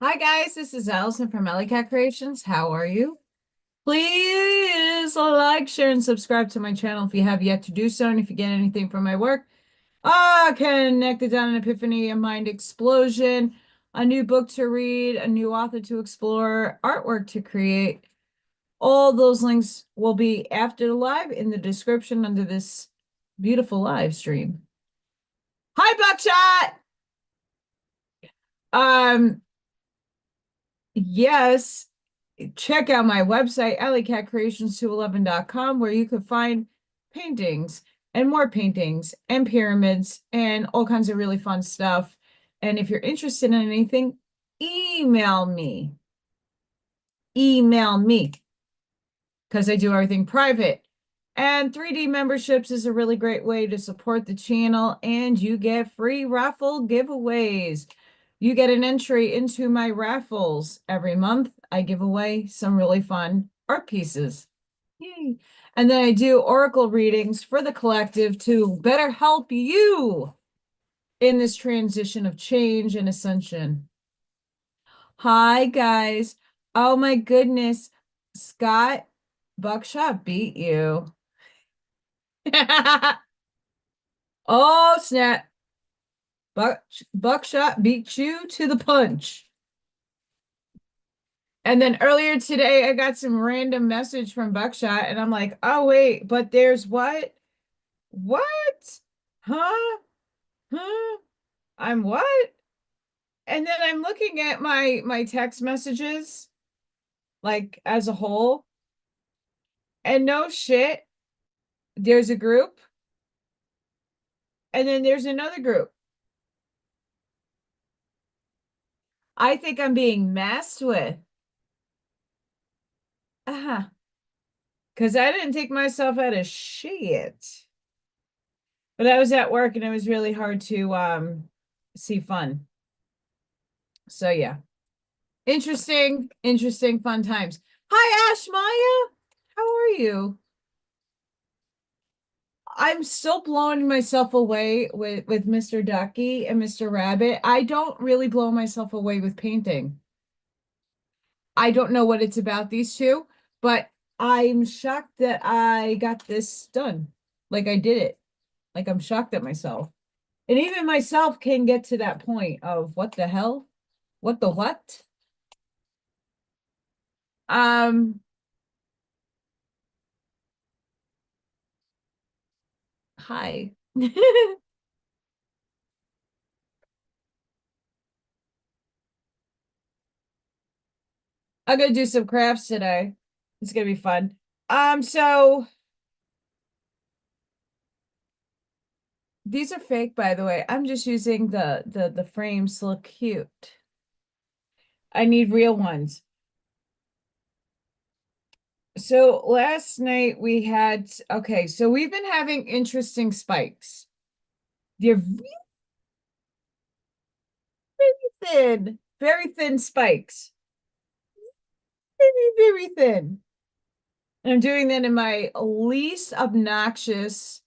Hi guys, this is Allison from AllyKat Creations. How are you? Please like, share, and subscribe to my channel if you have yet to do so. And if you get anything from my work, connected down an epiphany, a mind explosion, a new book to read, a new author to explore, artwork to create. All those links will be after the live in the description under this beautiful live stream. Hi, Buckshot! Um, yes. Check out my website, AllyKatCreations211.com, where you could find paintings and more paintings and pyramids and all kinds of really fun stuff. And if you're interested in anything, email me. Email me because I do everything private. And 3D memberships is a really great way to support the channel, and you get free raffle giveaways. You get an entry into my raffles every month. I give away some really fun art pieces. Yay. And then I do oracle readings for the collective to better help you in this transition of change and ascension. Hi, guys. Oh my goodness. Scott Buckshot beat you. Oh, snap. Buckshot beat you to the punch. And then earlier today, I got some random message from Buckshot, and I'm like, oh, wait, but there's what? What? Huh? Huh? I'm what? And then I'm looking at my text messages, like as a whole, and no shit, there's a group, and then there's another group. I think I'm being messed with. Uh-huh. Because I didn't take myself out of shit. But I was at work and it was really hard to see fun. So yeah. Interesting, fun times. Hi, Ash Maya. How are you? I'm still blowing myself away with Mr. Ducky and Mr. Rabbit. I don't really blow myself away with painting. I don't know what it's about these two, but I'm shocked that I got this done. Like I did it. Like I'm shocked at myself. And even myself can get to that point of what the hell? What the what? Um, Hi. I'm gonna do some crafts today. It's gonna be fun. So these are fake, by the way. I'm just using the frames to look cute. I need real ones. So last night we had, okay, so we've been having interesting spikes. They're very thin spikes. Very thin. And I'm doing that in my least obnoxious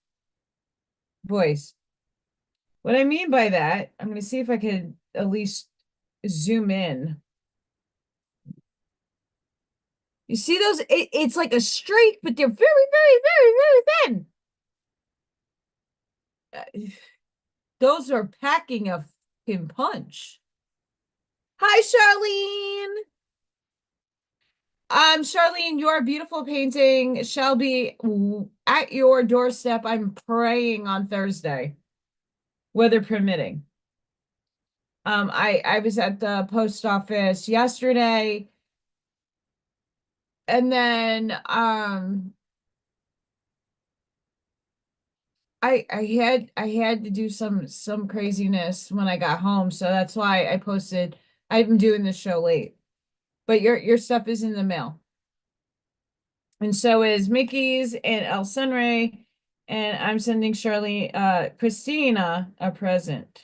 voice. What I mean by that, I'm going to see if I can at least zoom in. You see those? It's like a streak, but they're very thin. Those are packing a fucking punch. Hi, Charlene. Charlene, your beautiful painting shall be at your doorstep. I'm praying on Thursday, weather permitting. I was at the post office yesterday, and then I had to do some craziness when I got home, so that's why I posted. I've been doing this show late, but your stuff is in the mail, and so is Mickey's and El Sunray, and I'm sending Christina a present.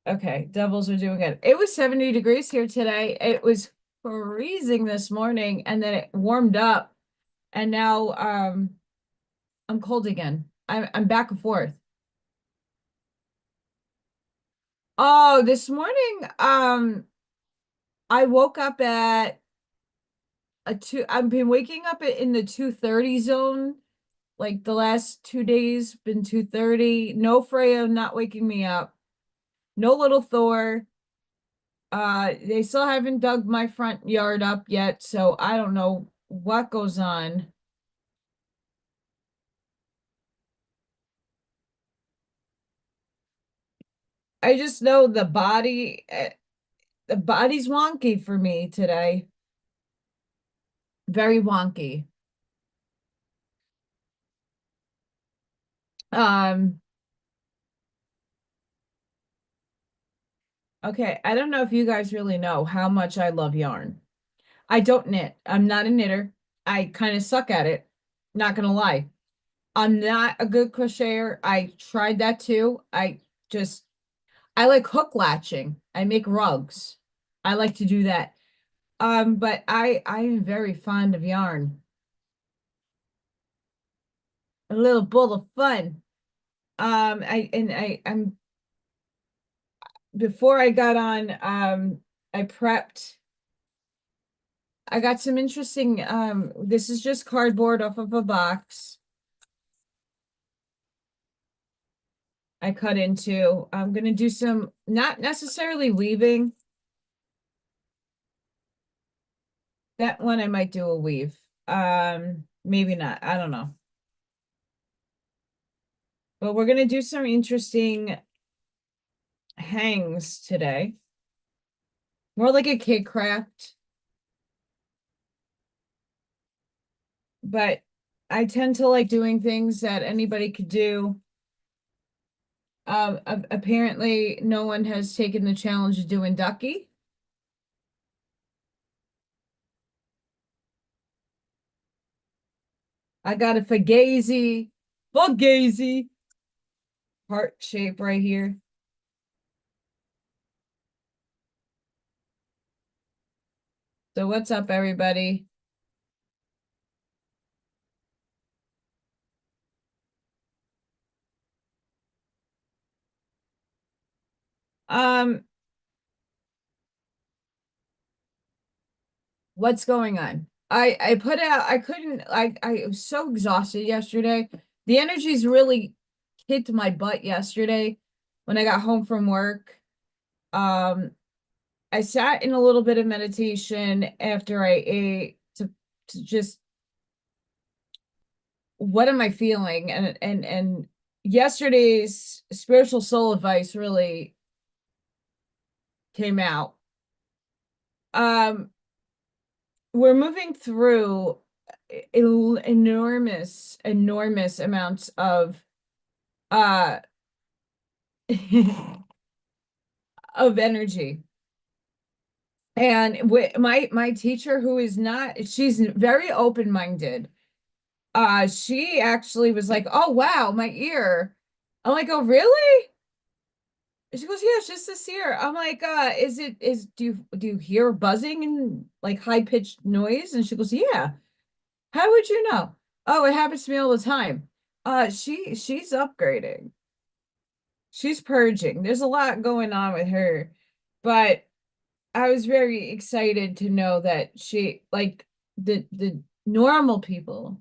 Okay, doubles are doing good. It was 70 degrees here today. It was freezing this morning, and then it warmed up, and now I'm cold again. I'm back and forth. Oh, this morning, I woke up at I've been waking up in the 2:30 zone. Like the last 2 days, been 2:30. No Freya not waking me up. No little Thor. They still haven't dug my front yard up yet, so I don't know what goes on. I just know the body's wonky for me today. Very wonky. Um, okay, I don't know if you guys really know how much I love yarn. I don't knit. I'm not a knitter. I kind of suck at it. Not gonna lie. I'm not a good crocheter. I tried that too. Just I like hook latching. I make rugs. I like to do that. But I am very fond of yarn. A little bowl of fun. I'm before I got on, I prepped. I got some interesting, this is just cardboard off of a box I cut into. I'm gonna do some, not necessarily weaving. That one I might do a weave. Maybe not. I don't know. But we're gonna do some interesting hangs today. More like a kid craft, but I tend to like doing things that anybody could do. Apparently no one has taken the challenge of doing ducky. I got a fugazi heart shape right here. So what's up, everybody? Um, what's going on? I put out, I couldn't, I was so exhausted yesterday. The energies really kicked my butt yesterday when I got home from work. Um, I sat in a little bit of meditation after I ate to just what am I feeling? And yesterday's spiritual soul advice really came out. Um, we're moving through enormous amounts of uh of energy. And my teacher, who is not, she's very open-minded. She actually was like, "Oh wow, my ear." I'm like, "Oh really?" She goes, "Yeah, it's just this ear." I'm like, is it is do you hear buzzing and like high-pitched noise?" And she goes, "Yeah." How would you know? "Oh, it happens to me all the time." She's upgrading. She's purging. There's a lot going on with her. But I was very excited to know that she like the normal people.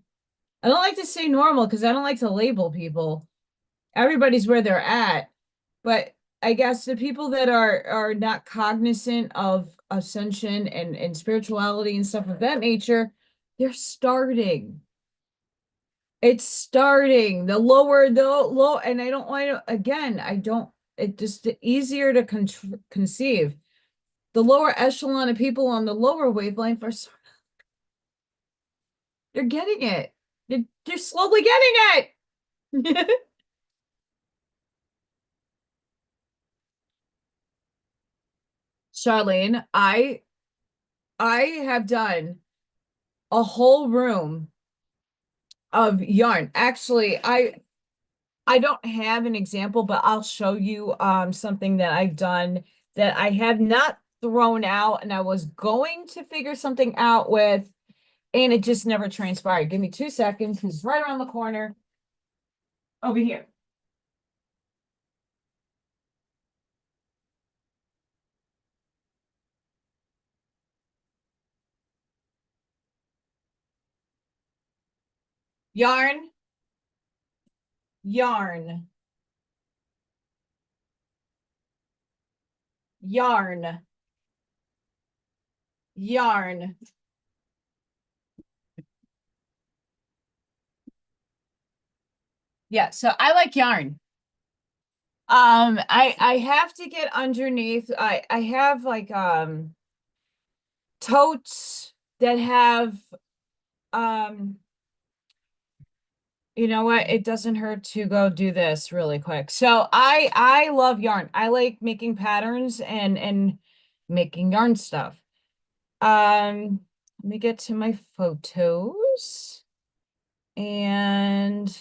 I don't like to say normal because I don't like to label people. Everybody's where they're at. But I guess the people that are not cognizant of ascension and spirituality and stuff of that nature, they're starting. It's starting. The low, and I don't want to, again, I don't, it just easier to conceive. The lower echelon of people on the lower wavelength are, they're getting it. They're slowly getting it. Charlene, I have done a whole room of yarn. Actually, I don't have an example, but I'll show you something that I've done that I have not thrown out and I was going to figure something out with, and it just never transpired. Give me 2 seconds. It's right around the corner over here. Yarn, yarn, yarn, yarn. Yeah, so I like yarn. I have to get underneath. I have like totes that have you know what? It doesn't hurt to go do this really quick. So I love yarn. I like making patterns and making yarn stuff. Let me get to my photos and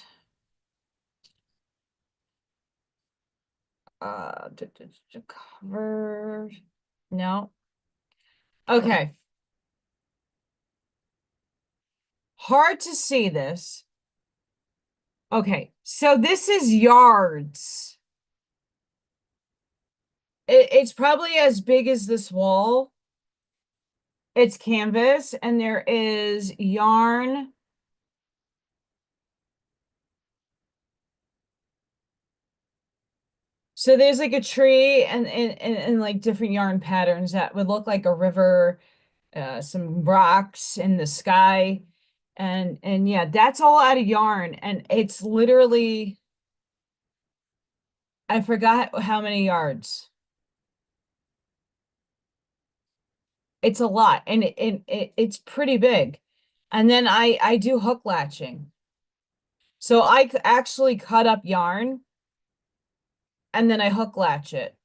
cover. No. Okay. Hard to see this. Okay, so this is yards. It's probably as big as this wall. It's canvas, and there is yarn. So there's like a tree and like different yarn patterns that would look like a river, some rocks in the sky. And yeah, that's all out of yarn. And it's literally, I forgot how many yards. It's a lot, and it's pretty big. And then I do hook latching. So I actually cut up yarn and then I hook latch it.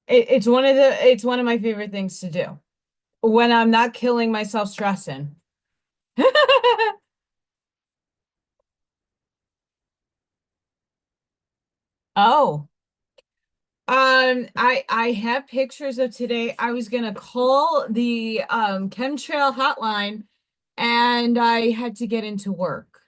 It's one of my favorite things to do when I'm not killing myself stressing. Oh, I have pictures of today. I was gonna call the chemtrail hotline and I had to get into work.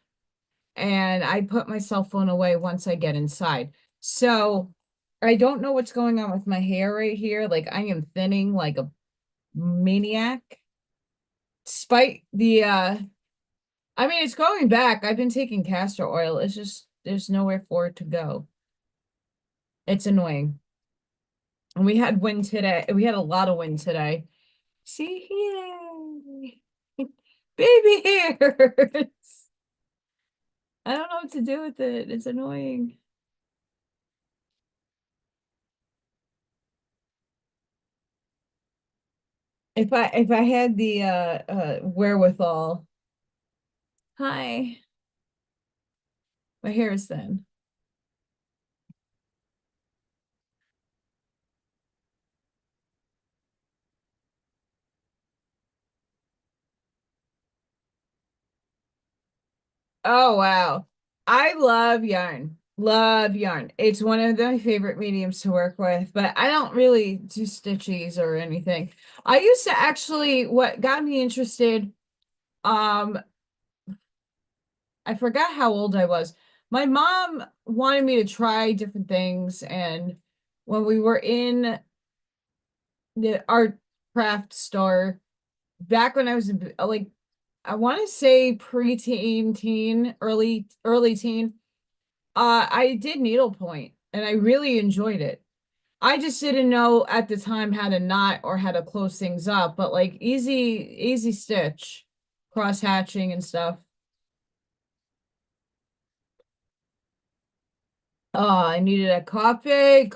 And I put my cell phone away once I get inside. So I don't know what's going on with my hair right here. Like I am thinning like a maniac. Despite the I mean it's going back. I've been taking castor oil. It's just there's nowhere for it to go. It's annoying. And we had wind today. We had a lot of wind today. See here. Baby hairs. I don't know what to do with it. It's annoying. If I had the wherewithal. Hi. My hair is thin. Oh wow. I love yarn. Love yarn. It's one of my favorite mediums to work with, but I don't really do stitchies or anything. I used to actually what got me interested, um, I forgot how old I was. My mom wanted me to try different things, and when we were in the art craft store back when I was like I want to say preteen, teen, early teen. I did needlepoint and I really enjoyed it. I just didn't know at the time how to knot or how to close things up, but like easy stitch, cross hatching and stuff. Oh, I needed a coffee.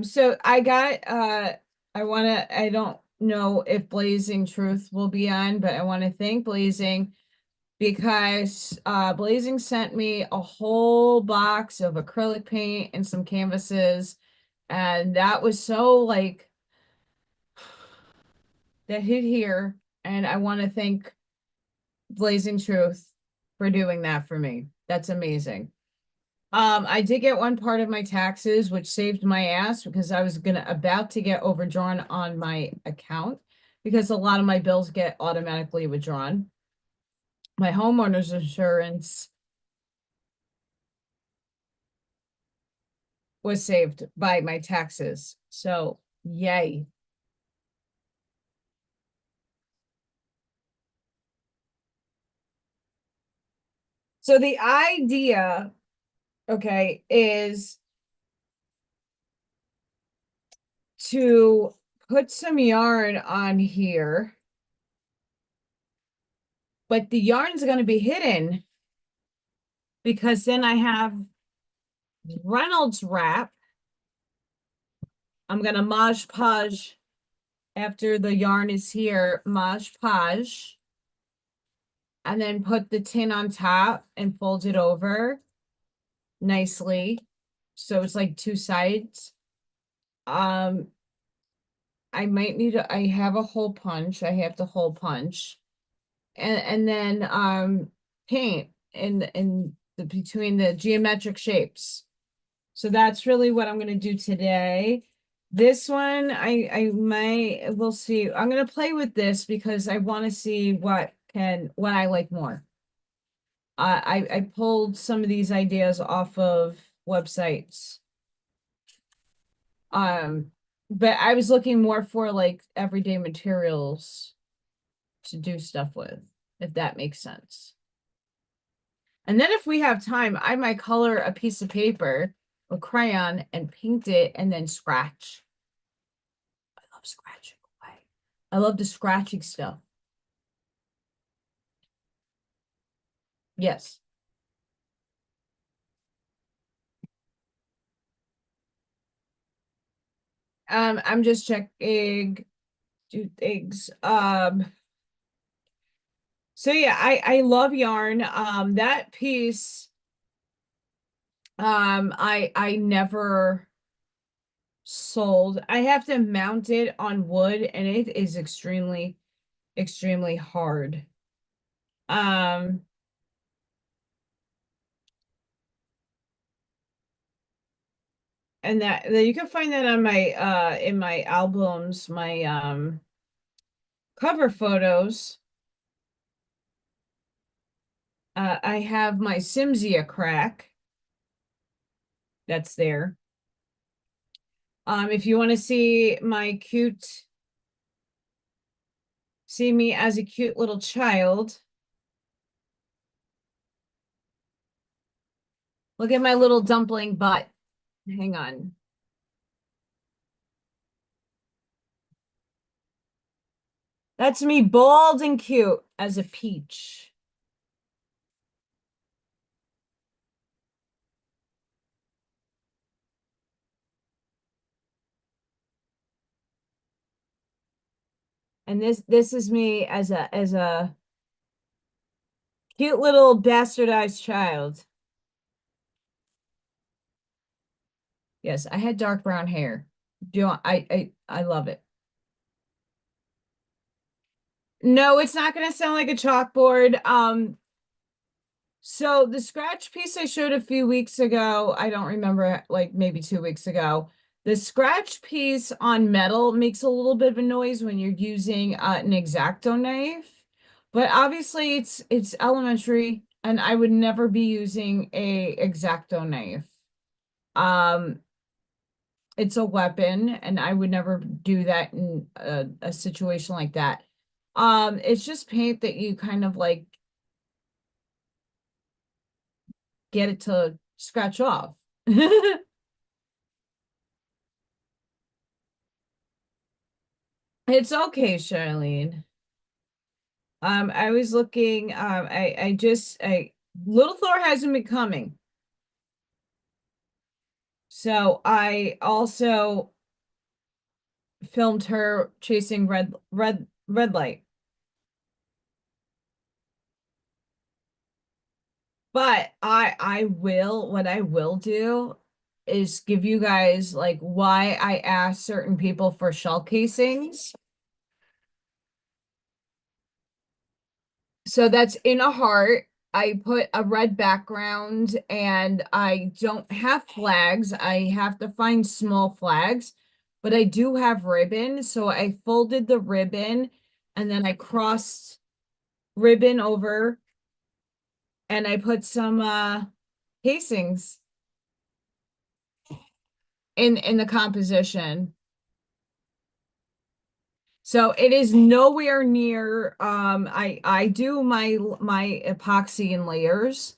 So I got I don't know if Blazing Truth will be on, but I want to thank Blazing because Blazing sent me a whole box of acrylic paint and some canvases, and that was so like that hit here, and I want to thank Blazing Truth for doing that for me. That's amazing. I did get one part of my taxes, which saved my ass because I was gonna about to get overdrawn on my account because a lot of my bills get automatically withdrawn. My homeowner's insurance was saved by my taxes. So, yay. So the idea, okay, is to put some yarn on here, but the yarn's going to be hidden because then I have Reynolds wrap. I'm going to Mod Podge after the yarn is here, Mod Podge, and then put the tin on top and fold it over nicely. So it's like two sides. I might need I have a hole punch. I have to hole punch. And then paint in the between the geometric shapes. So that's really what I'm gonna do today. This one I might we'll see. I'm gonna play with this because I want to see what I like more. I pulled some of these ideas off of websites. But I was looking more for like everyday materials to do stuff with, if that makes sense. And then if we have time, I might color a piece of paper with crayon and paint it and then scratch. I love scratching away. I love the scratching stuff. Yes. I'm just checking two things. So yeah, I love yarn. That piece, I never sold. I have to mount it on wood and it is extremely, extremely hard. Um, and that you can find that on my in my albums, my cover photos. I have my Simsia crack that's there. If you want to see see me as a cute little child, look at my little dumpling butt. Hang on. That's me bald and cute as a peach. And this is me as a cute little bastardized child. Yes, I had dark brown hair. Do you want, I love it. No, it's not going to sound like a chalkboard. So the scratch piece I showed a few weeks ago, I don't remember, like maybe 2 weeks ago. The scratch piece on metal makes a little bit of a noise when you're using an X-Acto knife, but obviously it's elementary, and I would never be using a X-Acto knife. Um, it's a weapon, and I would never do that in a situation like that. It's just paint that you kind of like get it to scratch off. It's okay, Charlene. I was looking, Little Thor hasn't been coming. So I also filmed her chasing red light. But what I will do is give you guys like why I asked certain people for shell casings. So that's in a heart. I put a red background and I don't have flags. I have to find small flags, but I do have ribbon. So I folded the ribbon and then I crossed ribbon over and I put some casings in the composition. So it is nowhere near I do my epoxy in layers.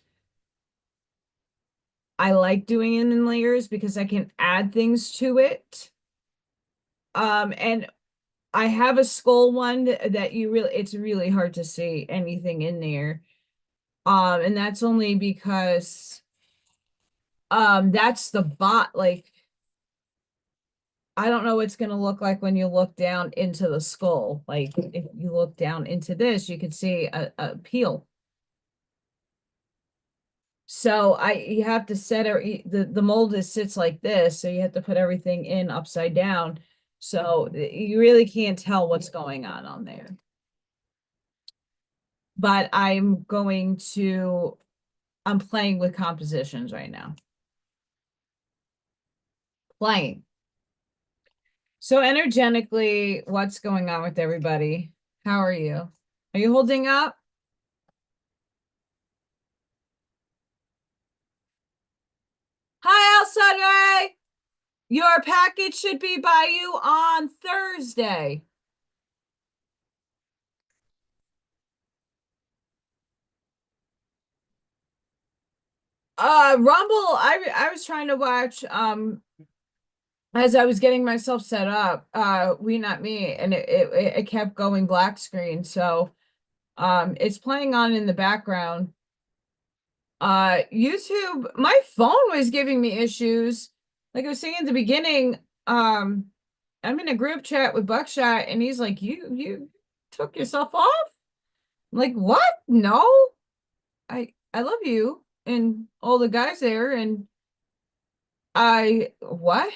I like doing it in layers because I can add things to it. And I have a skull one that it's really hard to see anything in there. And that's only because that's the bot, like I don't know what it's going to look like when you look down into the skull. Like if you look down into this, you can see a peel. So you have to set the mold sits like this, so you have to put everything in upside down. So you really can't tell what's going on there. But I'm playing with compositions right now. Playing. So energetically, what's going on with everybody? How are you? Are you holding up? Hi, outsider. Your package should be by you on Thursday. Rumble, I was trying to watch as I was getting myself set up, We Not Me, and it kept going black screen. So it's playing on in the background. YouTube, my phone was giving me issues. Like I was saying at the beginning, I'm in a group chat with Buckshot, and he's like, you took yourself off? I'm like, what? No, I love you and all the guys there, and what?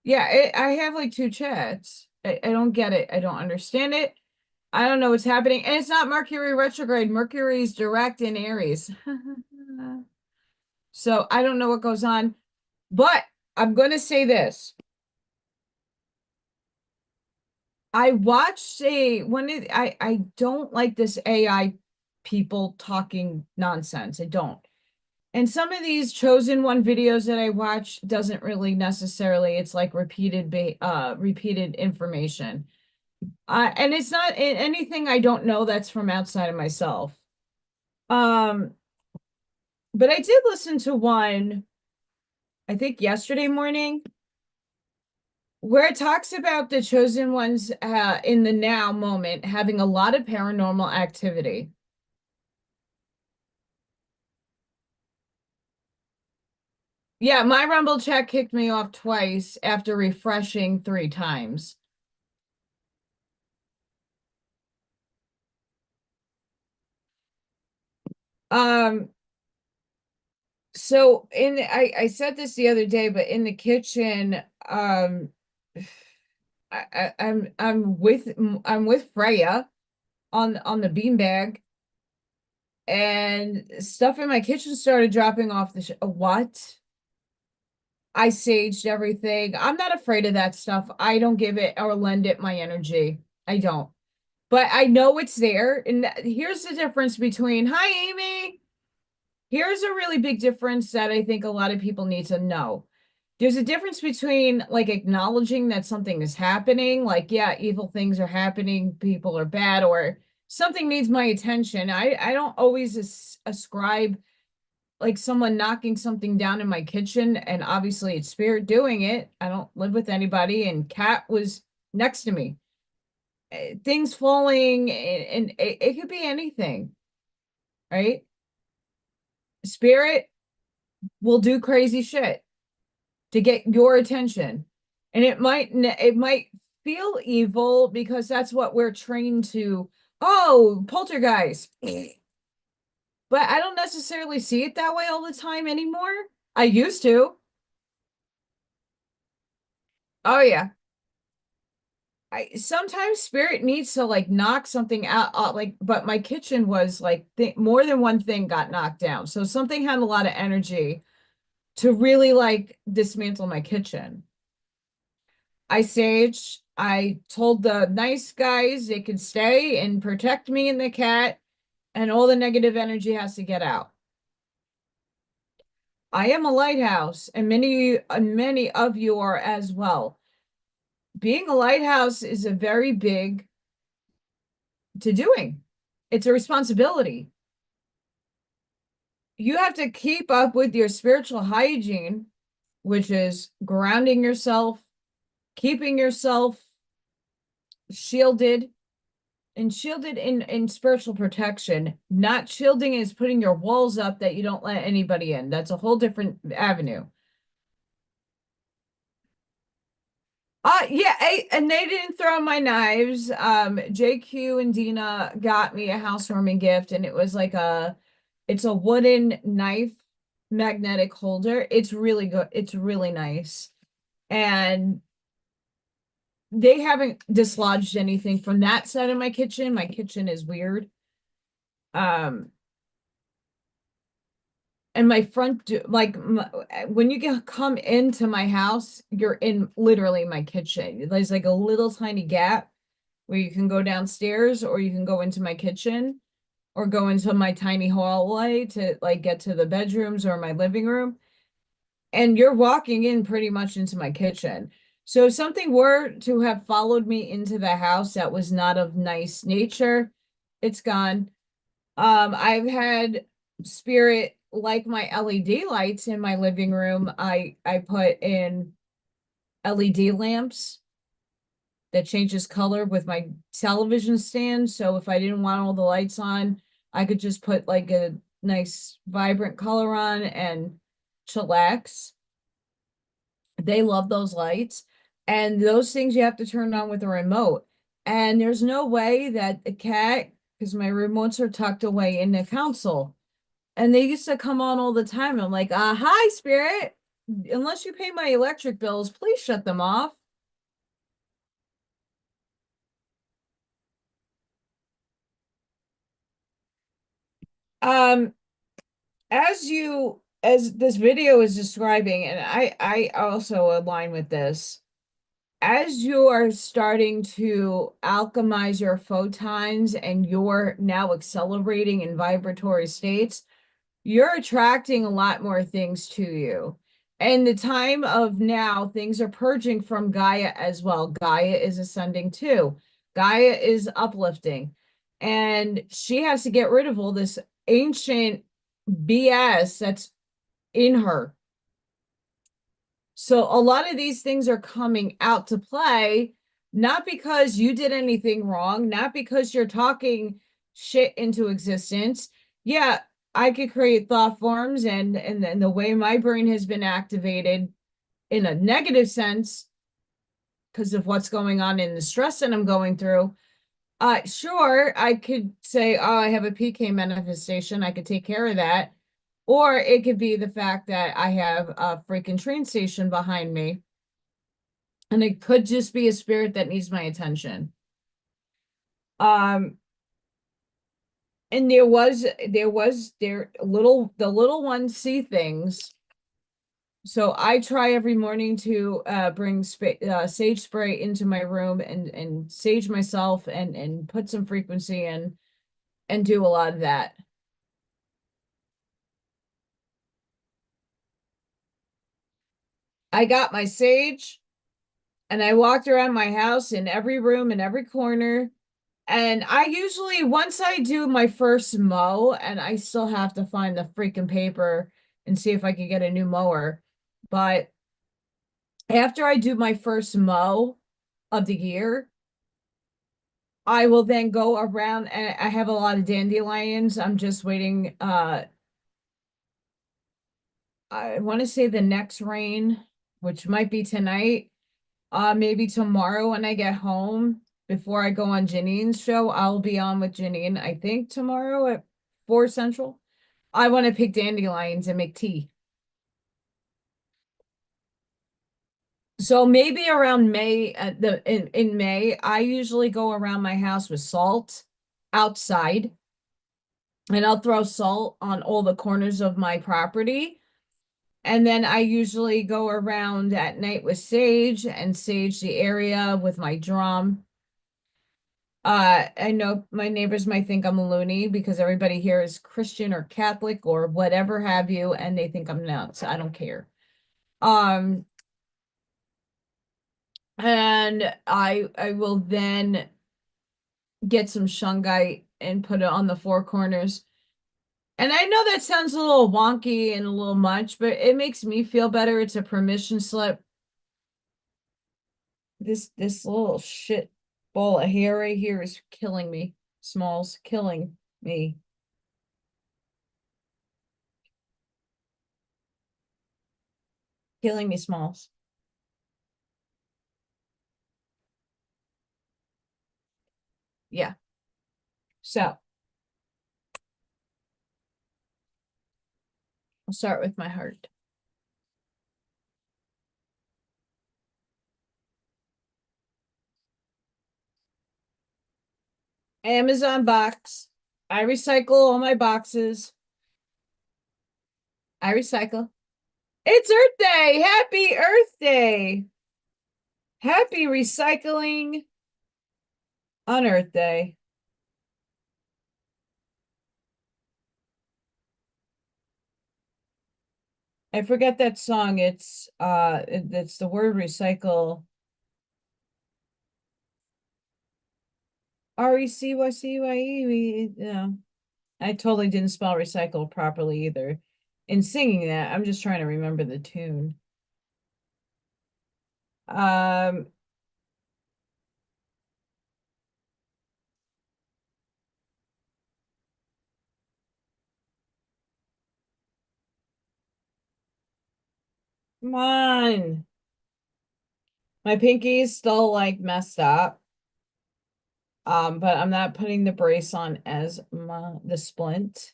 Yeah, I have like two chats. I don't get it. I don't understand it. I don't know what's happening. And it's not Mercury retrograde. Mercury's direct in Aries. So I don't know what goes on. But I'm going to say this. I watched I don't like this AI people talking nonsense. I don't. And some of these chosen one videos that I watch doesn't really necessarily, it's like repeated information. And it's not anything I don't know that's from outside of myself. Um, but I did listen to one, I think yesterday morning, where it talks about the chosen ones in the now moment having a lot of paranormal activity. Yeah, my Rumble chat kicked me off twice after refreshing 3 times. Um, so I said this the other day, but in the kitchen, I'm with Freya on the beanbag, and stuff in my kitchen started dropping off the what? I saged everything. I'm not afraid of that stuff. I don't give it or lend it my energy. I don't. But I know it's there. And here's the difference between, hi, Amy. Here's a really big difference that I think a lot of people need to know. There's a difference between like acknowledging that something is happening, like, yeah, evil things are happening, people are bad, or something needs my attention. I don't always ascribe like someone knocking something down in my kitchen, and obviously it's spirit doing it. I don't live with anybody, and Cat was next to me. Things falling, and it could be anything, right? Spirit will do crazy shit to get your attention. And it might feel evil because that's what we're trained to. Oh, poltergeist. But I don't necessarily see it that way all the time anymore. I used to. Oh yeah. I sometimes spirit needs to like knock something out, like, but my kitchen was like more than one thing got knocked down. So something had a lot of energy to really like dismantle my kitchen. I saged. I told the nice guys they could stay and protect me and the cat, and all the negative energy has to get out. I am a lighthouse, and many of you are as well. Being a lighthouse is a very big to doing. It's a responsibility. you have to keep up with your spiritual hygiene, which is grounding yourself, keeping yourself shielded and shielded in spiritual protection. Not shielding is putting your walls up that you don't let anybody in. That's a whole different avenue. Yeah, and they didn't throw my knives. JQ and Dina got me a housewarming gift, and it was like it's a wooden knife magnetic holder. It's really good. It's really nice. And they haven't dislodged anything from that side of my kitchen. My kitchen is weird. Um, and my front, like when you come into my house, you're in literally my kitchen. There's like a little tiny gap where you can go downstairs or you can go into my kitchen or go into my tiny hallway to like get to the bedrooms or my living room. And you're walking in pretty much into my kitchen. So if something were to have followed me into the house that was not of nice nature, it's gone. I've had spirit like my LED lights in my living room. I put in LED lamps that changes color with my television stand. So if I didn't want all the lights on, I could just put like a nice vibrant color on and chillax. They love those lights. And those things you have to turn on with a remote. And there's no way that the cat, because my remotes are tucked away in the console. And they used to come on all the time. I'm like, hi, Spirit. Unless you pay my electric bills, please shut them off. Um, as this video is describing, and I also align with this, as you are starting to alchemize your photons and you're now accelerating in vibratory states, you're attracting a lot more things to you. And the time of now, things are purging from Gaia as well. Gaia is ascending too. Gaia is uplifting. And she has to get rid of all this ancient BS that's in her. So a lot of these things are coming out to play, not because you did anything wrong, not because you're talking shit into existence. Yeah, I could create thought forms and the way my brain has been activated in a negative sense because of what's going on in the stress that I'm going through. Sure, I could say, oh, I have a PK manifestation. I could take care of that. Or it could be the fact that I have a freaking train station behind me. And it could just be a spirit that needs my attention. Um, and there the little ones see things. So I try every morning to bring sage spray into my room and sage myself and put some frequency in and do a lot of that. I got my sage and I walked around my house in every room in every corner. And I usually, once I do my first mow, and I still have to find the freaking paper and see if I can get a new mower. But after I do my first mow of the year, I will then go around and I have a lot of dandelions. I'm just waiting. I want to say the next rain, which might be tonight. Maybe tomorrow when I get home before I go on Janine's show, I'll be on with Janine, I think tomorrow at 4 Central. I want to pick dandelions and make tea. So maybe around May, in May, I usually go around my house with salt outside, and I'll throw salt on all the corners of my property. And then I usually go around at night with sage and sage the area with my drum. I know my neighbors might think I'm a loony because everybody here is Christian or Catholic or whatever have you, and they think I'm nuts. I don't care. Um, and I will then get some shungite and put it on the four corners. And I know that sounds a little wonky and a little much, but it makes me feel better. It's a permission slip. This little shit ball of hair right here is killing me. Smalls, killing me. Killing me, Smalls. Yeah. So I'll start with my heart. Amazon box. I recycle all my boxes. I recycle. It's Earth Day. Happy Earth Day. Happy recycling on Earth Day. I forget that song. It's the word recycle. Recycle. Yeah. I totally didn't spell recycle properly either. In singing that, I'm just trying to remember the tune. Um, come on. My pinky's still like messed up. But I'm not putting the brace on as the splint.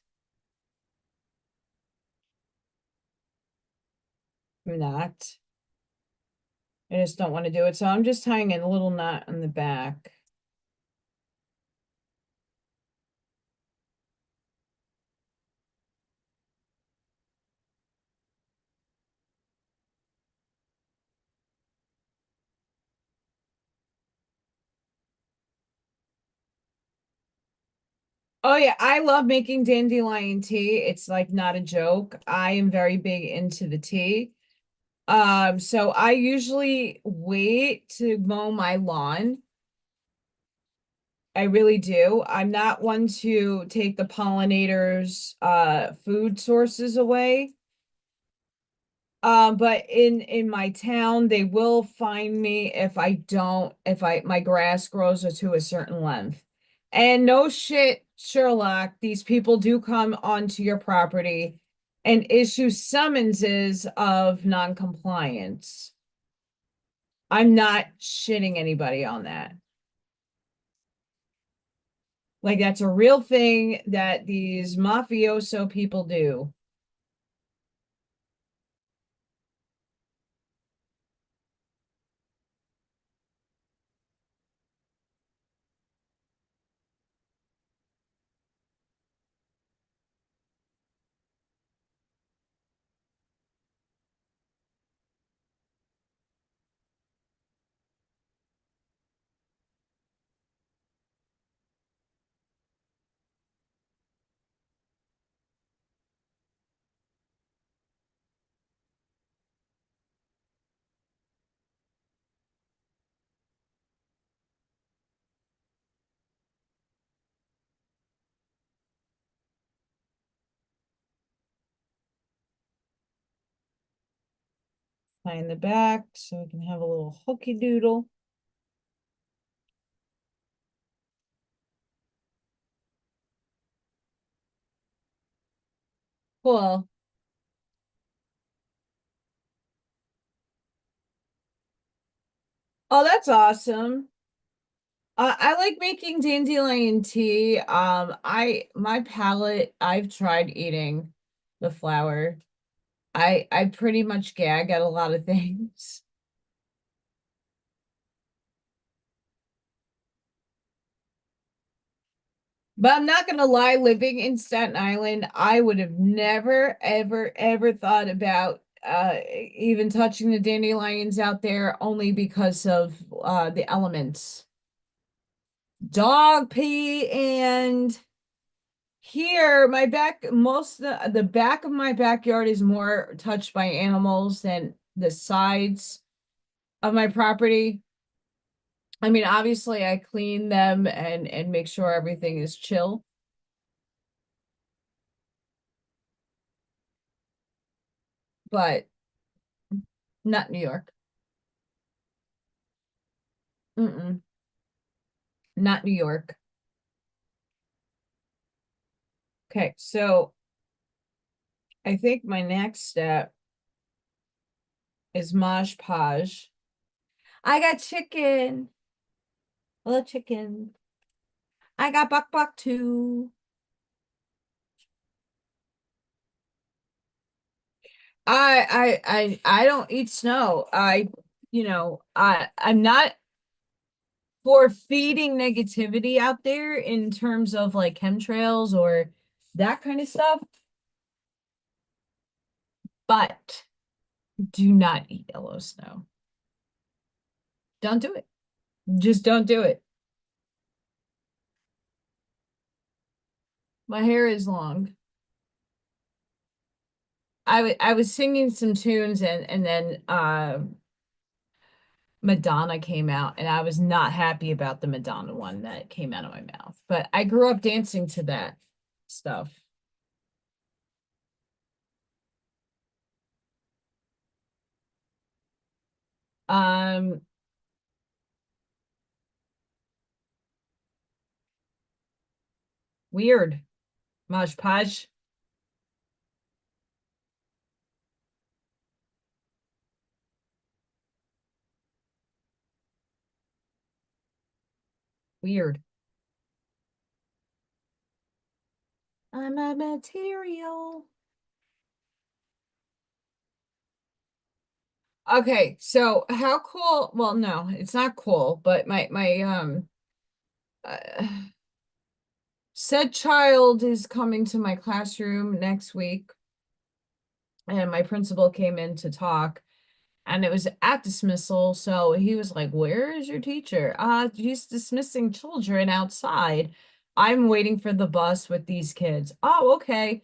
I'm not. I just don't want to do it. So I'm just tying in a little knot on the back. Oh yeah, I love making dandelion tea. It's like not a joke. I am very big into the tea. So I usually wait to mow my lawn. I really do. I'm not one to take the pollinators' food sources away. But in my town, they will find me if I don't, if my grass grows to a certain length. And no shit, Sherlock, these people do come onto your property and issue summonses of non-compliance. I'm not shitting anybody on that. Like that's a real thing that these mafioso people do. Tie in the back so we can have a little hooky doodle. Cool. Oh, that's awesome. I like making dandelion tea. My palate, I've tried eating the flower. I pretty much gag at a lot of things. But I'm not gonna lie, living in Staten Island, I would have never, ever, ever thought about even touching the dandelions out there only because of the elements. Dog pee and here, my back, most of the back of my backyard is more touched by animals than the sides of my property. I mean, obviously I clean them and make sure everything is chill. but not New York. Mm-mm, not New York. Okay, so I think my next step is Mosh Podge. I got chicken. I love chicken. I got buck buck too. I don't eat snow. I'm not for feeding negativity out there in terms of like chemtrails or that kind of stuff, but do not eat yellow snow. Don't do it. Just don't do it. My hair is long. I was singing some tunes and then Madonna came out and I was not happy about the Madonna one that came out of my mouth. But I grew up dancing to that stuff. Um, Weird. Mosh Podge. Weird. I'm a material. Okay, so how cool? Well, no, it's not cool, but my uh, said child is coming to my classroom next week, and my principal came in to talk, and it was at dismissal, so he was like, "Where is your teacher?" She's dismissing children outside. I'm waiting for the bus with these kids. Oh, okay.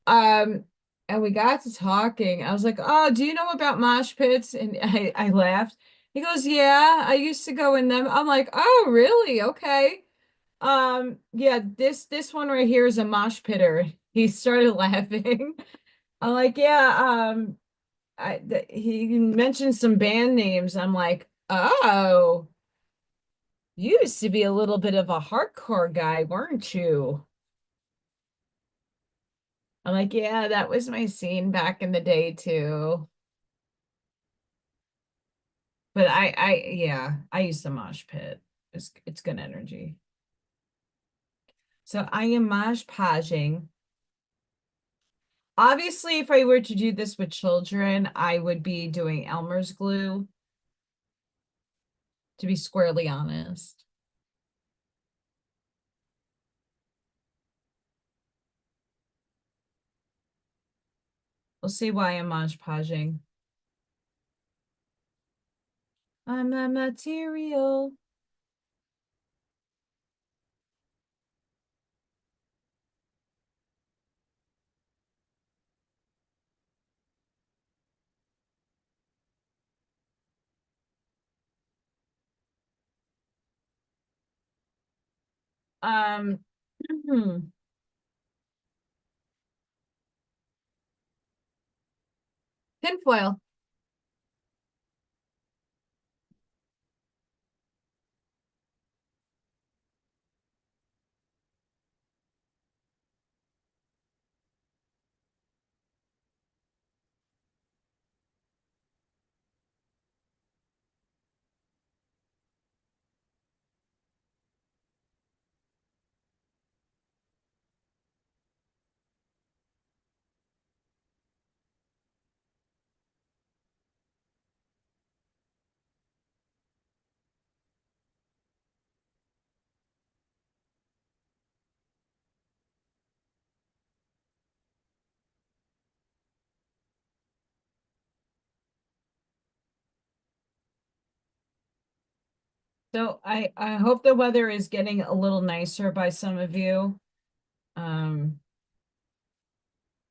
Um, and we got to talking. I was like, "Oh, do you know about mosh pits?" And I laughed. He goes, "Yeah, I used to go in them." I'm like, "Oh, really? Okay." Yeah, this one right here is a mosh pitter. He started laughing. I'm like, "Yeah, he mentioned some band names." I'm like, "Oh, you used to be a little bit of a hardcore guy, weren't you?" I'm like, "Yeah, that was my scene back in the day too." But yeah, I use the mosh pit. It's good energy. So I am mosh podging. Obviously, if I were to do this with children, I would be doing Elmer's glue, to be squarely honest. We'll see why I'm mosh podging. I'm the material. Um, tinfoil. So I hope the weather is getting a little nicer by some of you. Um,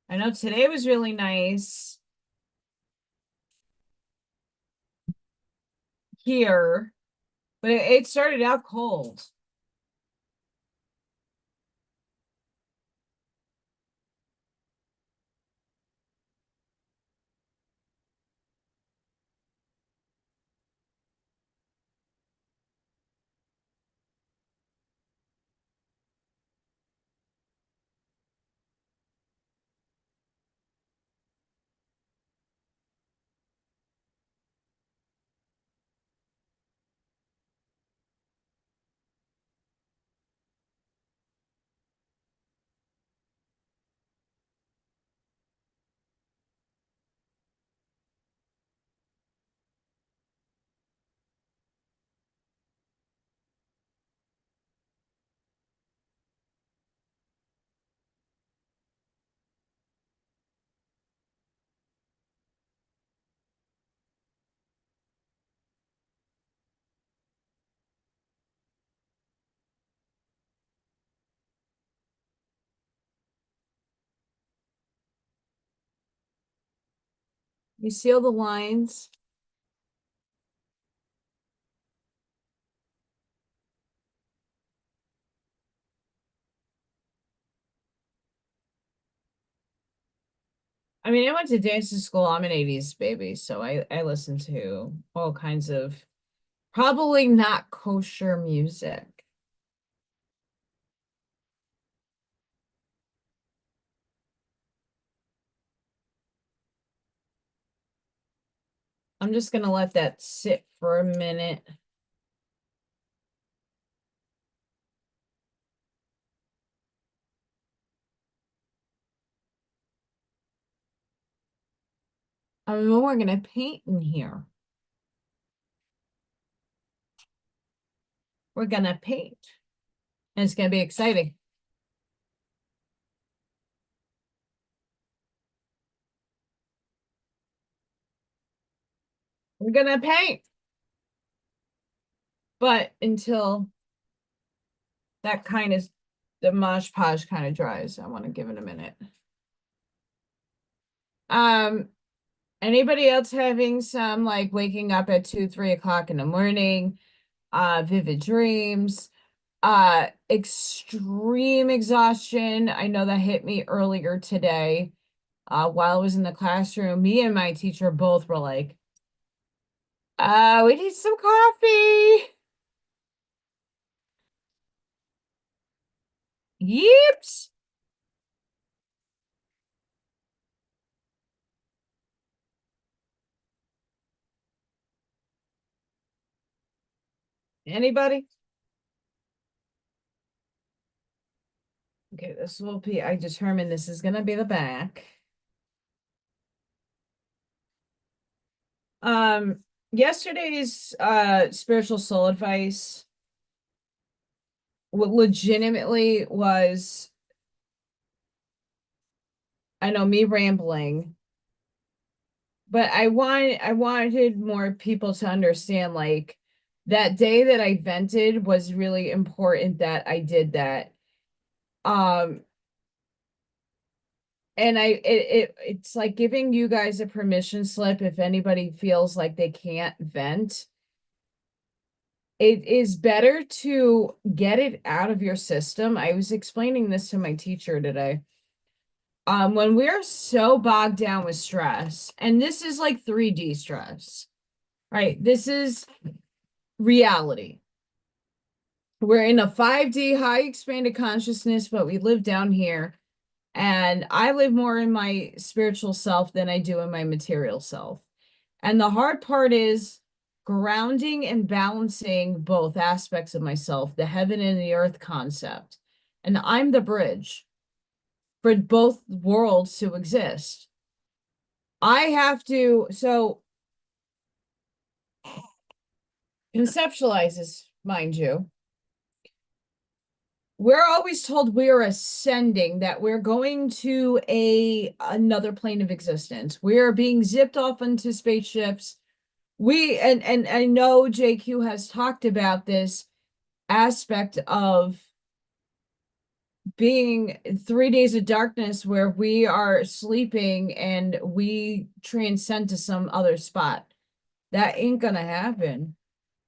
I know today was really nice here, but it started out cold. You see all the lines? I mean, I went to dance school. I'm an 80s baby, so I listen to all kinds of probably not kosher music. I'm just gonna let that sit for a minute. I mean, we're gonna paint in here. We're gonna paint. And it's gonna be exciting. We're gonna paint. But until that kind of the Mosh Podge kind of dries, I want to give it a minute. Um, anybody else having some like waking up at 2, 3 o'clock in the morning, vivid dreams, extreme exhaustion? I know that hit me earlier today. While I was in the classroom, me and my teacher both were like, we need some coffee. Yips. Anybody? Okay, this will be, I determined this is gonna be the back. Yesterday's spiritual soul advice legitimately was, I know, me rambling, but I wanted more people to understand, like, that day that I vented was really important that I did that. Um, and it's like giving you guys a permission slip if anybody feels like they can't vent. It is better to get it out of your system. I was explaining this to my teacher today. When we're so bogged down with stress, and this is like 3D stress, right? This is reality. We're in a 5D high expanded consciousness, but we live down here. And I live more in my spiritual self than I do in my material self. And the hard part is grounding and balancing both aspects of myself, the heaven and the earth concept. And I'm the bridge for both worlds to exist. I have to, so conceptualizes, mind you, we're always told we're ascending, that we're going to another plane of existence. We're being zipped off into spaceships. And I know JQ has talked about this aspect of being 3 days of darkness where we are sleeping and we transcend to some other spot. That ain't gonna happen.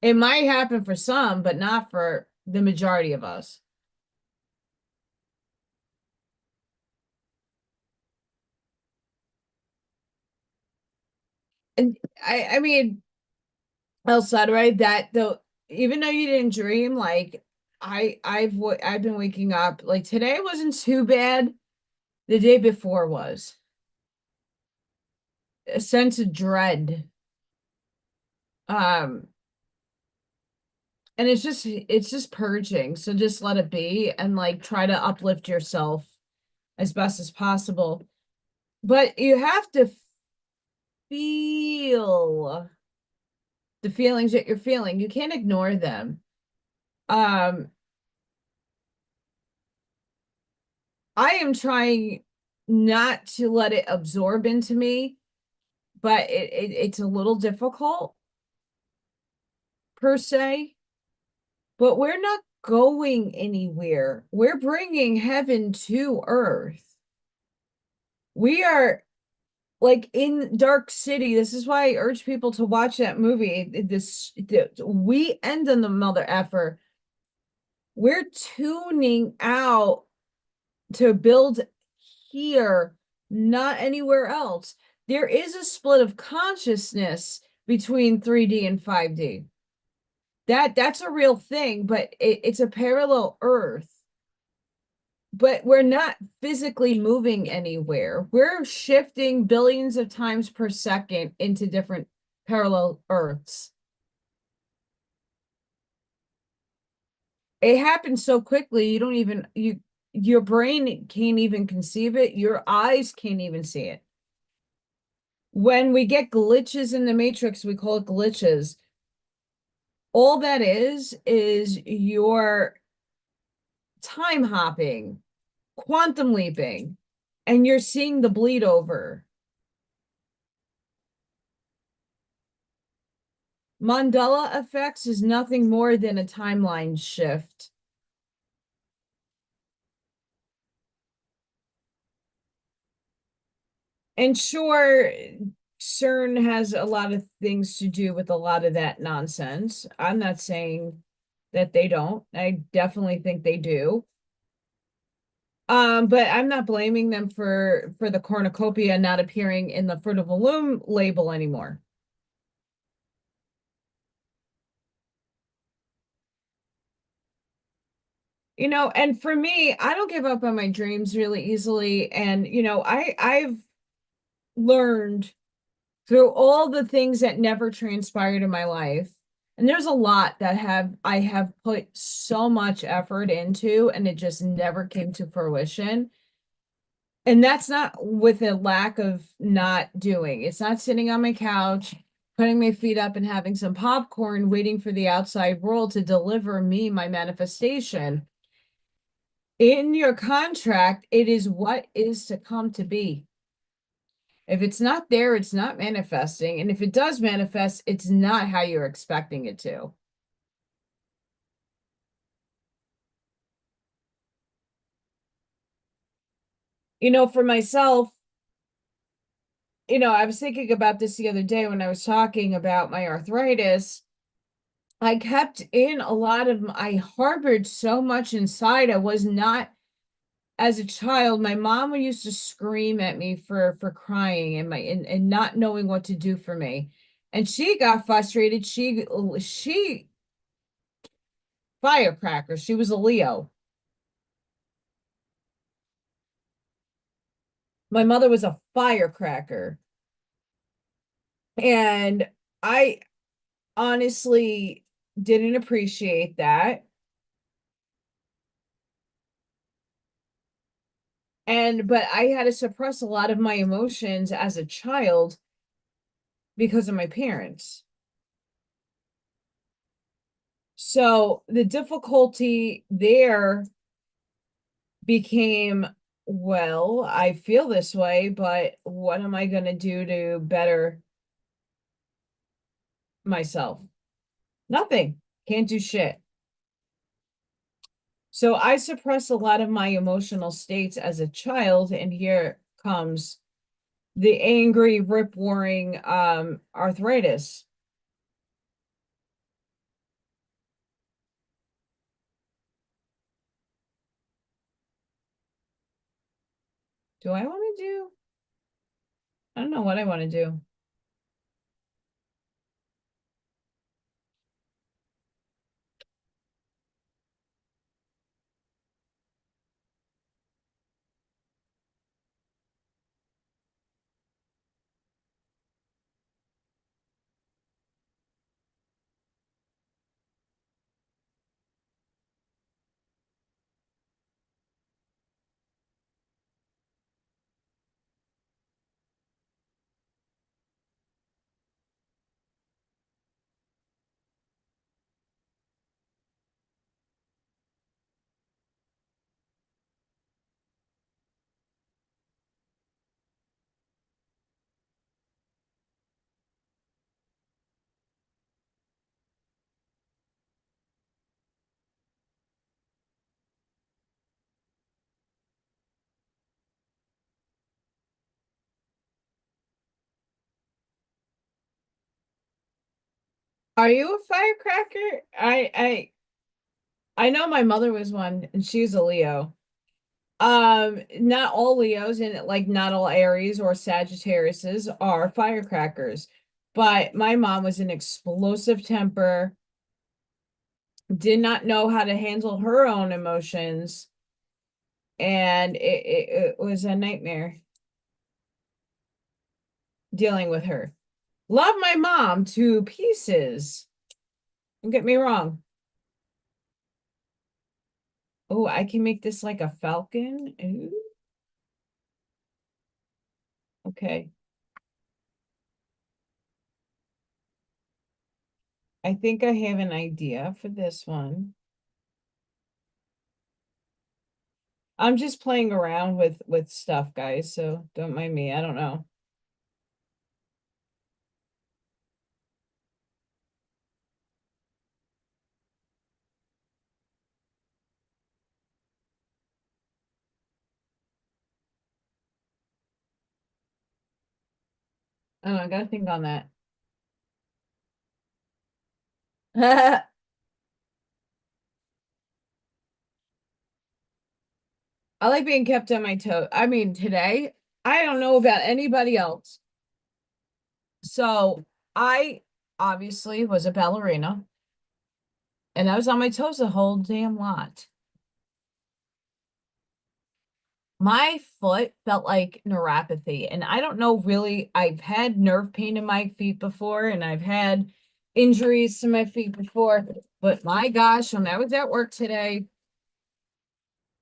It might happen for some, but not for the majority of us. And I mean, outside right that though, even though you didn't dream, like I've been waking up like today wasn't too bad. The day before was a sense of dread. Um, and it's just purging. So just let it be and like try to uplift yourself as best as possible. But you have to feel the feelings that you're feeling. You can't ignore them. Um, I am trying not to let it absorb into me, but it's a little difficult per se. But we're not going anywhere. We're bringing heaven to earth. We are like in Dark City, this is why I urge people to watch that movie. We end on the mother effer. We're tuning out to build here, not anywhere else. There is a split of consciousness between 3D and 5D. That's a real thing, but it's a parallel Earth. But we're not physically moving anywhere. We're shifting billions of times per second into different parallel Earths. It happens so quickly, you don't even your brain can't even conceive it, your eyes can't even see it. When we get glitches in the matrix, we call it glitches. All that is your time hopping, quantum leaping, and you're seeing the bleed over. Mandela effects is nothing more than a timeline shift. And sure, CERN has a lot of things to do with a lot of that nonsense. I'm not saying that they don't. I definitely think they do. But I'm not blaming them for the cornucopia not appearing in the Fruit of the Loom label anymore. And for me, I don't give up on my dreams really easily. And I've learned through all the things that never transpired in my life. And there's a lot that I have put so much effort into and it just never came to fruition. And that's not with a lack of not doing. It's not sitting on my couch, putting my feet up and having some popcorn, waiting for the outside world to deliver me my manifestation. In your contract, it is what is to come to be. If it's not there, it's not manifesting. And if it does manifest, it's not how you're expecting it to. For myself, I was thinking about this the other day when I was talking about my arthritis. I kept in a lot of, I harbored so much inside. I was not, as a child, my mom used to scream at me for crying and not knowing what to do for me. And she got frustrated. She firecracker. She was a Leo. My mother was a firecracker. And I honestly didn't appreciate that. But I had to suppress a lot of my emotions as a child because of my parents. So the difficulty there became, well, I feel this way, but what am I going to do to better myself? Nothing. Can't do shit. So I suppress a lot of my emotional states as a child, and here comes the angry, rip-roaring arthritis. Do I want to do? I don't know what I want to do. Are you a firecracker? I know my mother was one and she's a Leo. Not all Leos and like not all Aries or Sagittariuses are firecrackers, but my mom was an explosive temper, did not know how to handle her own emotions, and it was a nightmare dealing with her. Love my mom to pieces. Don't get me wrong. Oh, I can make this like a falcon. Ooh, okay. I think I have an idea for this one. I'm just playing around with stuff, guys, so don't mind me. I don't know. Oh, I gotta think on that. I like being kept on my toe. I mean, today, I don't know about anybody else. So I obviously was a ballerina and I was on my toes a whole damn lot. My foot felt like neuropathy, and I don't know really. I've had nerve pain in my feet before, and I've had injuries to my feet before, but my gosh, when I was at work today,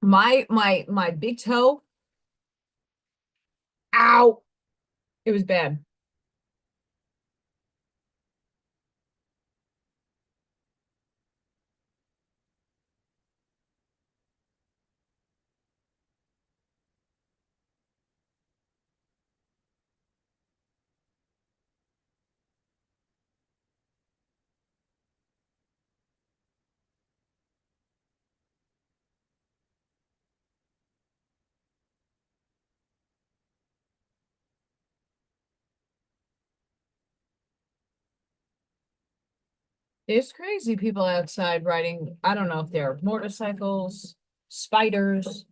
my big toe, ow, it was bad. There's crazy people outside riding, I don't know if they're motorcycles, spiders.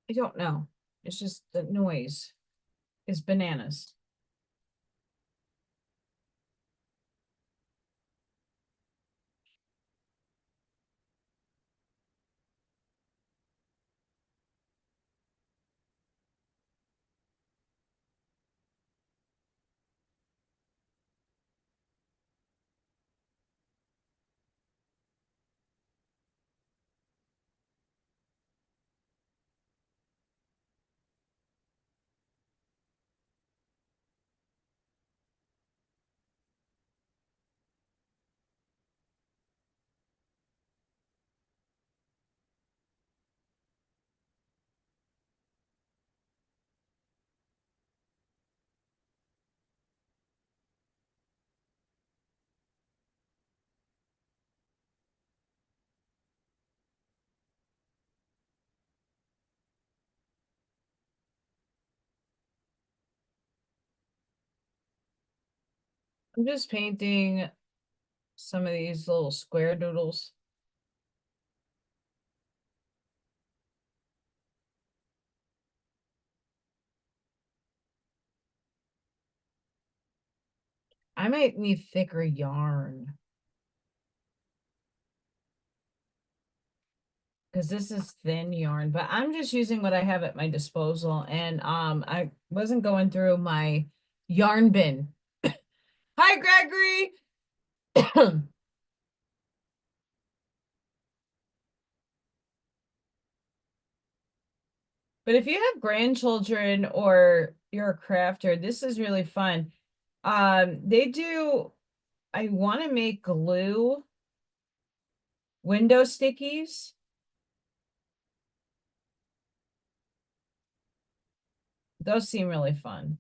I don't know. It's just the noise is bananas. I'm just painting some of these little square doodles. I might need thicker yarn because this is thin yarn, but I'm just using what I have at my disposal. And I wasn't going through my yarn bin. Hi, Gregory. But if you have grandchildren or you're a crafter, this is really fun. They do, I want to make glue window stickies. Those seem really fun.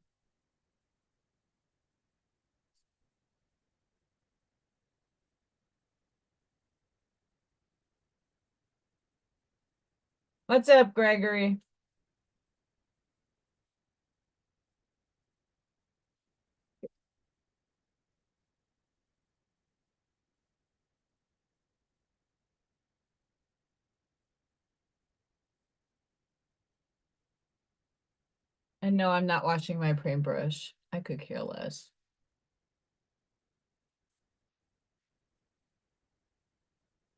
What's up, Gregory? And no, I'm not washing my paintbrush. I could care less.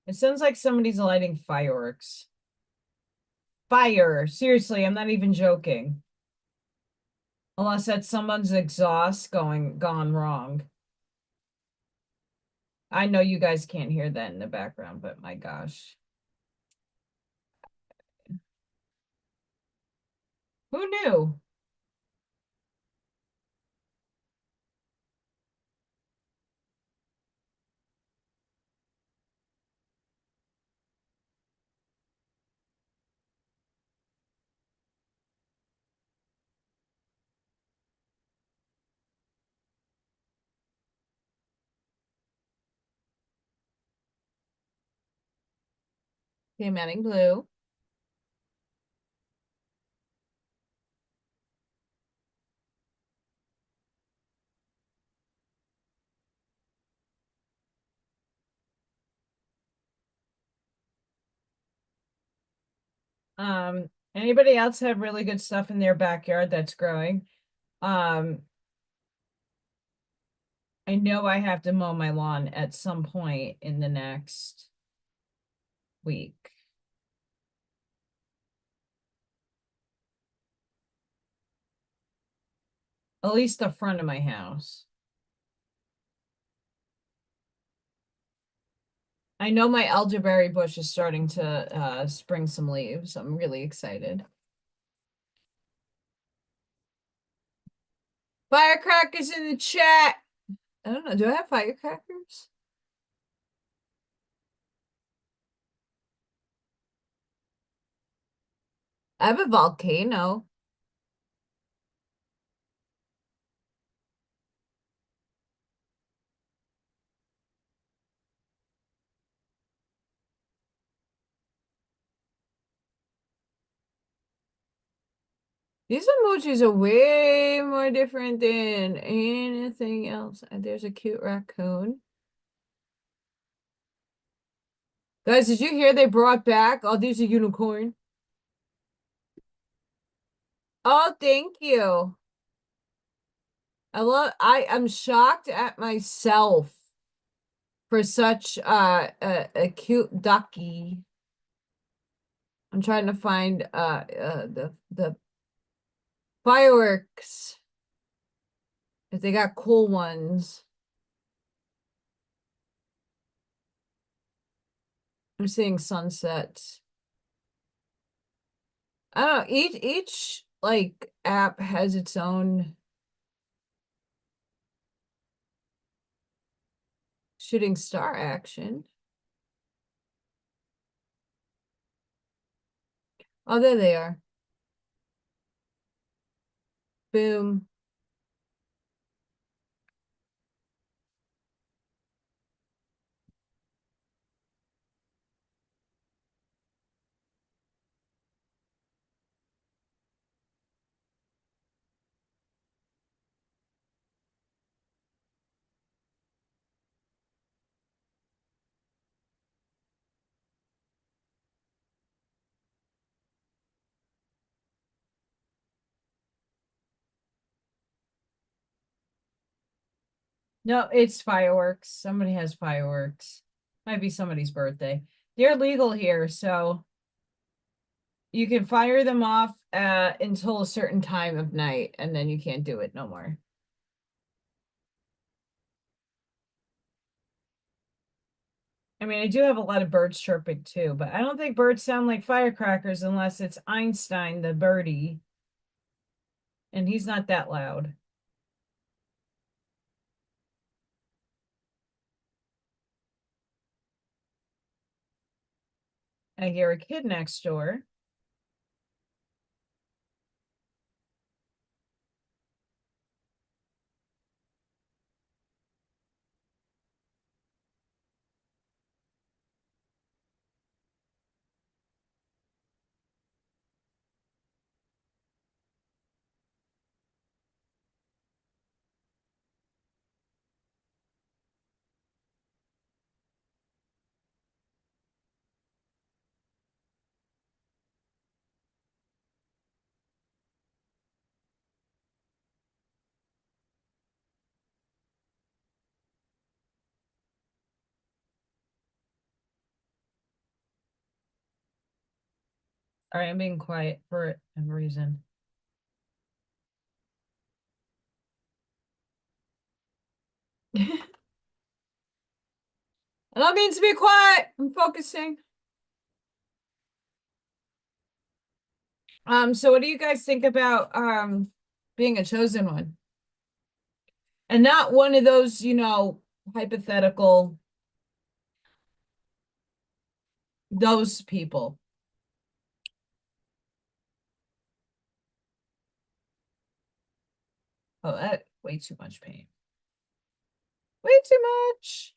It sounds like somebody's lighting fireworks. Fire. Seriously, I'm not even joking. Unless that's someone's exhaust gone wrong. I know you guys can't hear that in the background, but my gosh. Who knew? Okay, Manning Blue. Anybody else have really good stuff in their backyard that's growing? Um, I know I have to mow my lawn at some point in the next week. At least the front of my house. I know my elderberry bush is starting to spring some leaves. I'm really excited. Firecrackers in the chat. I don't know. Do I have firecrackers? I have a volcano. These emojis are way more different than anything else. And there's a cute raccoon. Guys, did you hear they brought back? Oh, there's a unicorn. Oh, thank you. I'm shocked at myself for such a cute ducky. I'm trying to find the fireworks. If they got cool ones. I'm seeing sunsets. I don't know, each like app has its own shooting star action. Oh, there they are. Boom. No, it's fireworks. Somebody has fireworks. Might be somebody's birthday. They're legal here, so you can fire them off until a certain time of night, and then you can't do it no more. I mean, I do have a lot of birds chirping too, but I don't think birds sound like firecrackers unless it's Einstein, the birdie, and he's not that loud. I hear a kid next door. All right, I'm being quiet for a reason. I don't mean to be quiet. I'm focusing. So what do you guys think about being a chosen one? And not one of those, hypothetical those people. Oh, that way too much pain. Way too much.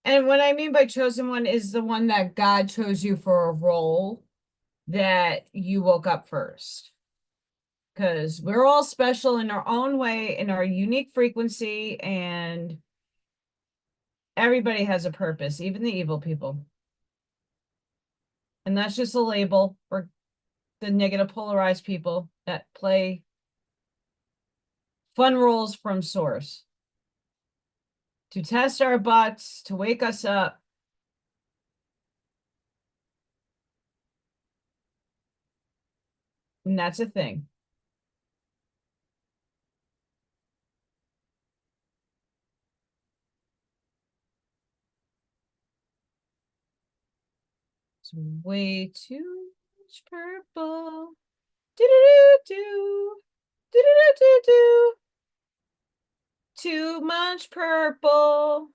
And what I mean by chosen one is the one that God chose you for a role that you woke up first. Because we're all special in our own way, in our unique frequency, and everybody has a purpose, even the evil people. And that's just a label for the negative polarized people that play fun roles from source to test our butts, to wake us up. And that's a thing. It's way too much purple. Do do do do do do do do. Too much purple.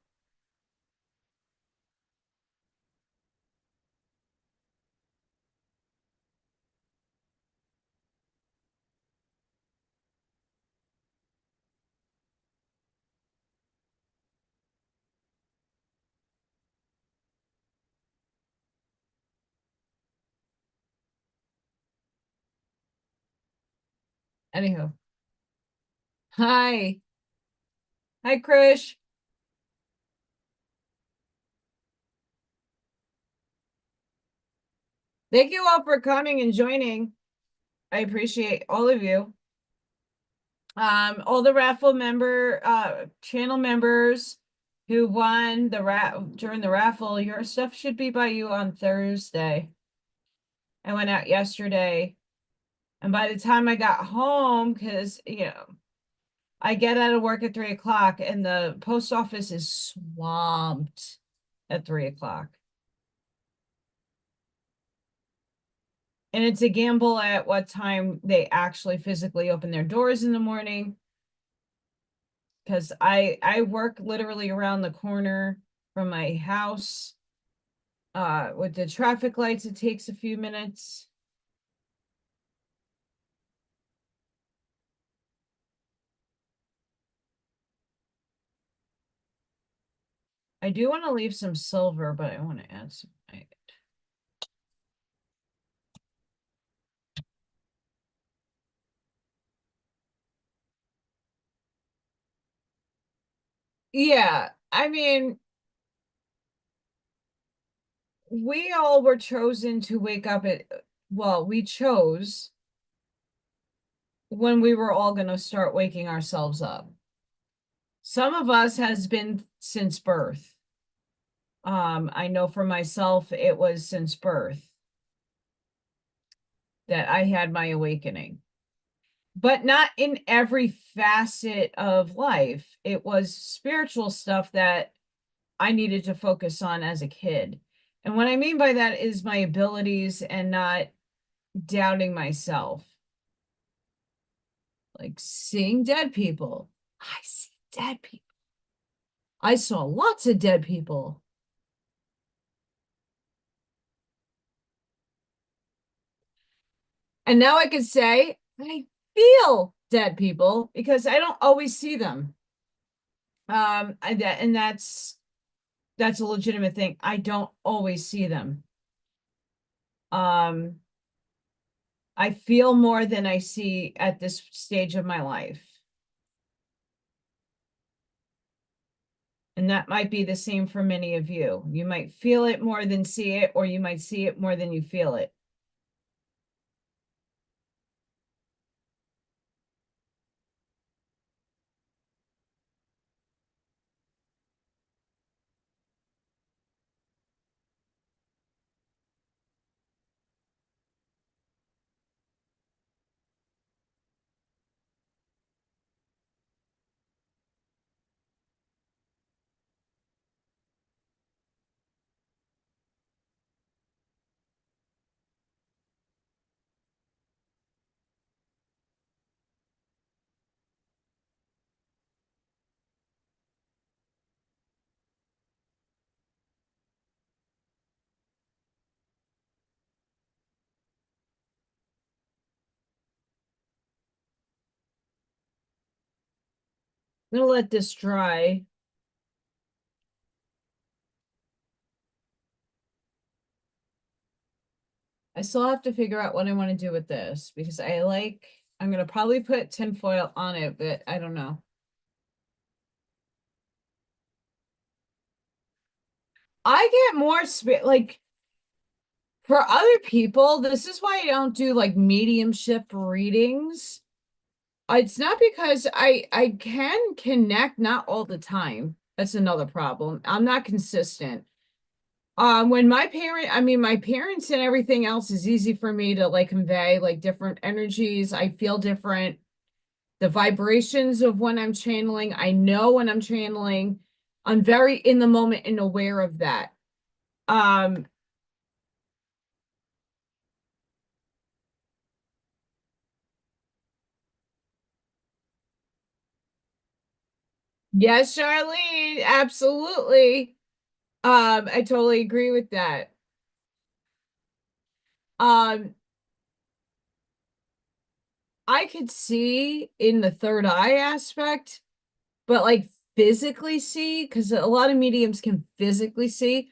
Anywho, hi. Hi, Krish. Thank you all for coming and joining. I appreciate all of you. All the raffle channel members who won during the raffle, your stuff should be by you on Thursday. I went out yesterday, and by the time I got home, because I get out of work at 3 o'clock, and the post office is swamped at 3 o'clock. And it's a gamble at what time they actually physically open their doors in the morning. Because I work literally around the corner from my house. With the traffic lights, it takes a few minutes. I do want to leave some silver, but I want to add some agate. Yeah, I mean, we all were chosen to wake up well, we chose when we were all going to start waking ourselves up. Some of us has been since birth. I know for myself, it was since birth that I had my awakening, but not in every facet of life. It was spiritual stuff that I needed to focus on as a kid. And what I mean by that is my abilities and not doubting myself. Like seeing dead people. I see dead people. I saw lots of dead people. And now I can say I feel dead people because I don't always see them. And that's a legitimate thing. I don't always see them. Um, I feel more than I see at this stage of my life. And that might be the same for many of you. You might feel it more than see it, or you might see it more than you feel it. I'm gonna let this dry. I still have to figure out what I want to do with this because I'm gonna probably put tinfoil on it, but I don't know. I get more like for other people, this is why I don't do like mediumship readings. It's not because I can connect, not all the time. That's another problem. I'm not consistent. When my parents and everything else is easy for me to like convey like different energies. I feel different. The vibrations of when I'm channeling, I know when I'm channeling. I'm very in the moment and aware of that. Um, yes, Charlene, absolutely. I totally agree with that. Um, I could see in the third eye aspect, but like physically see, because a lot of mediums can physically see.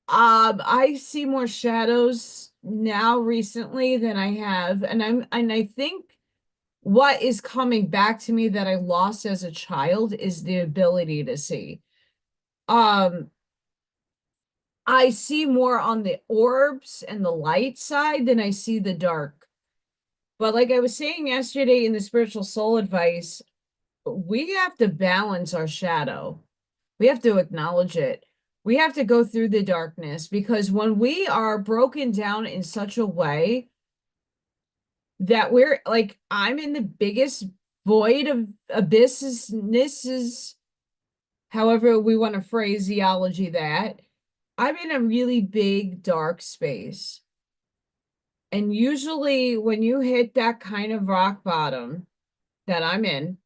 I see more shadows now recently than I have, and I think what is coming back to me that I lost as a child is the ability to see. Um, I see more on the orbs and the light side than I see the dark. But like I was saying yesterday in the spiritual soul advice, we have to balance our shadow. We have to acknowledge it. We have to go through the darkness because when we are broken down in such a way that we're like, I'm in the biggest void of abysses, however we want to phraseology that. I'm in a really big dark space. And usually when you hit that kind of rock bottom that I'm in,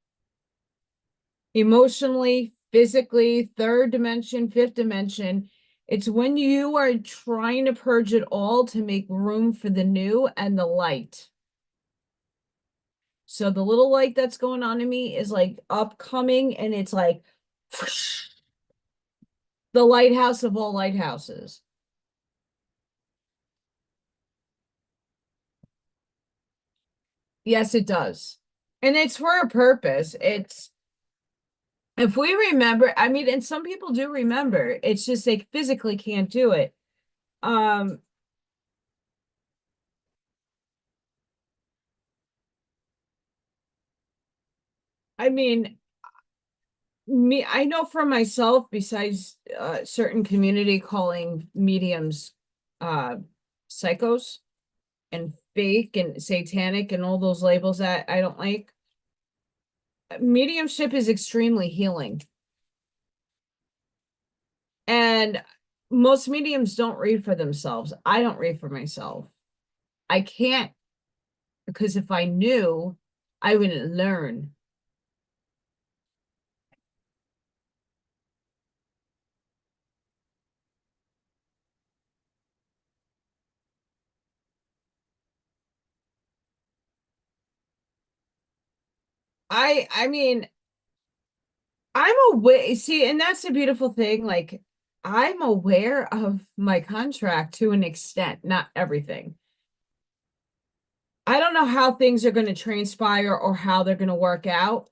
emotionally, physically, third dimension, fifth dimension. It's when you are trying to purge it all to make room for the new and the light. So the little light that's going on in me is like upcoming and it's like the lighthouse of all lighthouses. Yes, it does. And it's for a purpose. It's if we remember, I mean, and some people do remember, it's just they physically can't do it. Um, I mean, I know for myself, besides certain community calling mediums psychos and fake and satanic and all those labels that I don't like, mediumship is extremely healing. And most mediums don't read for themselves. I don't read for myself. I can't because if I knew, I wouldn't learn. I mean, I'm aware, see, and that's the beautiful thing. Like, I'm aware of my contract to an extent, not everything. I don't know how things are going to transpire or how they're going to work out,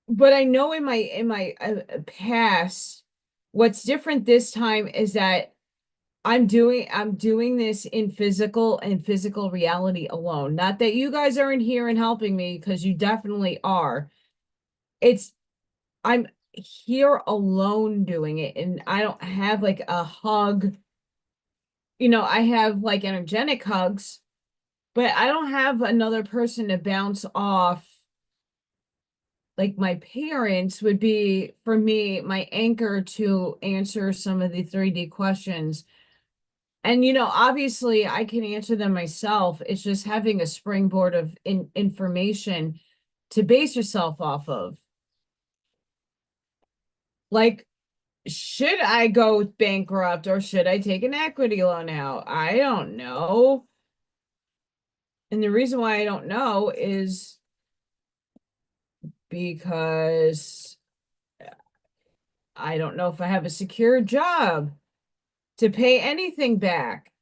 but I know in my past, what's different this time is that I'm doing this in physical reality alone. Not that you guys aren't here and helping me because you definitely are. It's I'm here alone doing it and I don't have like a hug. I have like energetic hugs, but I don't have another person to bounce off. Like my parents would be for me my anchor to answer some of the 3D questions. And obviously I can answer them myself. It's just having a springboard of information to base yourself off of. Like, should I go bankrupt or should I take an equity loan out? I don't know. And the reason why I don't know is because I don't know if I have a secure job to pay anything back.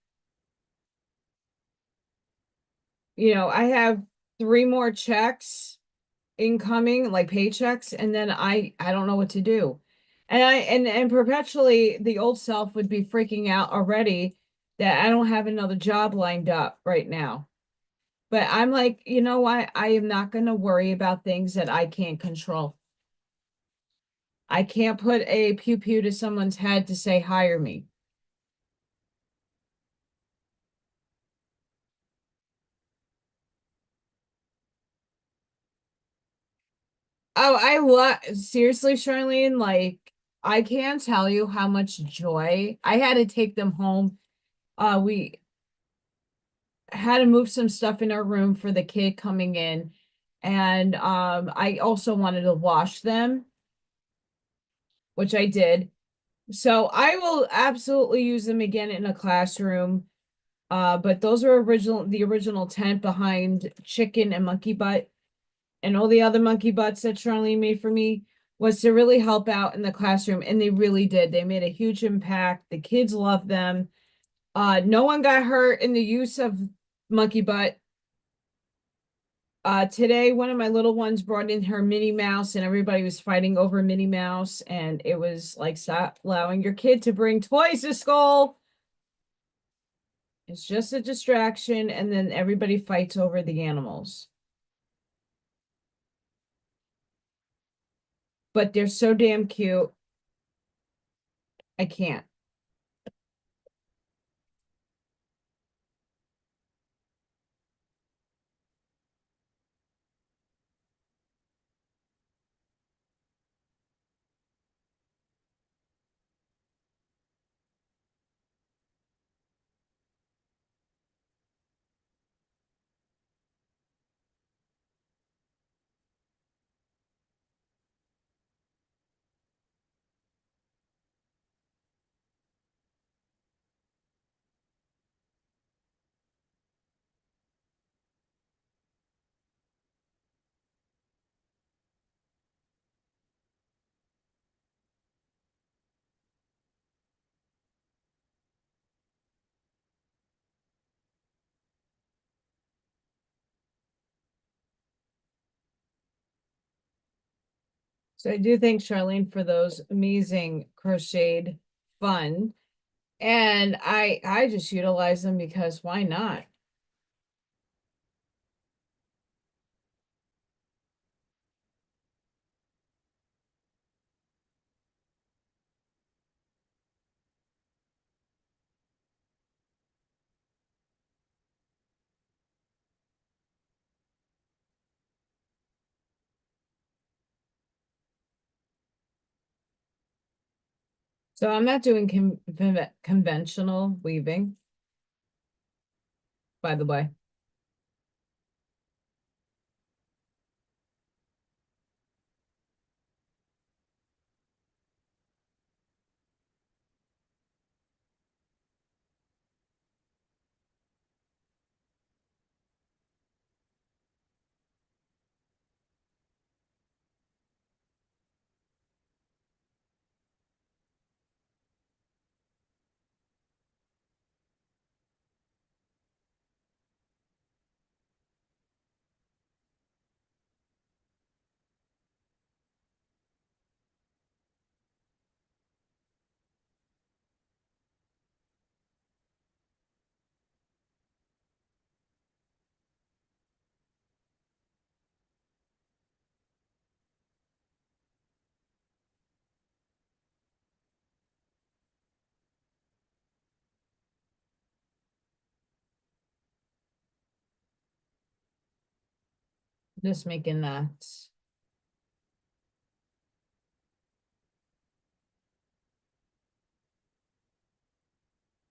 I have 3 more checks incoming, like paychecks, and then I don't know what to do. And perpetually the old self would be freaking out already that I don't have another job lined up right now. But I'm like, you know what? I am not going to worry about things that I can't control. I can't put a pew pew to someone's head to say hire me. Oh, I love seriously, Charlene, like I can't tell you how much joy. I had to take them home. We had to move some stuff in our room for the kid coming in. And I also wanted to wash them, which I did. So I will absolutely use them again in a classroom. But those are the original tent behind chicken and monkey butt and all the other monkey butts that Charlene made for me was to really help out in the classroom. And they really did. They made a huge impact. The kids loved them. No one got hurt in the use of monkey butt. Today, one of my little ones brought in her Minnie Mouse, and everybody was fighting over Minnie Mouse. And it was like, stop allowing your kid to bring toys to school. It's just a distraction. And then everybody fights over the animals. But they're so damn cute. I can't. So I do thank Charlene for those amazing crocheted fun. And I just utilize them because why not? So I'm not doing conventional weaving, by the way. Just making that.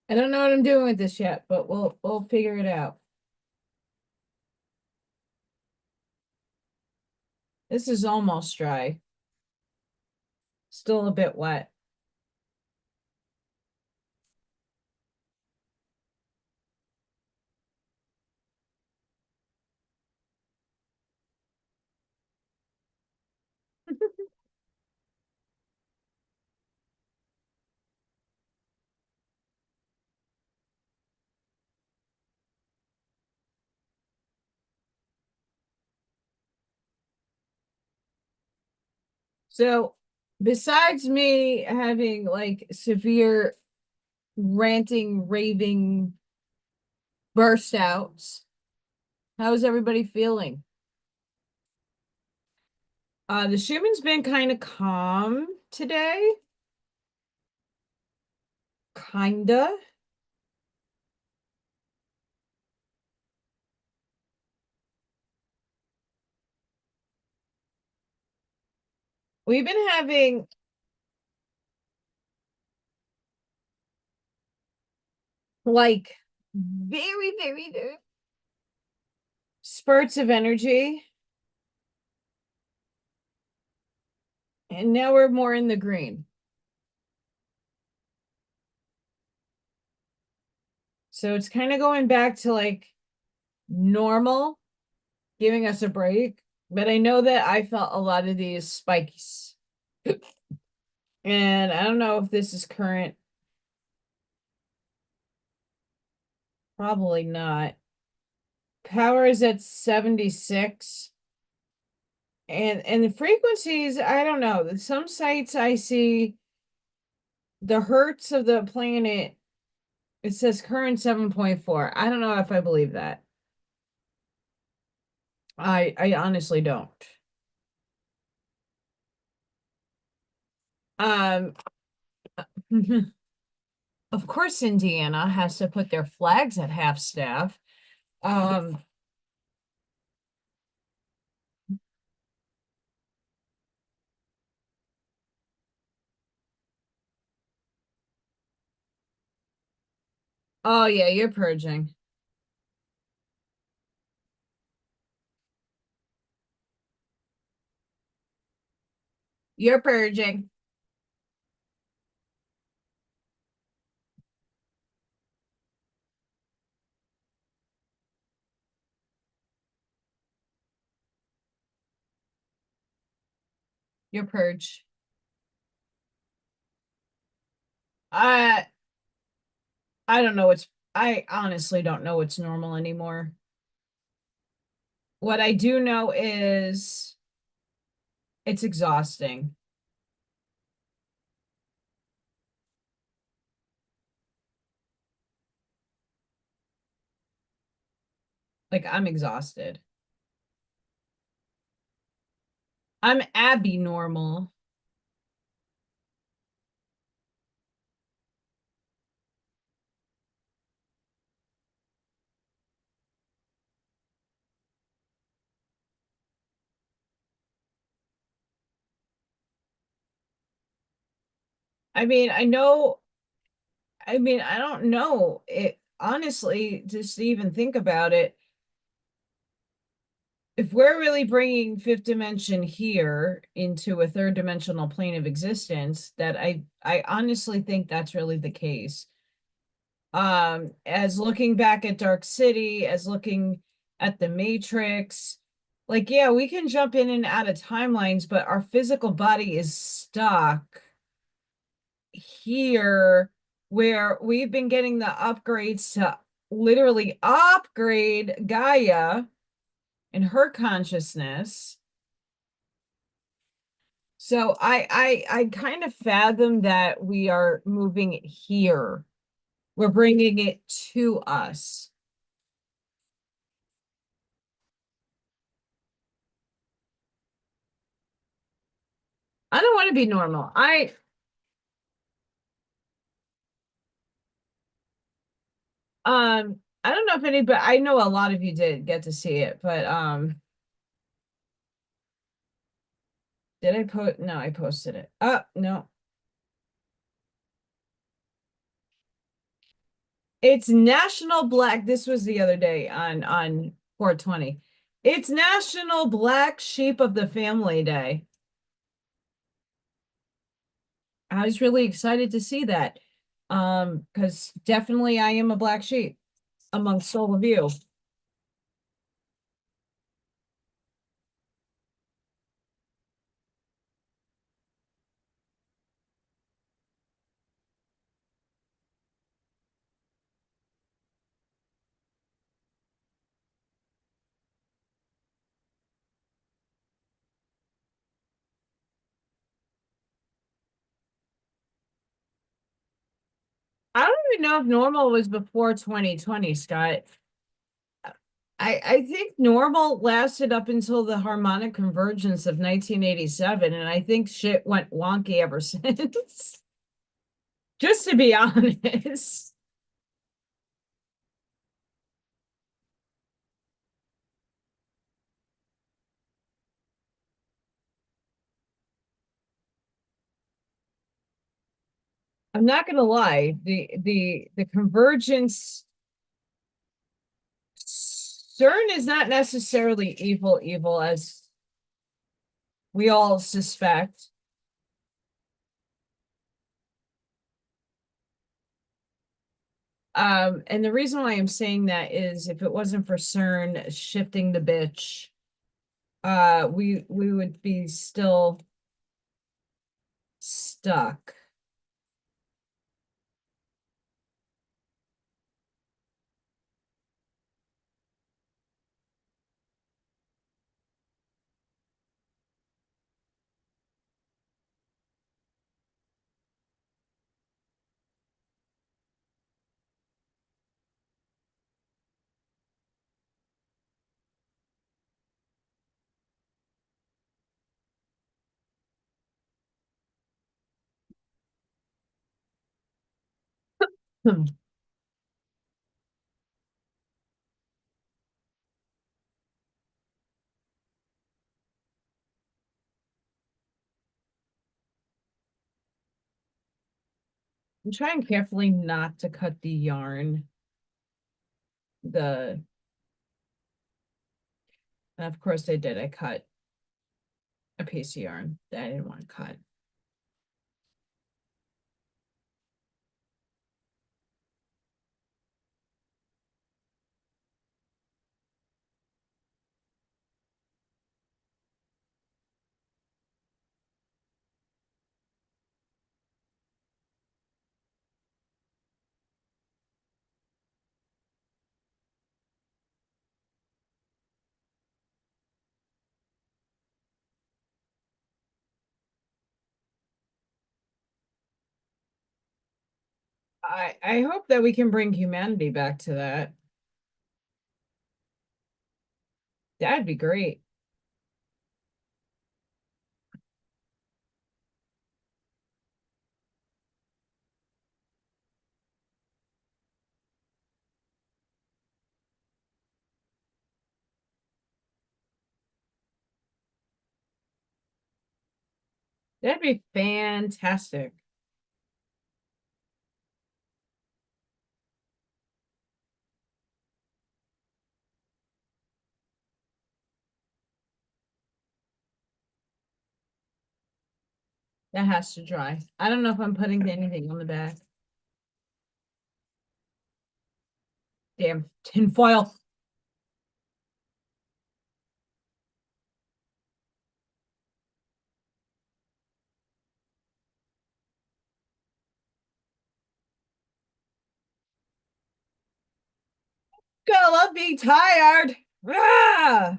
I don't know what I'm doing with this yet, but we'll figure it out. This is almost dry. Still a bit wet. So besides me having like severe ranting, raving burst outs, how's everybody feeling? The Schumann's been kind of calm today. Kinda. We've been having like very, very, very spurts of energy. And now we're more in the green. So it's kind of going back to like normal, giving us a break. But I know that I felt a lot of these spikes. And I don't know if this is current. Probably not. Power is at 76. And the frequencies, I don't know. Some sites I see the hertz of the planet, it says current 7.4. I don't know if I believe that. I honestly don't. Um, of course, Indiana has to put their flags at half staff. Um, oh yeah, you're purging. You're purging. You're purge. I I don't know what's I honestly don't know what's normal anymore. What I do know is it's exhausting. Like I'm exhausted. I'm Abby normal. I mean, I don't know. It honestly, just to even think about it, if we're really bringing fifth dimension here into a third dimensional plane of existence, that I honestly think that's really the case. As looking back at Dark City, as looking at the Matrix, like yeah, we can jump in and out of timelines, but our physical body is stuck here where we've been getting the upgrades to literally upgrade Gaia and her consciousness. So I kind of fathom that we are moving it here. We're bringing it to us. I don't want to be normal. I don't know if any, but I know a lot of you did get to see it, but did I post? No, I posted it. Oh, no. It's National Black. This was the other day on 420. It's National Black Sheep of the Family Day. I was really excited to see that. Because definitely I am a black sheep amongst all of you. I don't even know if normal was before 2020, Scott. I think normal lasted up until the harmonic convergence of 1987, and I think shit went wonky ever since. Just to be honest. I'm not gonna lie, the convergence CERN is not necessarily evil as we all suspect. And the reason why I'm saying that is if it wasn't for CERN shifting the bitch, we would be still stuck. I'm trying carefully not to cut the yarn. The Of course I did. I cut a piece of yarn that I didn't want to cut. I hope that we can bring humanity back to that. That'd be great. That'd be fantastic. That has to dry. I don't know if I'm putting anything on the back. Damn tinfoil. Gonna be tired. Ah!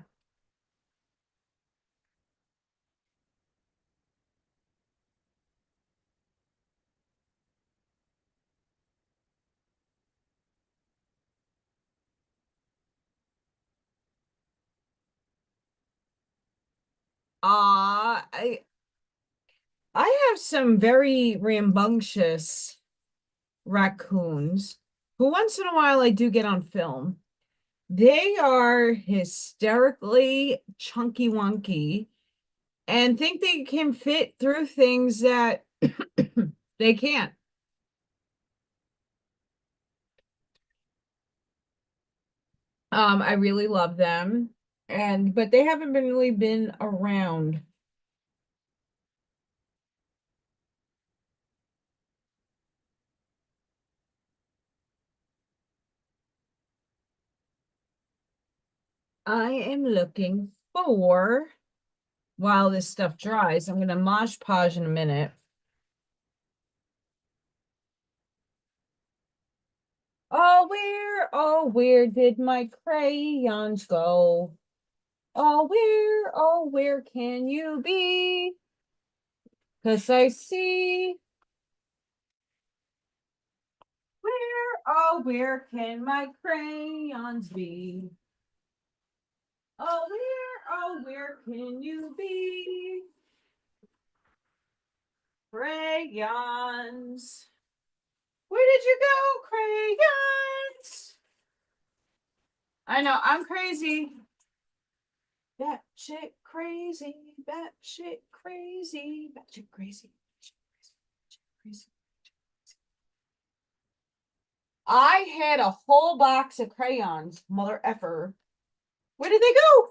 I have some very rambunctious raccoons who once in a while I do get on film. They are hysterically chunky wonky and think they can fit through things that they can't. I really love them, but they haven't been really been around. I am looking for, while this stuff dries, I'm gonna mosh podge in a minute. Oh, where did my crayons go? Oh, where can you be? 'Cause I see where can my crayons be? Oh, where can you be? Crayons. Where did you go, crayons? I know, I'm crazy. That shit crazy, that shit crazy, that shit crazy, crazy. I had a whole box of crayons, mother effer. Where did they go?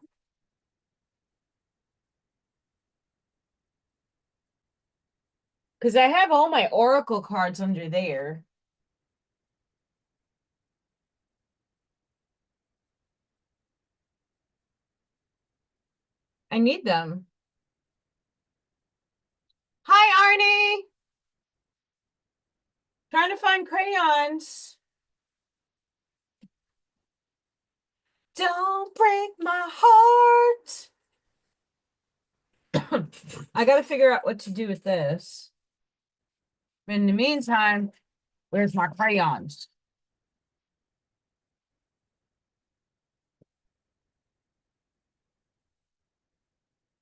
Because I have all my Oracle cards under there. I need them. Hi, Arnie. Trying to find crayons. Don't break my heart. I got to figure out what to do with this. In the meantime, where's my crayons?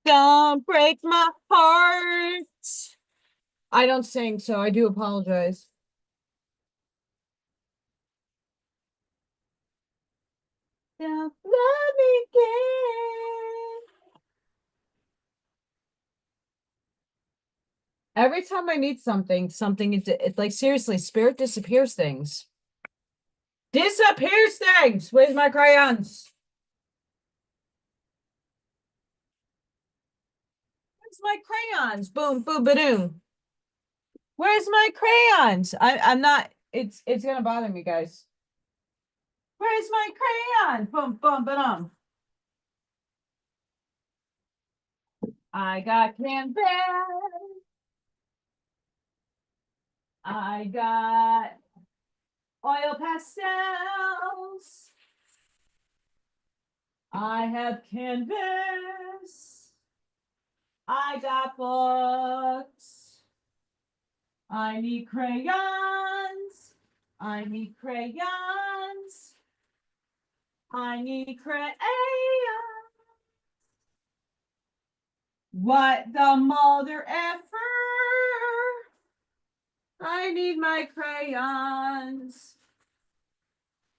Don't break my heart. I don't sing, so I do apologize. Don't love me again. Every time I need something, it's like seriously, spirit disappears things. Disappears things. Where's my crayons? Where's my crayons? Boom, boom, ba-doom. Where's my crayons? I'm not. It's gonna bother me, guys. Where's my crayon? Boom, boom, ba-dum. I got canvas. I got oil pastels. I have canvas. I got books. I need crayons. I need crayons. I need crayons. What the mother effer? I need my crayons.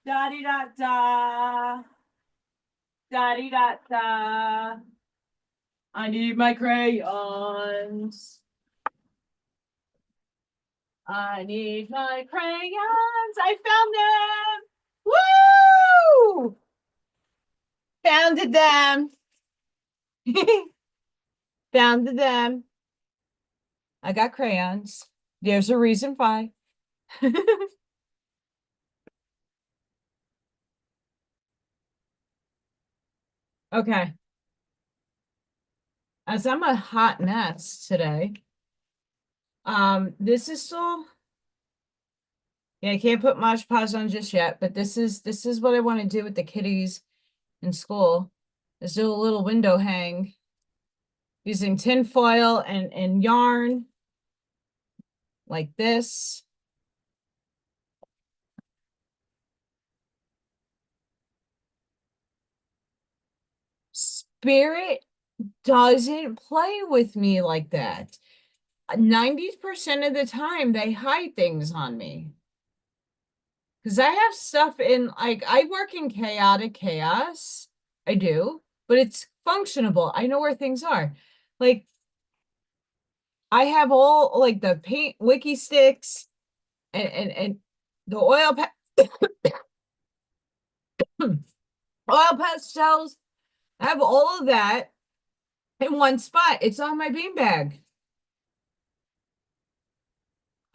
Da di da da. Da di da da. I need my crayons. I need my crayons. I found them. Woo! Founded them. Founded them. I got crayons. There's a reason why. Okay. As I'm a hot mess today, this is still, yeah, I can't put Mosh Pause on just yet, but this is what I want to do with the kitties in school. Is do a little window hang using tin foil and yarn like this. Spirit doesn't play with me like that. 90% of the time they hide things on me. Because I have stuff in, like, I work in chaotic chaos. I do, but it's functionable. I know where things are. Like, I have all, like, the paint wiki sticks and the oil oil pastels. I have all of that in one spot. It's on my beanbag.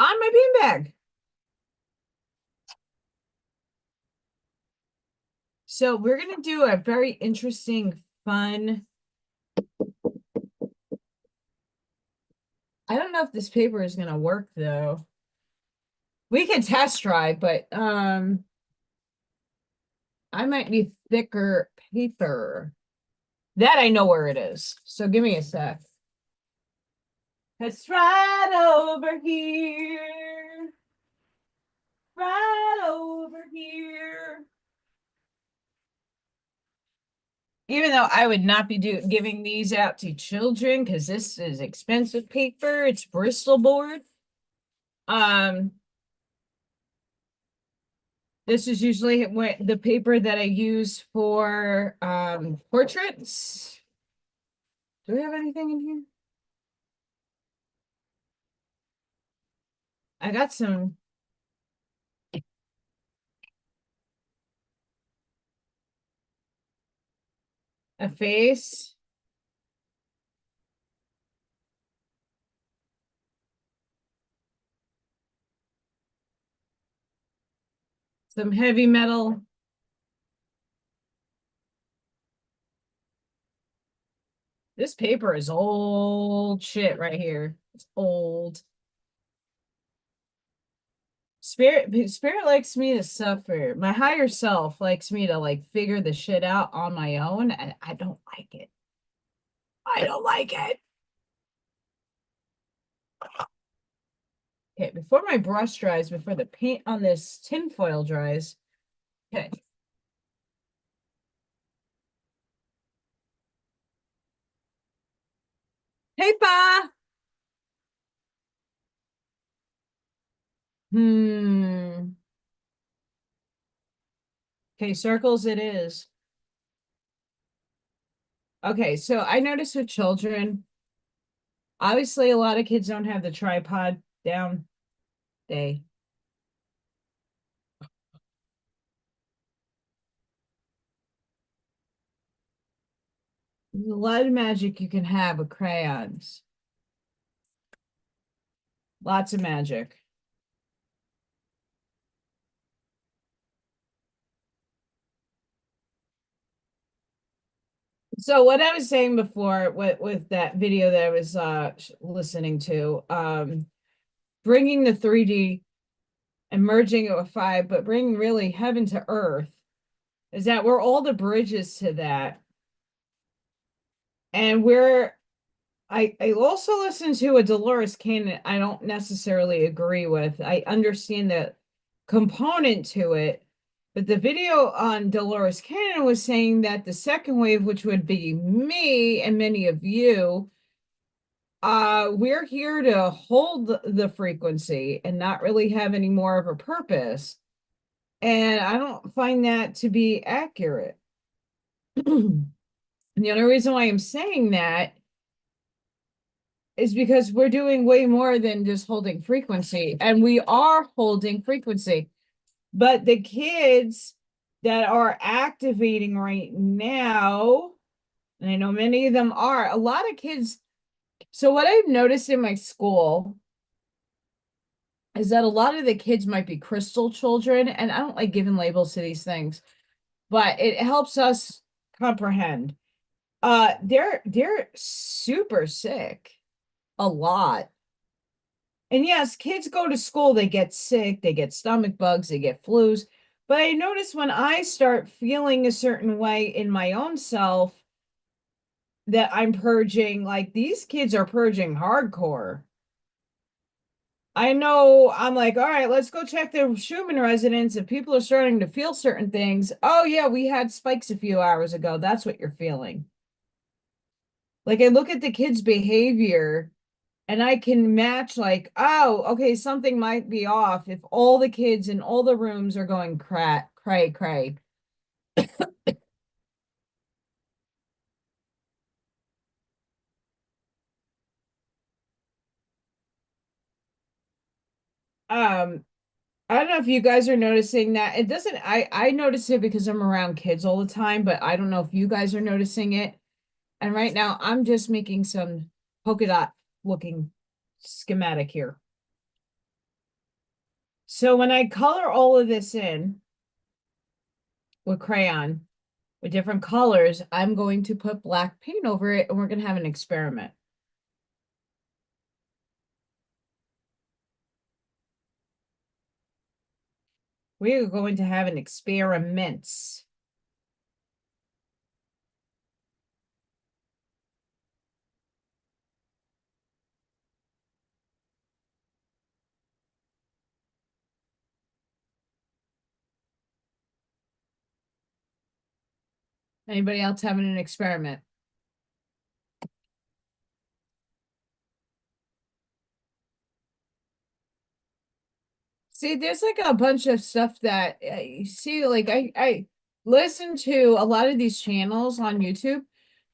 On my beanbag. So we're going to do a very interesting, fun. I don't know if this paper is going to work though. We can test drive, but I might need thicker paper. That I know where it is. So give me a sec. It's right over here. right over here. Even though I would not be giving these out to children because this is expensive paper. It's Bristol board. Um, this is usually the paper that I use for portraits. Do we have anything in here? I got a face. Some heavy metal. This paper is old shit right here. It's old. Spirit likes me to suffer. My higher self likes me to like figure the shit out on my own, and I don't like it. I don't like it. Okay, before my brush dries, before the paint on this tinfoil dries. Okay. Paper. Hmm. Okay, circles it is. Okay, so I noticed with children, obviously a lot of kids don't have the tripod down. There's a lot of magic you can have with crayons. Lots of magic. So what I was saying before with that video that I was listening to, bringing the 3D and merging it with 5, but bringing really heaven to earth, is that we're all the bridges to that. And I also listened to a Dolores Cannon I don't necessarily agree with. I understand the component to it, but the video on Dolores Cannon was saying that the second wave, which would be me and many of you, we're here to hold the frequency and not really have any more of a purpose. And I don't find that to be accurate. And the only reason why I'm saying that is because we're doing way more than just holding frequency, and we are holding frequency. But the kids that are activating right now, and I know many of them are, a lot of kids. So, what I've noticed in my school is that a lot of the kids might be crystal children, and I don't like giving labels to these things, but it helps us comprehend. They're super sick a lot. And yes, kids go to school, they get sick, they get stomach bugs, they get flus. But I notice when I start feeling a certain way in my own self that I'm purging, like these kids are purging hardcore. I know I'm like, all right, let's go check the Schumann residence. If people are starting to feel certain things, oh yeah, we had spikes a few hours ago. That's what you're feeling. Like I look at the kids' behavior and I can match like, oh, okay, something might be off if all the kids in all the rooms are going cray, cray. Um, I don't know if you guys are noticing that. It doesn't, I notice it because I'm around kids all the time, but I don't know if you guys are noticing it. And right now I'm just making some polka dot looking schematic here. So when I color all of this in with crayon with different colors, I'm going to put black paint over it and we're going to have an experiment. We are going to have an experiment. Anybody else having an experiment? See, there's like a bunch of stuff that you see, like I listen to a lot of these channels on YouTube,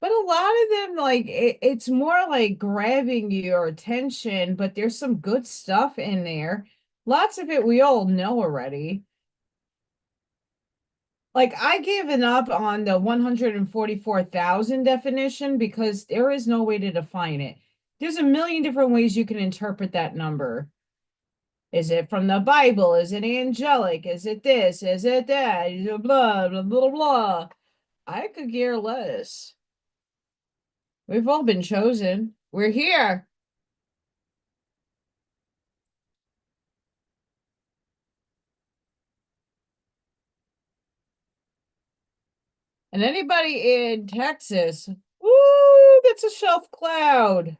but a lot of them like it's more like grabbing your attention, but there's some good stuff in there. Lots of it we all know already. Like I given up on the 144,000 definition because there is no way to define it. There's a million different ways you can interpret that number. Is it from the Bible? Is it angelic? Is it this? Is it that? Blah, blah, blah, blah. I could care less. We've all been chosen. We're here. And anybody in Texas, woo, that's a shelf cloud.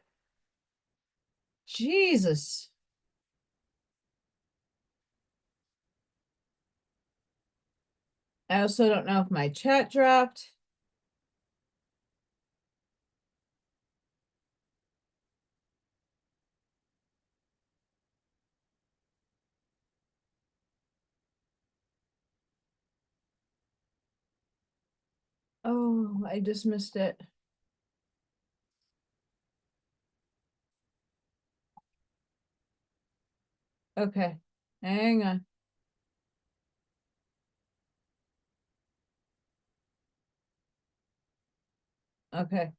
Jesus. I also don't know if my chat dropped. Oh, I just missed it. Okay. Hang on. Okay.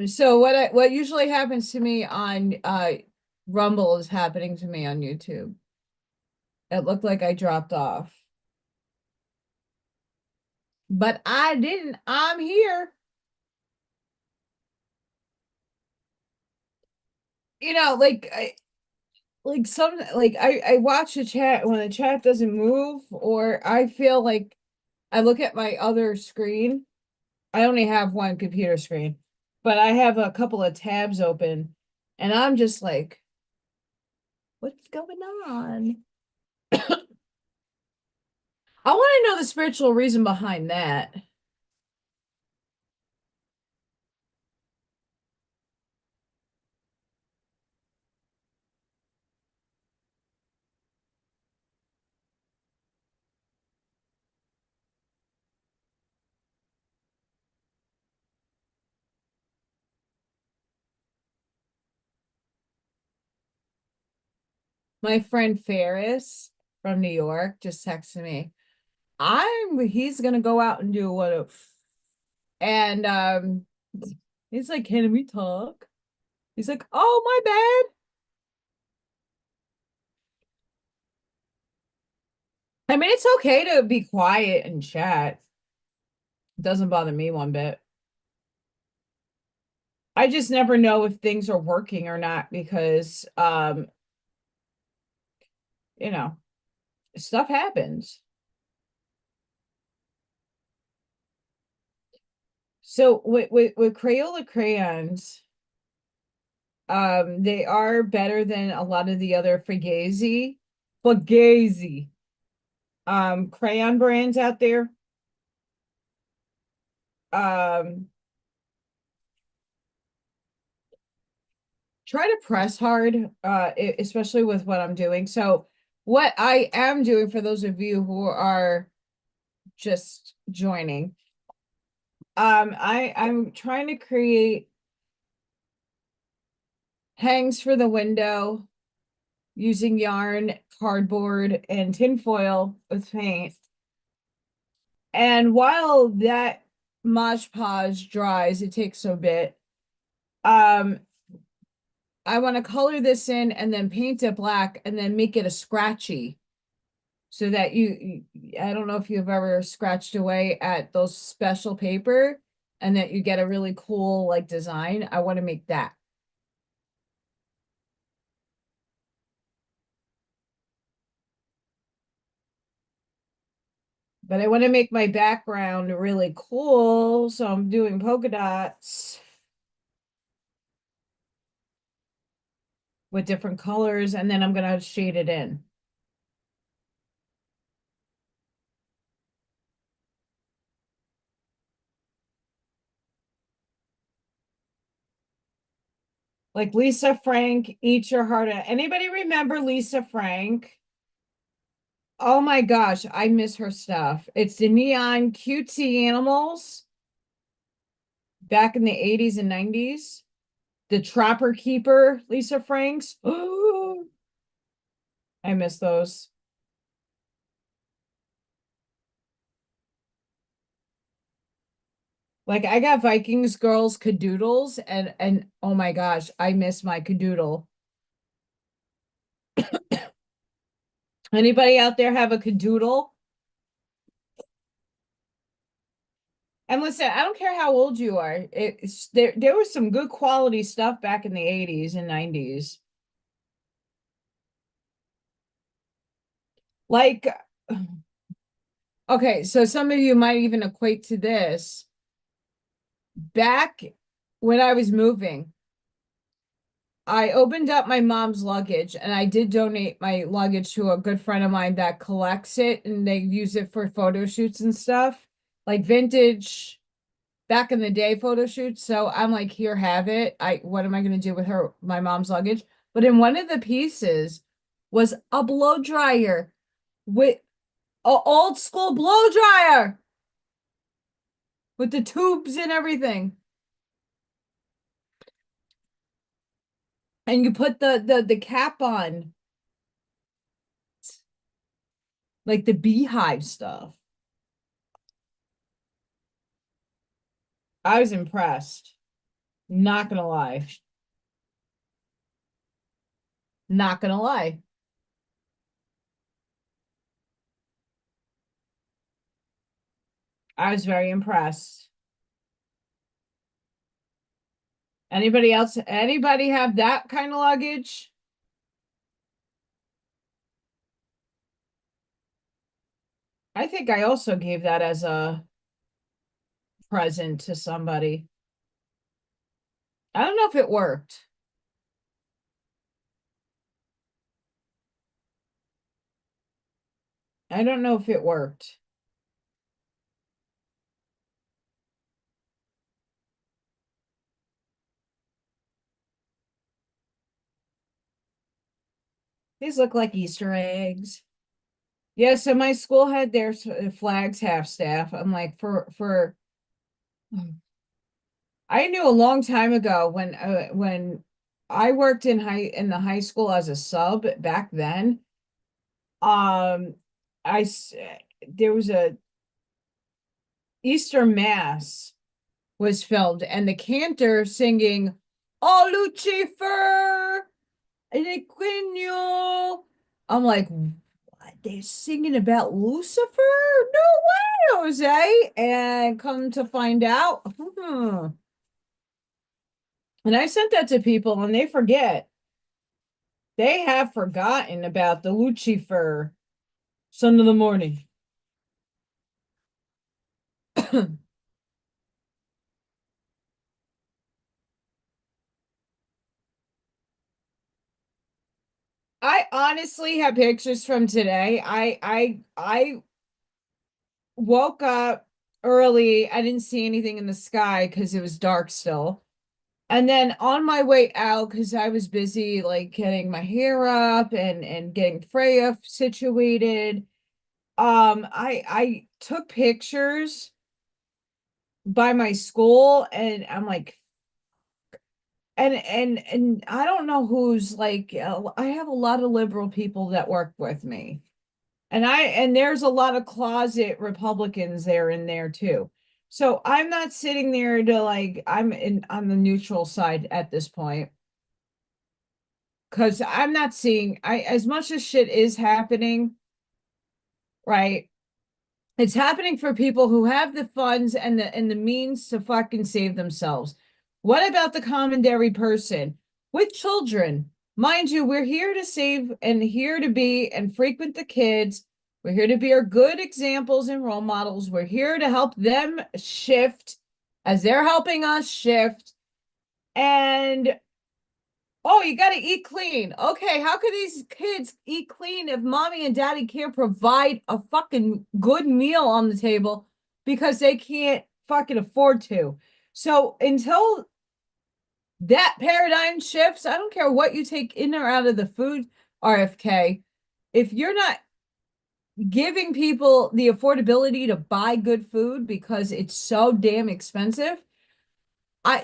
So what usually happens to me on Rumble is happening to me on YouTube. It looked like I dropped off. But I didn't. I'm here. Like I watch the chat when the chat doesn't move, or I feel like I look at my other screen. I only have one computer screen, but I have a couple of tabs open, and I'm just like, what's going on? I want to know the spiritual reason behind that. My friend Ferris from New York just texted me. He's gonna go out and do and he's like, can we talk? He's like, oh my bad. I mean, it's okay to be quiet and chat. It doesn't bother me one bit. I just never know if things are working or not because you know, stuff happens. So with Crayola crayons, they are better than a lot of the other Fugazi crayon brands out there. Um, try to press hard, especially with what I'm doing. So what I am doing for those of you who are just joining, I'm trying to create hangs for the window using yarn, cardboard, and tinfoil with paint. And while that Mod Podge dries, it takes a bit. I want to color this in and then paint it black and then make it a scratchy so that I don't know if you've ever scratched away at those special paper and that you get a really cool like design. I want to make that. But I want to make my background really cool, so I'm doing polka dots with different colors, and then I'm going to shade it in. Like Lisa Frank, Eat Your Heart Out. Anybody remember Lisa Frank? Oh my gosh, I miss her stuff. It's the neon cutesy animals back in the 80s and 90s. The Trapper Keeper, Lisa Franks. Oh, I miss those. Like I got Vikings girls cadoodles and oh my gosh, I miss my cadoodle. Anybody out there have a cadoodle? And listen, I don't care how old you are. It's there was some good quality stuff back in the 80s and 90s. Like okay, so some of you might even equate to this. Back when I was moving, I opened up my mom's luggage and I did donate my luggage to a good friend of mine that collects it and they use it for photo shoots and stuff, like vintage back in the day photo shoots. So I'm like, here, have it. What am I going to do with my mom's luggage? But in one of the pieces was a blow dryer with an old school blow dryer with the tubes and everything. And you put the cap on, like the beehive stuff. I was impressed. Not gonna lie. Not gonna lie. I was very impressed. Anybody else? Anybody have that kind of luggage? I think I also gave that as a present to somebody. I don't know if it worked. I don't know if it worked. These look like Easter eggs. Yeah, so my school had their flags half staff. I'm like, for I knew a long time ago when I worked in the high school as a sub back then. Um, there was a Easter Mass was filmed, and the cantor singing, "Oh Lucifer and Equinio." I'm like, what? They're singing about Lucifer? No way, Jose. And come to find out, and I sent that to people, and they forget. They have forgotten about the Lucifer, son of the morning. I honestly have pictures from today. I woke up early. I didn't see anything in the sky because it was dark still. And then on my way out, because I was busy like getting my hair up and getting Freya situated, I took pictures by my school, and I'm like, and I don't know who's like, I have a lot of liberal people that work with me. And there's a lot of closet Republicans there in there too. So I'm not sitting there to like I'm in on the neutral side at this point because I'm not seeing I as much as shit is happening, right? It's happening for people who have the funds and the means to fucking save themselves. What about the commandery person with children? Mind you, we're here to save and here to be and frequent the kids. We're here to be our good examples and role models. We're here to help them shift as they're helping us shift. And oh, you got to eat clean. Okay, how could these kids eat clean if mommy and daddy can't provide a fucking good meal on the table because they can't fucking afford to? So until That paradigm shifts. I don't care what you take in or out of the food RFK. If you're not giving people the affordability to buy good food because it's so damn expensive,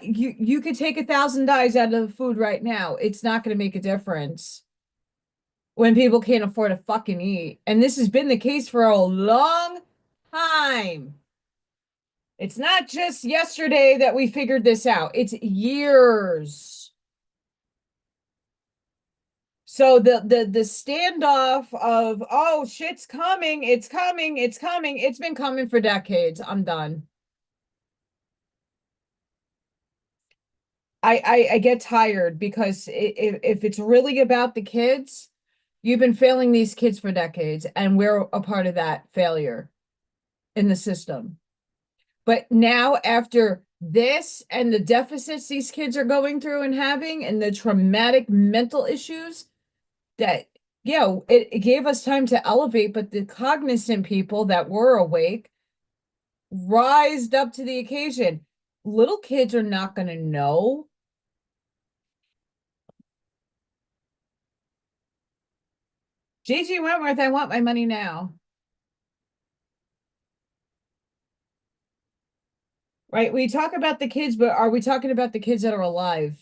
you could take $1,000 out of the food right now. It's not going to make a difference when people can't afford to fucking eat. And this has been the case for a long time. It's not just yesterday that we figured this out. It's years. So the standoff of, oh, shit's coming, it's coming, it's coming. It's been coming for decades. I'm done. I get tired because if it's really about the kids, you've been failing these kids for decades, and we're a part of that failure in the system. But now, after this and the deficits these kids are going through and having, and the traumatic mental issues that, yeah, it gave us time to elevate, but the cognizant people that were awake rised up to the occasion. Little kids are not going to know. JG Wentworth, I want my money now. Right? We talk about the kids, but are we talking about the kids that are alive?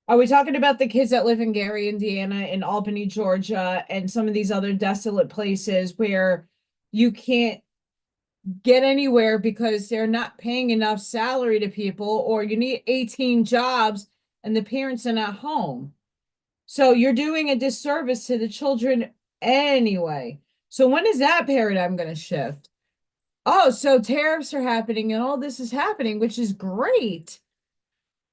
Are we talking about the kids that live in Gary, Indiana, in Albany, Georgia, and some of these other desolate places where you can't get anywhere because they're not paying enough salary to people, or you need 18 jobs and the parents are not home? So you're doing a disservice to the children anyway. So when is that paradigm going to shift? Oh, so tariffs are happening and all this is happening, which is great.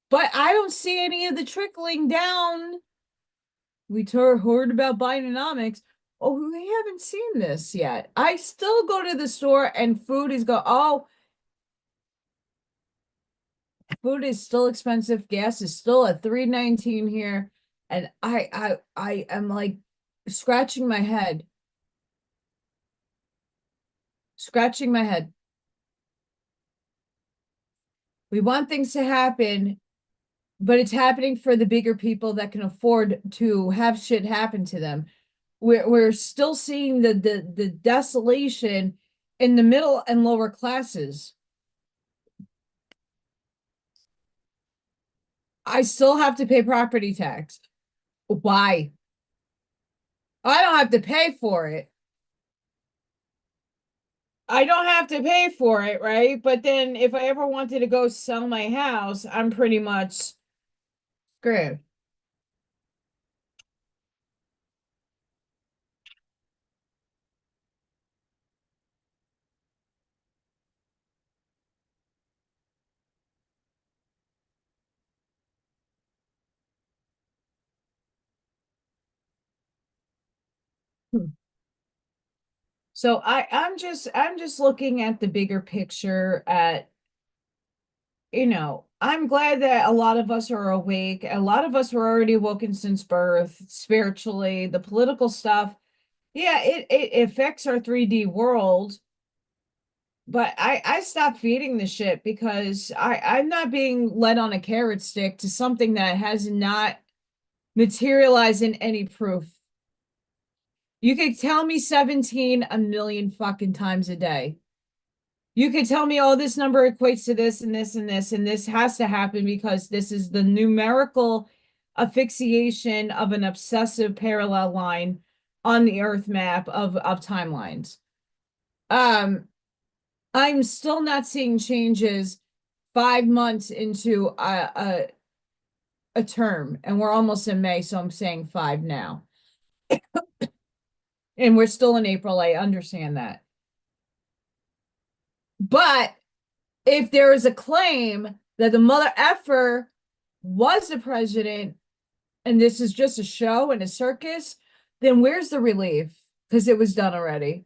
But I don't see any of the trickling down. We heard about Bidenomics. Oh, we haven't seen this yet. I still go to the store and food is food is still expensive. Gas is still at $3.19 here. And I am like scratching my head. Scratching my head. We want things to happen, but it's happening for the bigger people that can afford to have shit happen to them. We're still seeing the desolation in the middle and lower classes. I still have to pay property tax. Why? I don't have to pay for it. I don't have to pay for it, right? But then if I ever wanted to go sell my house, I'm pretty much screwed. So I'm just looking at the bigger picture at, I'm glad that a lot of us are awake. A lot of us were already awoken since birth, spiritually. The political stuff, yeah, it affects our 3D world. But I stopped feeding the shit because I'm not being led on a carrot stick to something that has not materialized in any proof. You could tell me 17 a million fucking times a day. You could tell me, oh, this number equates to this and this and this, and this has to happen because this is the numerical asphyxiation of an obsessive parallel line on the Earth map of timelines. Um, I'm still not seeing changes 5 months into a term, and we're almost in May, so I'm saying 5 now. And we're still in April. I understand that. But if there is a claim that the mother effer was the president and this is just a show and a circus, then where's the relief? Because it was done already.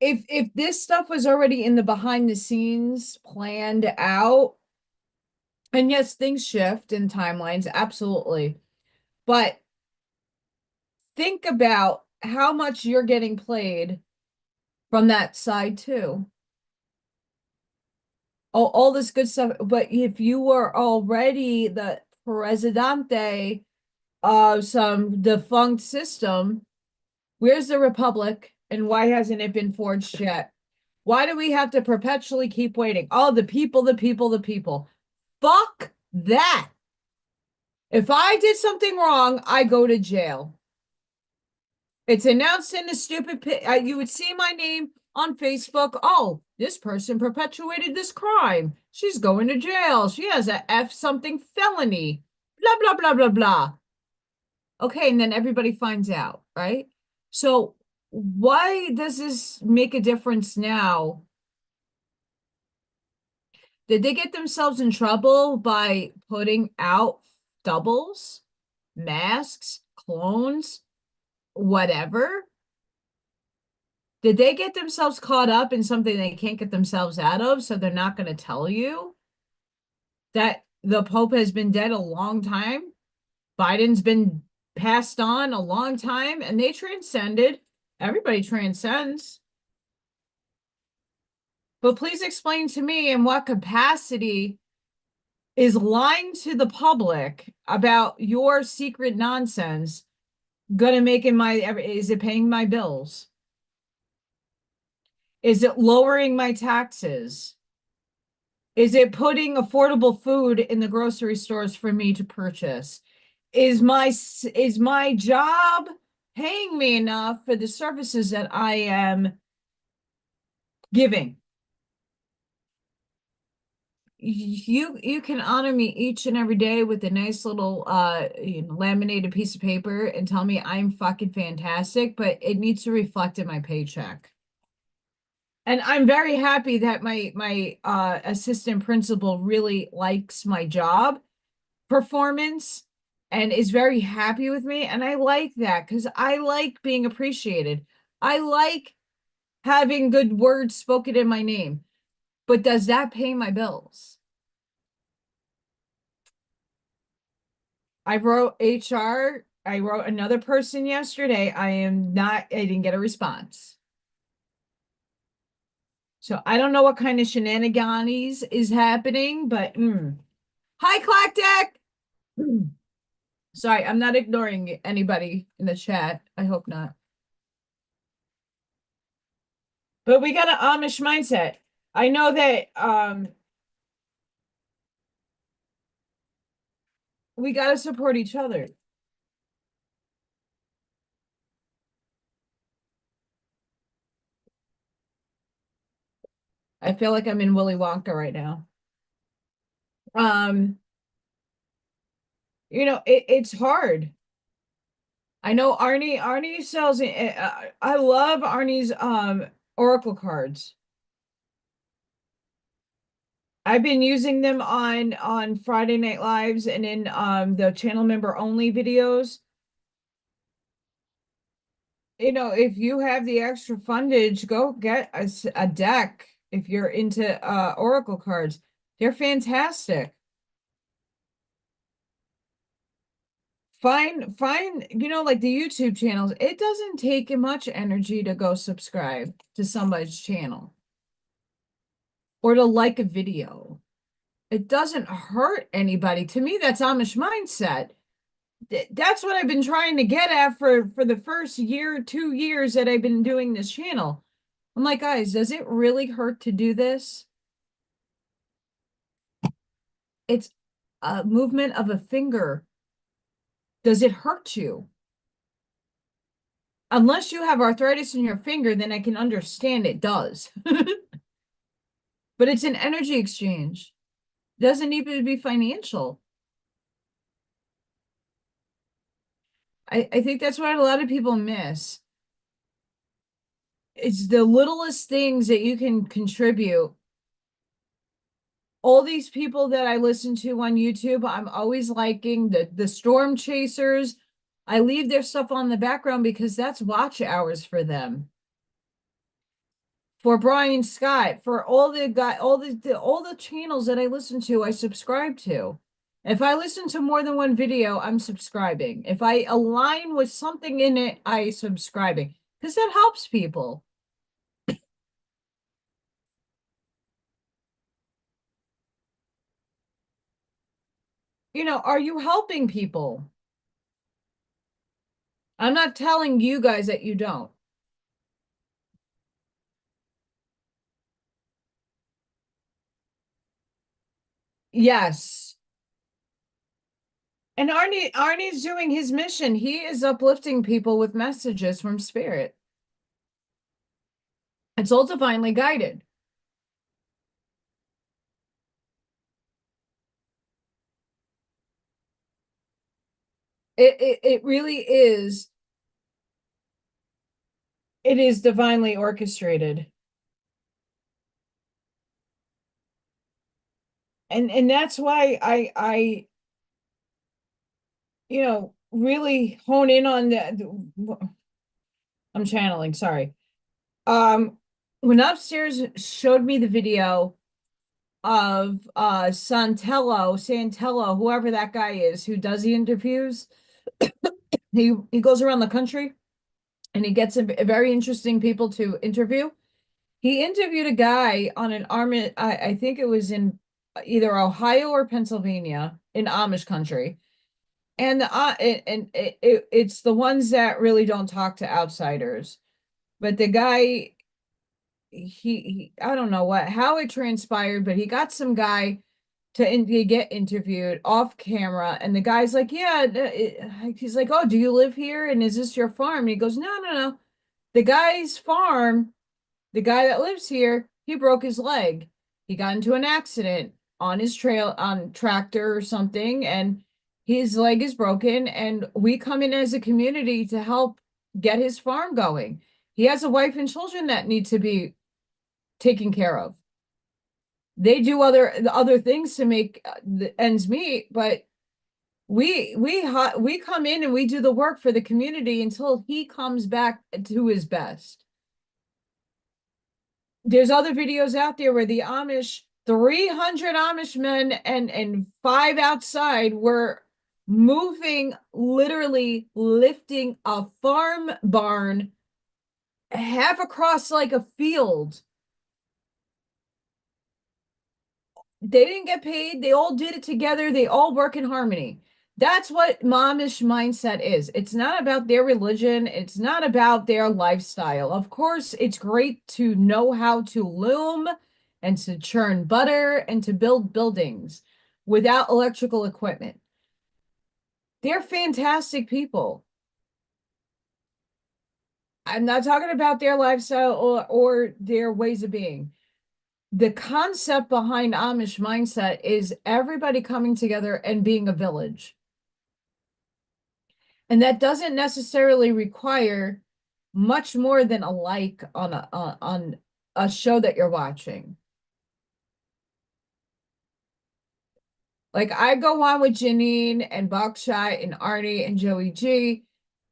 If this stuff was already in the behind the scenes planned out, and yes, things shift in timelines, absolutely. But think about how much you're getting played from that side too. All this good stuff. But if you were already the presidente of some defunct system, where's the republic and why hasn't it been forged yet? Why do we have to perpetually keep waiting? Oh, the people, the people, the people. Fuck that. If I did something wrong, I go to jail. It's announced in the stupid, you would see my name on Facebook. Oh, this person perpetuated this crime. She's going to jail. She has a F something felony. Blah, blah, blah, blah, blah. Okay, and then everybody finds out, right? So why does this make a difference now? Did they get themselves in trouble by putting out doubles, masks, clones, whatever? Did they get themselves caught up in something they can't get themselves out of, so they're not going to tell you that the Pope has been dead a long time? Biden's been passed on a long time, and they transcended. Everybody transcends. But please explain to me in what capacity is lying to the public about your secret nonsense gonna make is it paying my bills? Is it lowering my taxes? Is it putting affordable food in the grocery stores for me to purchase? Is my job paying me enough for the services that I am giving? You can honor me each and every day with a nice little laminated piece of paper and tell me I'm fucking fantastic, but it needs to reflect in my paycheck. And I'm very happy that my assistant principal really likes my job performance and is very happy with me. And I like that because I like being appreciated. I like having good words spoken in my name. But does that pay my bills? I wrote HR. I wrote another person yesterday. I didn't get a response. So I don't know what kind of shenanigans is happening, but hi, Clackdeck. Sorry, I'm not ignoring anybody in the chat. I hope not. But we got an Amish mindset. I know that we got to support each other. I feel like I'm in Willy Wonka right now. It's hard. I know Arnie sells I love Arnie's Oracle cards. I've been using them on Friday Night Lives and in the channel member only videos. If you have the extra fundage, go get a deck if you're into Oracle cards. They're fantastic. Find like the YouTube channels. It doesn't take much energy to go subscribe to somebody's channel or to like a video. It doesn't hurt anybody. To me, that's Amish mindset. That's what I've been trying to get at for the first year, 2 years that I've been doing this channel. I'm like, guys, does it really hurt to do this? It's a movement of a finger. Does it hurt you? Unless you have arthritis in your finger, then I can understand it does. But it's an energy exchange. It doesn't need to be financial. I think that's what a lot of people miss. It's the littlest things that you can contribute. All these people that I listen to on YouTube, I'm always liking the storm chasers. I leave their stuff on the background because that's watch hours for them. For Brian Scott, for all the channels that I listen to, I subscribe to. If I listen to more than one video, I'm subscribing. If I align with something in it, I subscribing because that helps people. Are you helping people? I'm not telling you guys that you don't. Yes. And Arnie's doing his mission. He is uplifting people with messages from spirit. It's all divinely guided. It really is. It is divinely orchestrated. And that's why I really hone in on I'm channeling, sorry. When Upstairs showed me the video of Santello, whoever that guy is who does the interviews, he goes around the country and he gets very interesting people to interview. He interviewed a guy on an I think it was in either Ohio or Pennsylvania in Amish country. And it's the ones that really don't talk to outsiders. But the guy, I don't know how it transpired, but he got some guy to get interviewed off camera, and the guy's like, "Yeah," he's like, "Oh, do you live here? And is this your farm?" And he goes, "No, no, no. The guy's farm, the guy that lives here, he broke his leg. He got into an accident on his trail on tractor or something, and his leg is broken. And we come in as a community to help get his farm going. He has a wife and children that need to be taken care of. They do other things to make the ends meet, but we come in and we do the work for the community until he comes back to his best. There's other videos out there where the Amish, 300 Amish men and five outside were moving, literally lifting a farm barn half across like a field. They didn't get paid. They all did it together. They all work in harmony. That's what momish mindset is. It's not about their religion. It's not about their lifestyle. Of course, it's great to know how to loom and to churn butter and to build buildings without electrical equipment. They're fantastic people. I'm not talking about their lifestyle or their ways of being. The concept behind Amish mindset is everybody coming together and being a village. And that doesn't necessarily require much more than a like on a show that you're watching. Like I go on with Janine and Buckshot and Arnie and Joey G,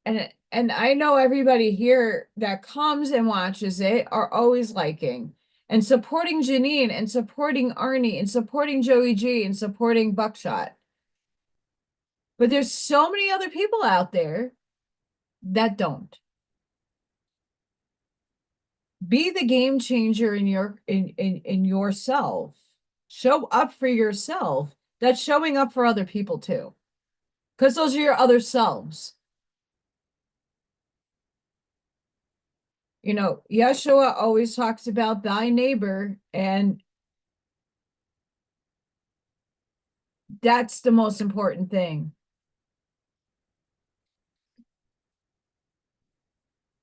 and I know everybody here that comes and watches it are always liking and supporting Janine and supporting Arnie and supporting Joey G and supporting Buckshot. But there's so many other people out there that don't. Be the game changer in yourself. Show up for yourself. That's showing up for other people too. Because those are your other selves. Yeshua always talks about thy neighbor, and that's the most important thing.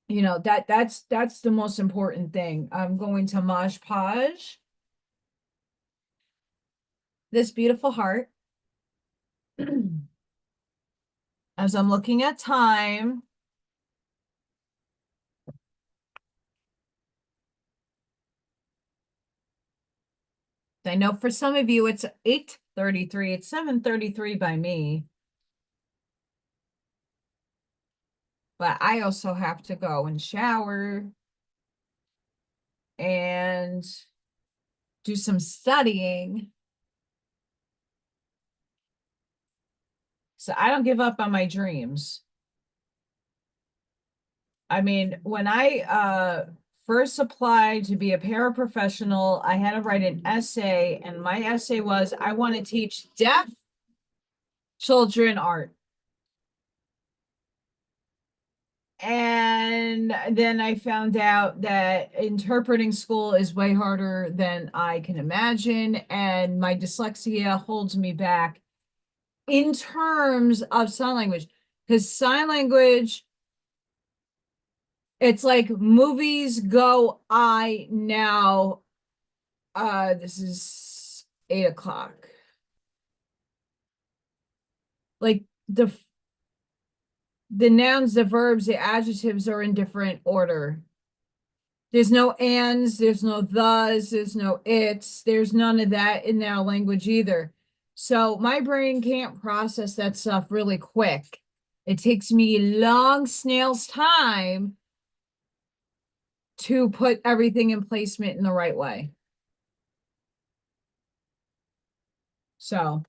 That's the most important thing. I'm going to Maj Podge this beautiful heart as I'm looking at time. I know for some of you it's 8:33. It's 7:33 by me. But I also have to go and shower and do some studying. So I don't give up on my dreams. I mean, when I first applied to be a paraprofessional, I had to write an essay, and my essay was I want to teach deaf children art. And then I found out that interpreting school is way harder than I can imagine, and my dyslexia holds me back in terms of sign language, because sign language, it's like movies go I now. This is 8 o'clock. Like the nouns, the verbs, the adjectives are in different order. There's no ands, there's no thes, there's no its, there's none of that in our language either. So my brain can't process that stuff really quick. It takes me long snail's time to put everything in placement in the right way. So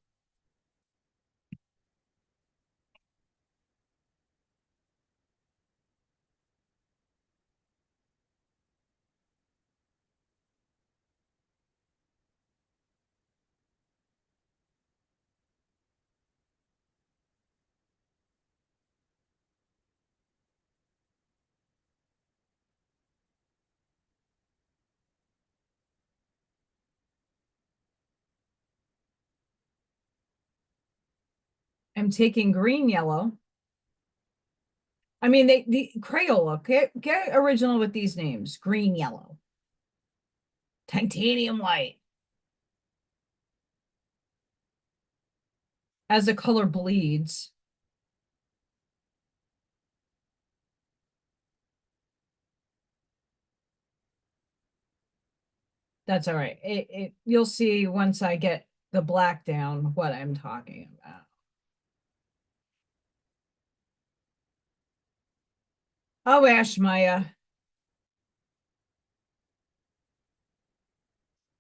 I'm taking green, yellow. I mean, the Crayola, get original with these names. Green, yellow, titanium white. As the color bleeds. That's all right. You'll see once I get the black down what I'm talking about. Oh, Ash Maya.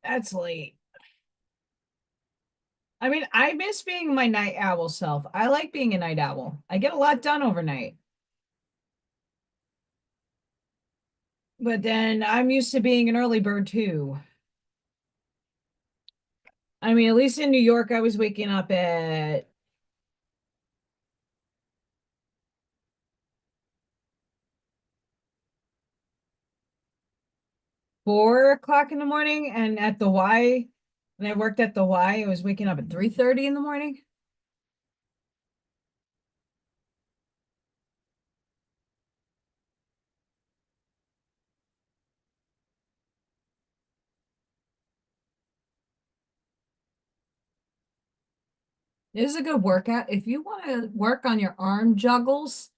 That's late. I mean, I miss being my night owl self. I like being a night owl. I get a lot done overnight. But then I'm used to being an early bird too. I mean, at least in New York, I was waking up at 4 o'clock in the morning, and at the Y, when I worked at the Y, I was waking up at 3:30 in the morning. It is a good workout. If you want to work on your arm juggles,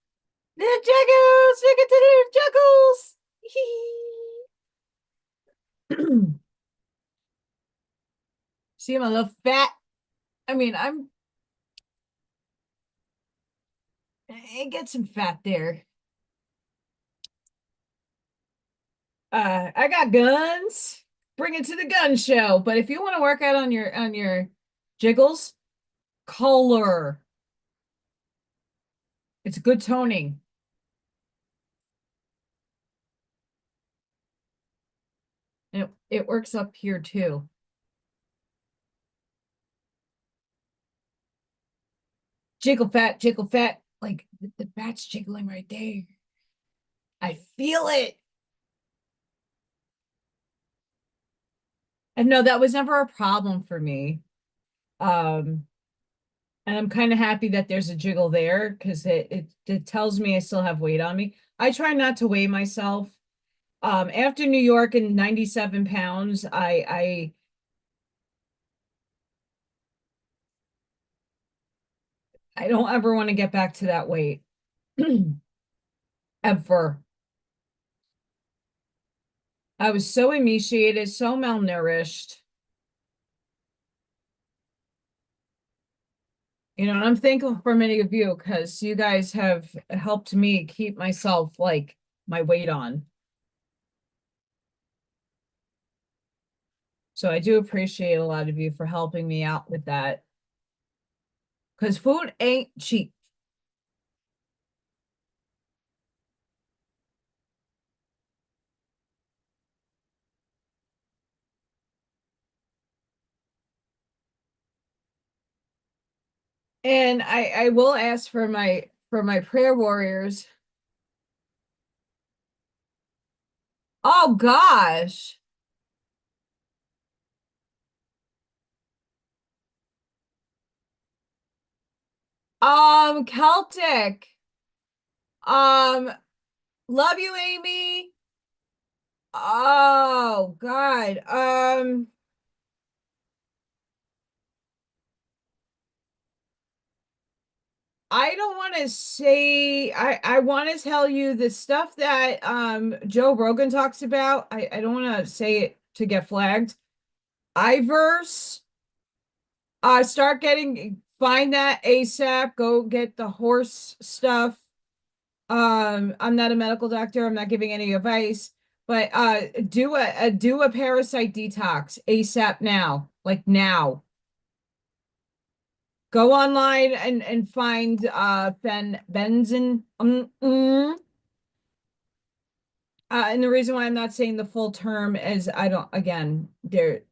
the juggles, look at the juggles. See, I'm a little fat. I mean, I get some fat there. I got guns. Bring it to the gun show. But if you want to work out on your jiggles, color. It's good toning. It works up here too. Jiggle fat. Like the fat's jiggling right there. I feel it. And no, that was never a problem for me. Um, and I'm kind of happy that there's a jiggle there because it tells me I still have weight on me. I try not to weigh myself. After New York and 97 pounds, I don't ever want to get back to that weight. Ever. I was so emaciated, so malnourished. You know, and I'm thankful for many of you because you guys have helped me keep myself like my weight on. So I do appreciate a lot of you for helping me out with that. because food ain't cheap. And I will ask for my prayer warriors. Oh gosh. Celtic. Um, love you, Amy. Oh God. I don't want to say I want to tell you the stuff that Joe Rogan talks about. I don't want to say it to get flagged. Iverse, start getting find that ASAP. Go get the horse stuff. I'm not a medical doctor. I'm not giving any advice, but do a parasite detox ASAP now, like now. Go online and find benzene. And the reason why I'm not saying the full term is I don't, again, they're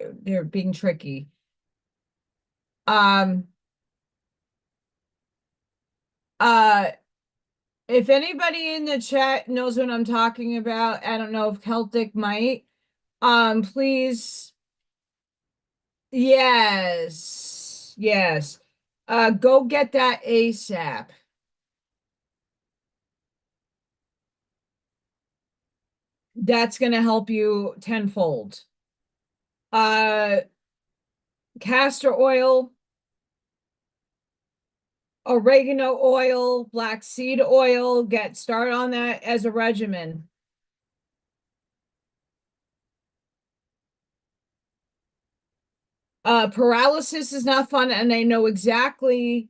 being tricky. Um, uh, if anybody in the chat knows what I'm talking about, I don't know if Celtic might. Please, yes, yes. Go get that ASAP. That's gonna help you tenfold. Uh, Castor oil, oregano oil, black seed oil, get started on that as a regimen. Paralysis is not fun, and I know exactly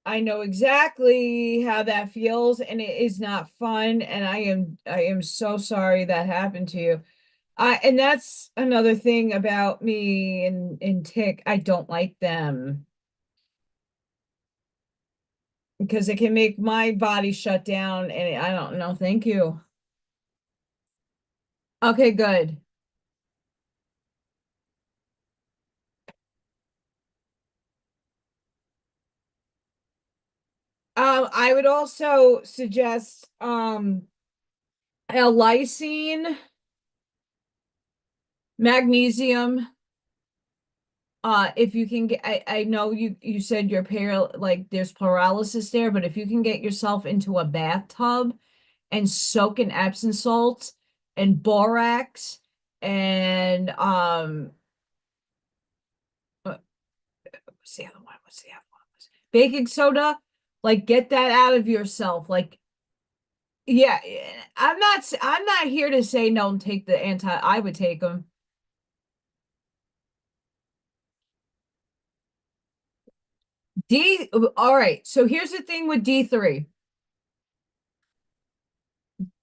how that feels, and it is not fun, and I am so sorry that happened to you. And that's another thing about me and tick. I don't like them because it can make my body shut down, and I don't know. Thank you. Okay, good. I would also suggest L-lysine, magnesium. If you can get, I know you said your like there's paralysis there, but if you can get yourself into a bathtub and soak in Epsom salts and borax and what's the other one? What's the other one? Baking soda, like get that out of yourself. Like, yeah, I'm not here to say no, take the I would take them. All right. So here's the thing with D3.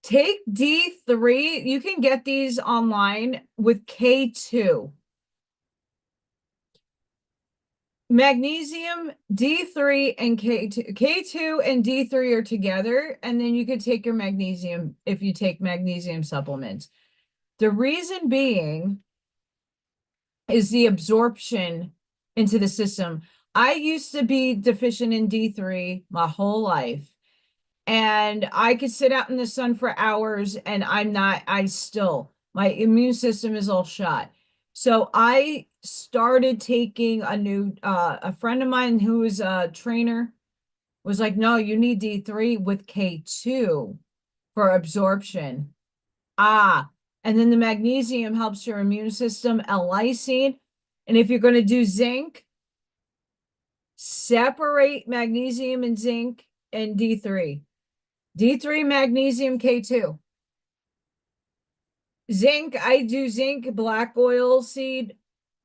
Take D3. You can get these online with K2. Magnesium, D3, and K2. K2 and D3 are together, and then you could take your magnesium if you take magnesium supplements. The reason being is the absorption into the system. I used to be deficient in D3 my whole life. And I could sit out in the sun for hours and my immune system is all shot. So I started taking a friend of mine who is a trainer was like, no, you need D3 with K2 for absorption. And then the magnesium helps your immune system, L-lysine. And if you're going to do zinc, separate magnesium and zinc and D3. D3 magnesium K2. Zinc, I do zinc, black oil seed,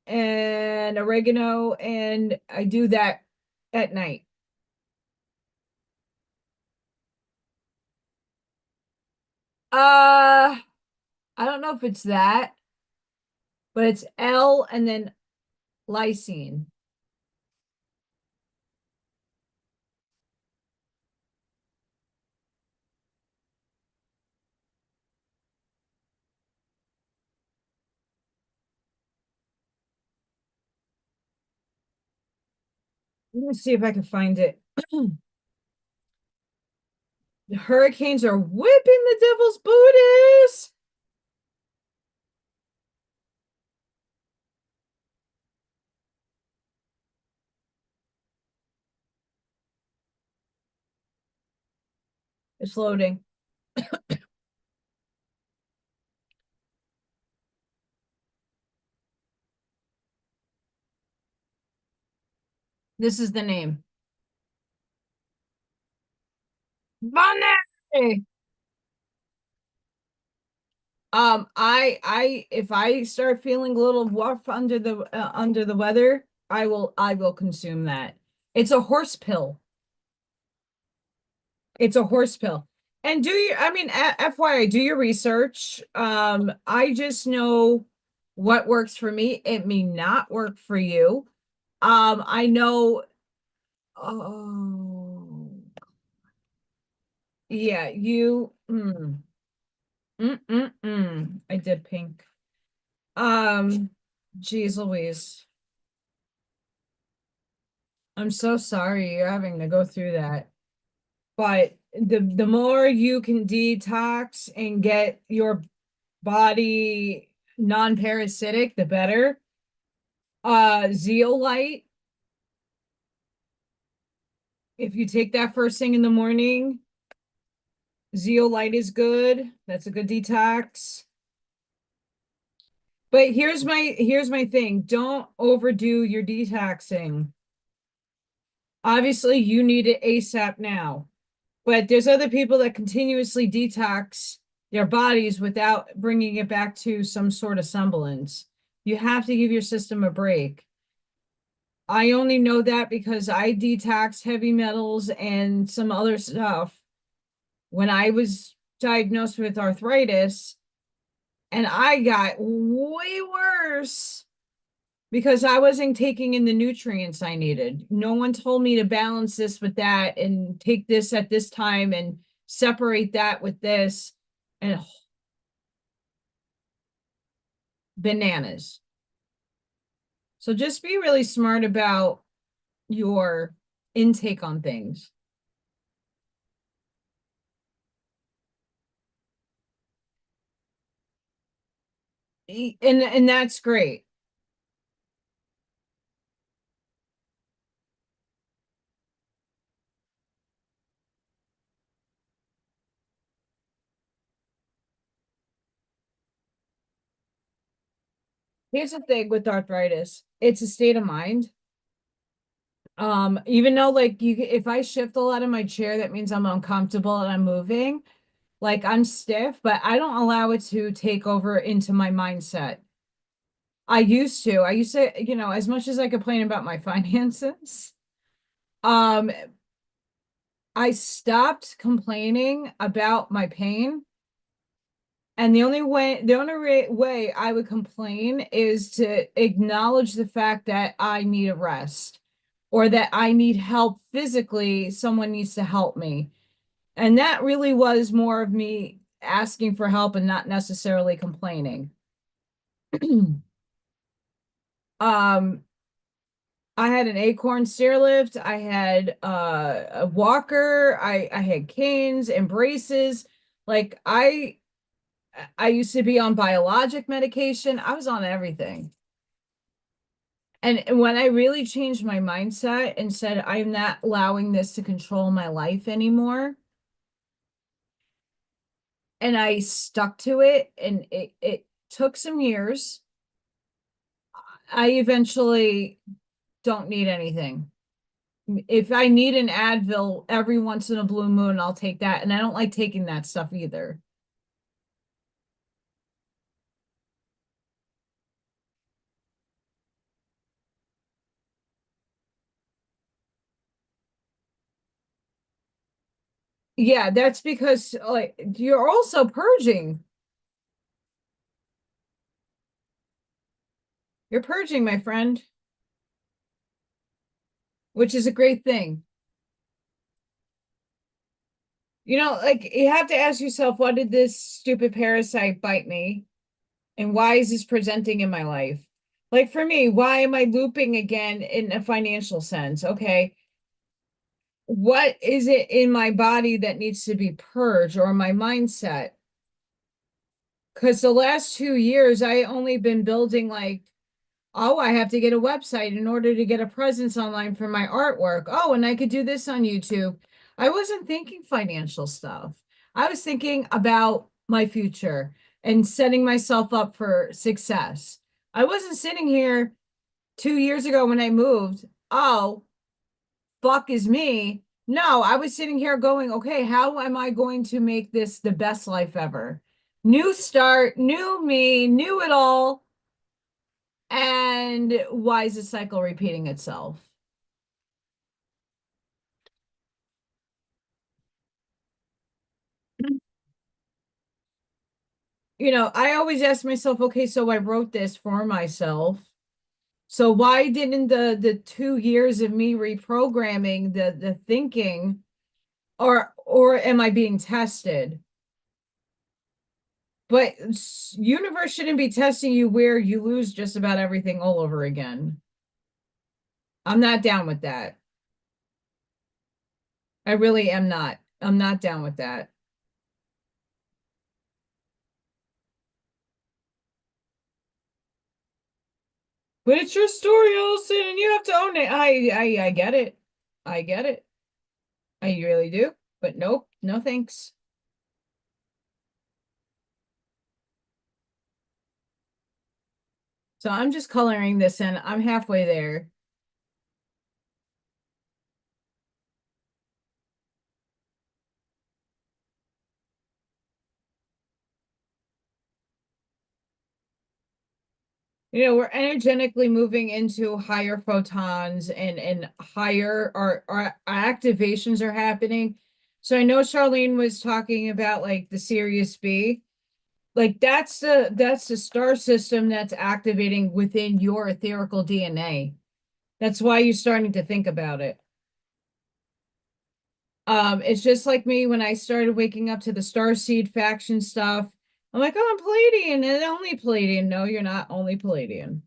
and oregano, and I do that at night. I don't know if it's that, but it's L and then lysine. Let me see if I can find it. The hurricanes are whipping the devil's booties. It's loading. This is the name. Money. If I start feeling a little rough under the weather, I will consume that. It's a horse pill. It's a horse pill. And I mean, FYI, do your research. I just know what works for me. It may not work for you. I know, oh, yeah, I did pink. Um, Geez Louise. I'm so sorry you're having to go through that. But the more you can detox and get your body non-parasitic, the better. Zeolite, if you take that first thing in the morning, zeolite is good. That's a good detox. But here's my thing. Don't overdo your detoxing. Obviously, you need it ASAP now. But there's other people that continuously detox their bodies without bringing it back to some sort of semblance. You have to give your system a break. I only know that because I detox heavy metals and some other stuff when I was diagnosed with arthritis, and I got way worse because I wasn't taking in the nutrients I needed. No one told me to balance this with that and take this at this time and separate that with this, and bananas. So just be really smart about your intake on things. And that's great. Here's the thing with arthritis. It's a state of mind. Even though like if I shift a lot in my chair, that means I'm uncomfortable and I'm moving. Like I'm stiff, but I don't allow it to take over into my mindset. I used to, as much as I complain about my finances, um, I stopped complaining about my pain. And the only way I would complain is to acknowledge the fact that I need a rest or that I need help physically. Someone needs to help me. And that really was more of me asking for help and not necessarily complaining. Um, I had an acorn stair lift. I had a walker. I had canes and braces. Like I used to be on biologic medication. I was on everything. And when I really changed my mindset and said, I'm not allowing this to control my life anymore, and I stuck to it, and it took some years, I eventually don't need anything. If I need an Advil every once in a blue moon, I'll take that. And I don't like taking that stuff either. Yeah, that's because like you're also purging. You're purging, my friend, which is a great thing. Like you have to ask yourself, what did this stupid parasite bite me? And why is this presenting in my life? Like for me, why am I looping again in a financial sense? Okay, what is it in my body that needs to be purged or my mindset? Because the last 2 years, I only been building like, oh, I have to get a website in order to get a presence online for my artwork. Oh, and I could do this on YouTube. I wasn't thinking financial stuff. I was thinking about my future and setting myself up for success. I wasn't sitting here 2 years ago when I moved. Oh, fuck is me. No, I was sitting here going, okay, how am I going to make this the best life ever? New start, new me, new it all. And why is the cycle repeating itself? I always ask myself, okay, so I wrote this for myself. So why didn't the 2 years of me reprogramming the thinking, or am I being tested? But universe shouldn't be testing you where you lose just about everything all over again. I'm not down with that. I really am not. I'm not down with that. But it's your story, Allison, and you have to own it. I get it. I get it. I really do. But nope, no thanks. So I'm just coloring this in. I'm halfway there. We're energetically moving into higher photons and higher our activations are happening. So I know Charlene was talking about like the Sirius B. Like that's the star system that's activating within your etherical DNA. That's why you're starting to think about it. It's just like me when I started waking up to the Starseed faction stuff. I'm like, oh, I'm Palladian and only Palladian. No, you're not only Palladian.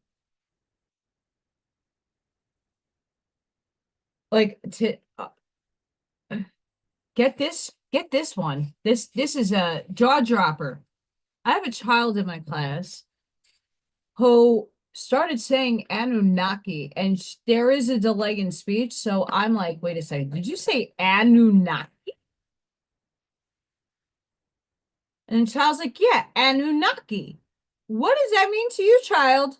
Like to get this one. This is a jaw dropper. I have a child in my class who started saying Anunnaki, and there is a delay in speech. So I'm like, wait a second, did you say Anunnaki? And the child's like, yeah, Anunnaki. What does that mean to you, child?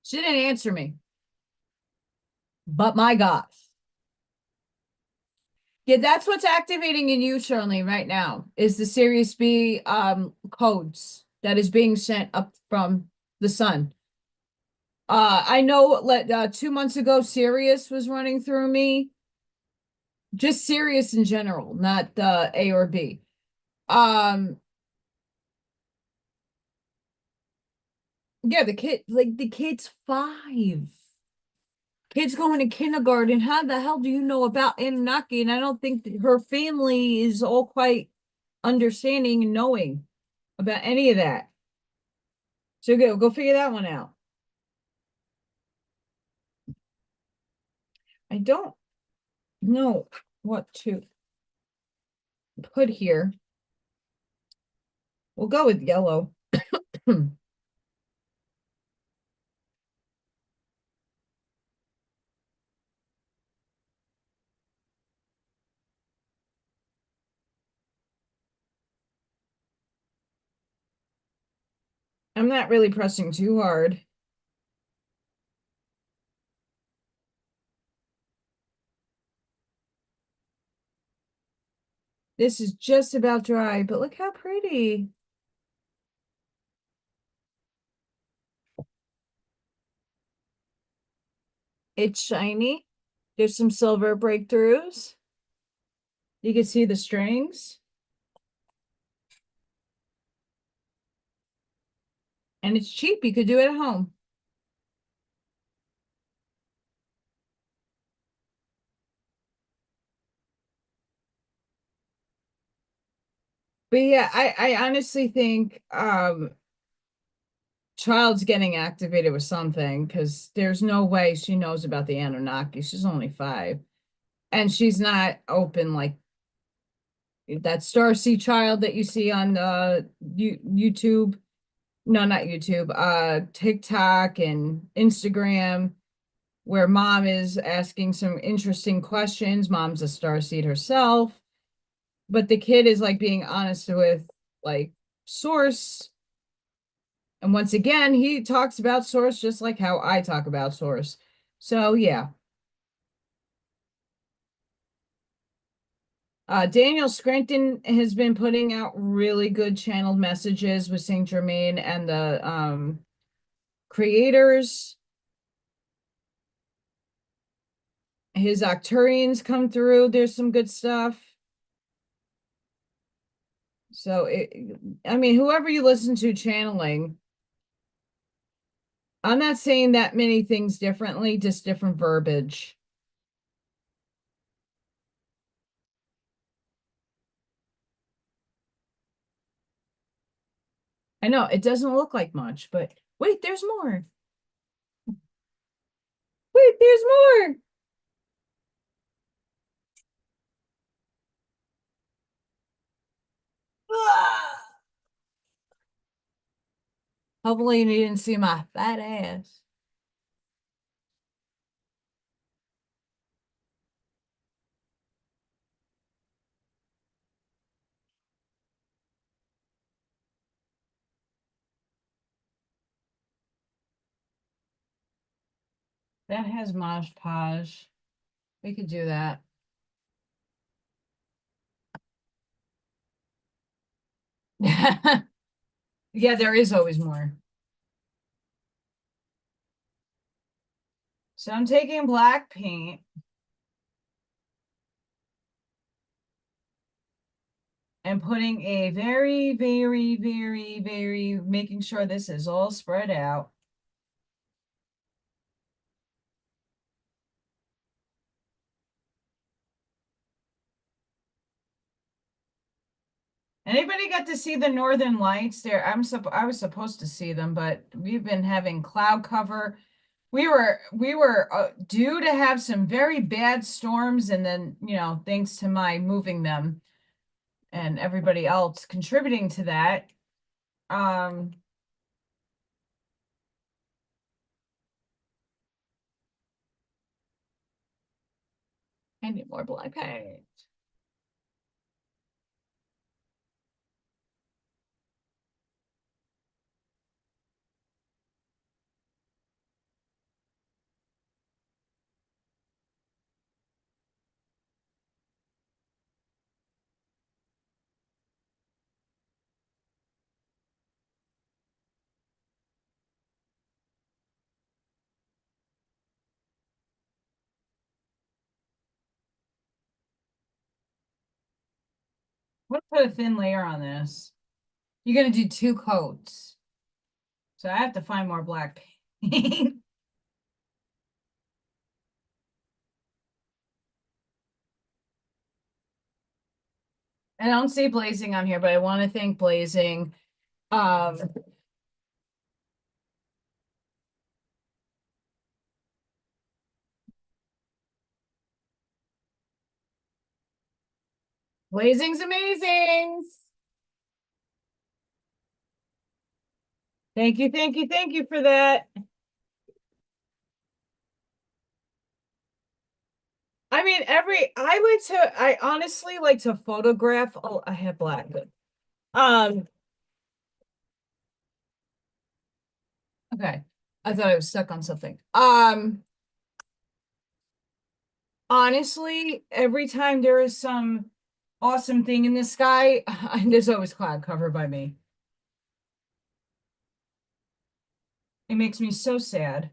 She didn't answer me. But my gosh. Yeah, that's what's activating in you, Charlene, right now, is the Sirius B codes that is being sent up from the sun. I know 2 months ago, Sirius was running through me. Just Sirius in general, not the A or B. Um, yeah, the kid's 5. Kid's going to kindergarten. How the hell do you know about Anunnaki? And I don't think that her family is all quite understanding and knowing about any of that. So go figure that one out. I don't know what to put here. We'll go with yellow. I'm not really pressing too hard. This is just about dry, but look how pretty. It's shiny. There's some silver breakthroughs. You can see the strings, and it's cheap. You could do it at home. But yeah, I honestly think child's getting activated with something because there's no way she knows about the Anunnaki. She's only 5. And she's not open like that Starseed child that you see on YouTube. No, not YouTube, TikTok and Instagram, where mom is asking some interesting questions. Mom's a starseed herself, but the kid is like being honest with like source. And once again, he talks about source just like how I talk about source. So yeah. Daniel Scranton has been putting out really good channeled messages with Saint Germain and the creators. His Octurians come through. There's some good stuff. So I mean, whoever you listen to channeling, I'm not saying that many things differently, just different verbiage. I know it doesn't look like much, but wait, there's more. Wait, there's more. Ah! Hopefully you didn't see my fat ass. That has Maj Podge. We could do that. Yeah, there is always more. So I'm taking black paint and putting a very, very, very, very, making sure this is all spread out. Anybody got to see the Northern Lights there? I was supposed to see them, but we've been having cloud cover. We were due to have some very bad storms, and then, thanks to my moving them and everybody else contributing to that, um, I need more black paint. I'm gonna put a thin layer on this. You're gonna do 2 coats. So I have to find more black paint. I don't see Blazing on here, but I want to thank Blazing. Um, Blazing's amazing. Thank you, thank you, thank you for that. I mean, I honestly like to photograph. Oh, I have black. Good. Um, okay. I thought I was stuck on something. Honestly, every time there is some awesome thing in the sky, there's always cloud cover by me. It makes me so sad.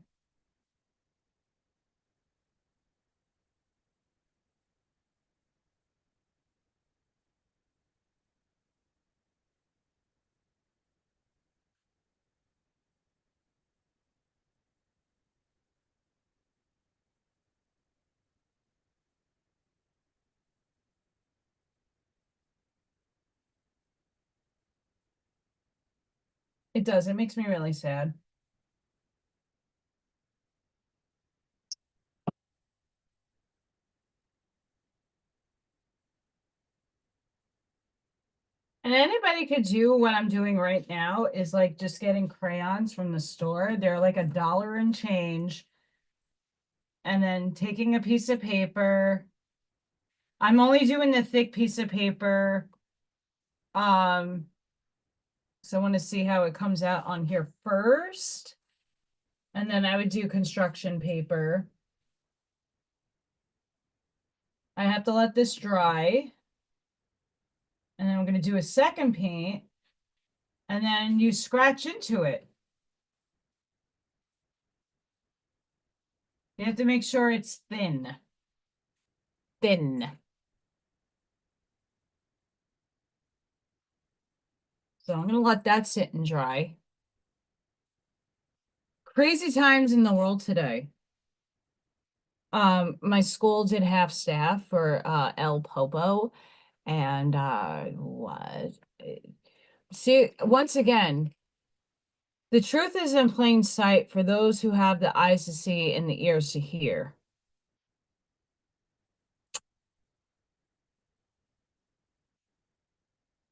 It does. It makes me really sad. And anybody could do what I'm doing right now is like just getting crayons from the store. They're like $1 and change. And then taking a piece of paper. I'm only doing the thick piece of paper. Um, so I want to see how it comes out on here first. And then I would do construction paper. I have to let this dry. And then I'm going to do a second paint. And then you scratch into it. You have to make sure it's thin. Thin. So I'm going to let that sit and dry. Crazy times in the world today. My school did half staff for El Popo, and what? See, once again, the truth is in plain sight for those who have the eyes to see and the ears to hear.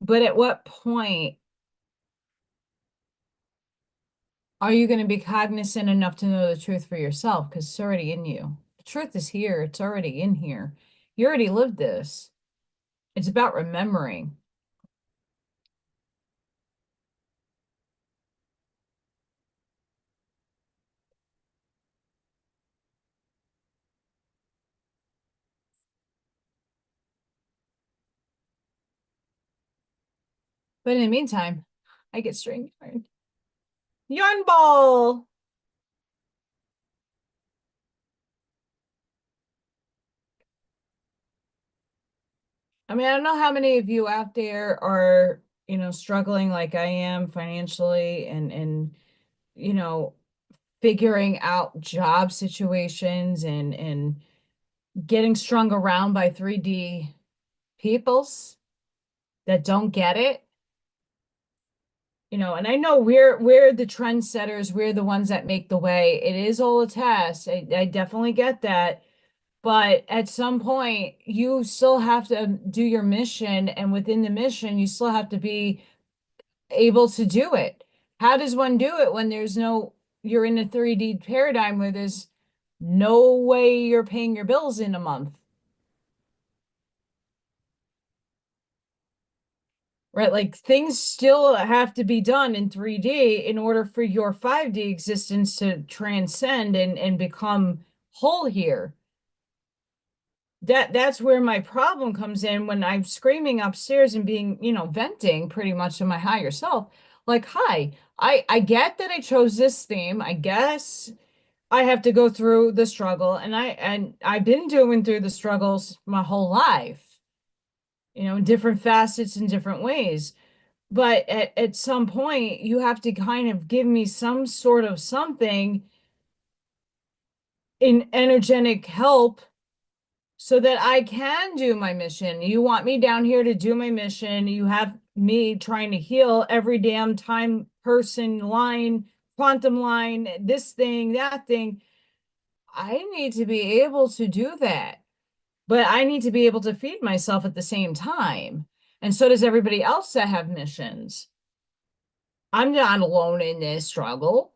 But at what point are you going to be cognizant enough to know the truth for yourself? Because it's already in you. The truth is here. It's already in here. You already lived this. It's about remembering. But in the meantime, I get string yarn. Yarn ball. I mean, I don't know how many of you out there are, struggling like I am financially and figuring out job situations and getting strung around by 3D peoples that don't get it. And I know we're the trendsetters, we're the ones that make the way. It is all a test. I definitely get that. But at some point, you still have to do your mission, and within the mission, you still have to be able to do it. How does one do it when you're in a 3D paradigm where there's no way you're paying your bills in a month? Right? Like things still have to be done in 3D in order for your 5D existence to transcend and become whole here. That's where my problem comes in when I'm screaming upstairs and being, venting pretty much to my higher self. Like, hi, I get that I chose this theme. I guess I have to go through the struggle, and I've been doing through the struggles my whole life, in different facets in different ways. But at some point, you have to kind of give me some sort of something in energetic help so that I can do my mission. You want me down here to do my mission. You have me trying to heal every damn time person line, quantum line, this thing, that thing. I need to be able to do that, but I need to be able to feed myself at the same time. And so does everybody else that have missions. I'm not alone in this struggle.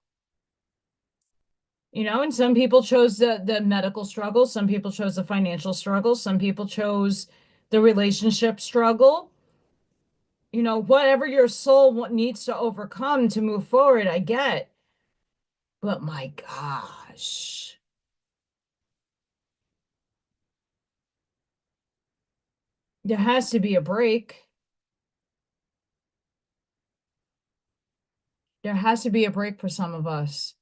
And some people chose the medical struggle, some people chose the financial struggle, some people chose the relationship struggle. Whatever your soul needs to overcome to move forward, I get. But my gosh, there has to be a break. There has to be a break for some of us.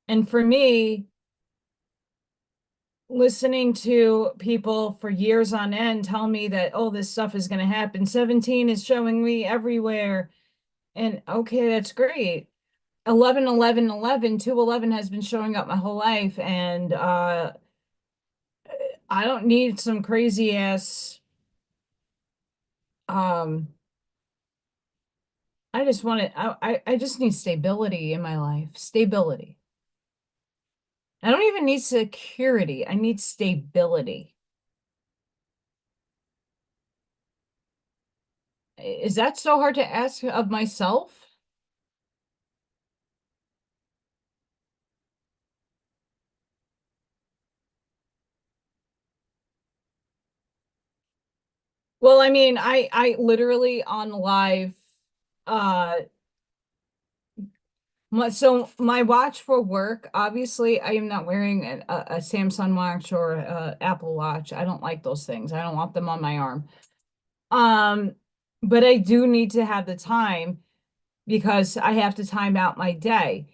And for me, listening to people for years on end tell me that, oh, this stuff is going to happen. 17 is showing me everywhere. And okay, that's great. 11, 11, 11, 211 has been showing up my whole life. And I don't need some crazy ass um I just want it. I just need stability in my life. Stability. I don't even need security. I need stability. Is that so hard to ask of myself? Well, I mean, I literally on live uh so my watch for work, obviously I am not wearing a Samsung watch or a Apple Watch. I don't like those things. I don't want them on my arm. Um, but I do need to have the time because I have to time out my day.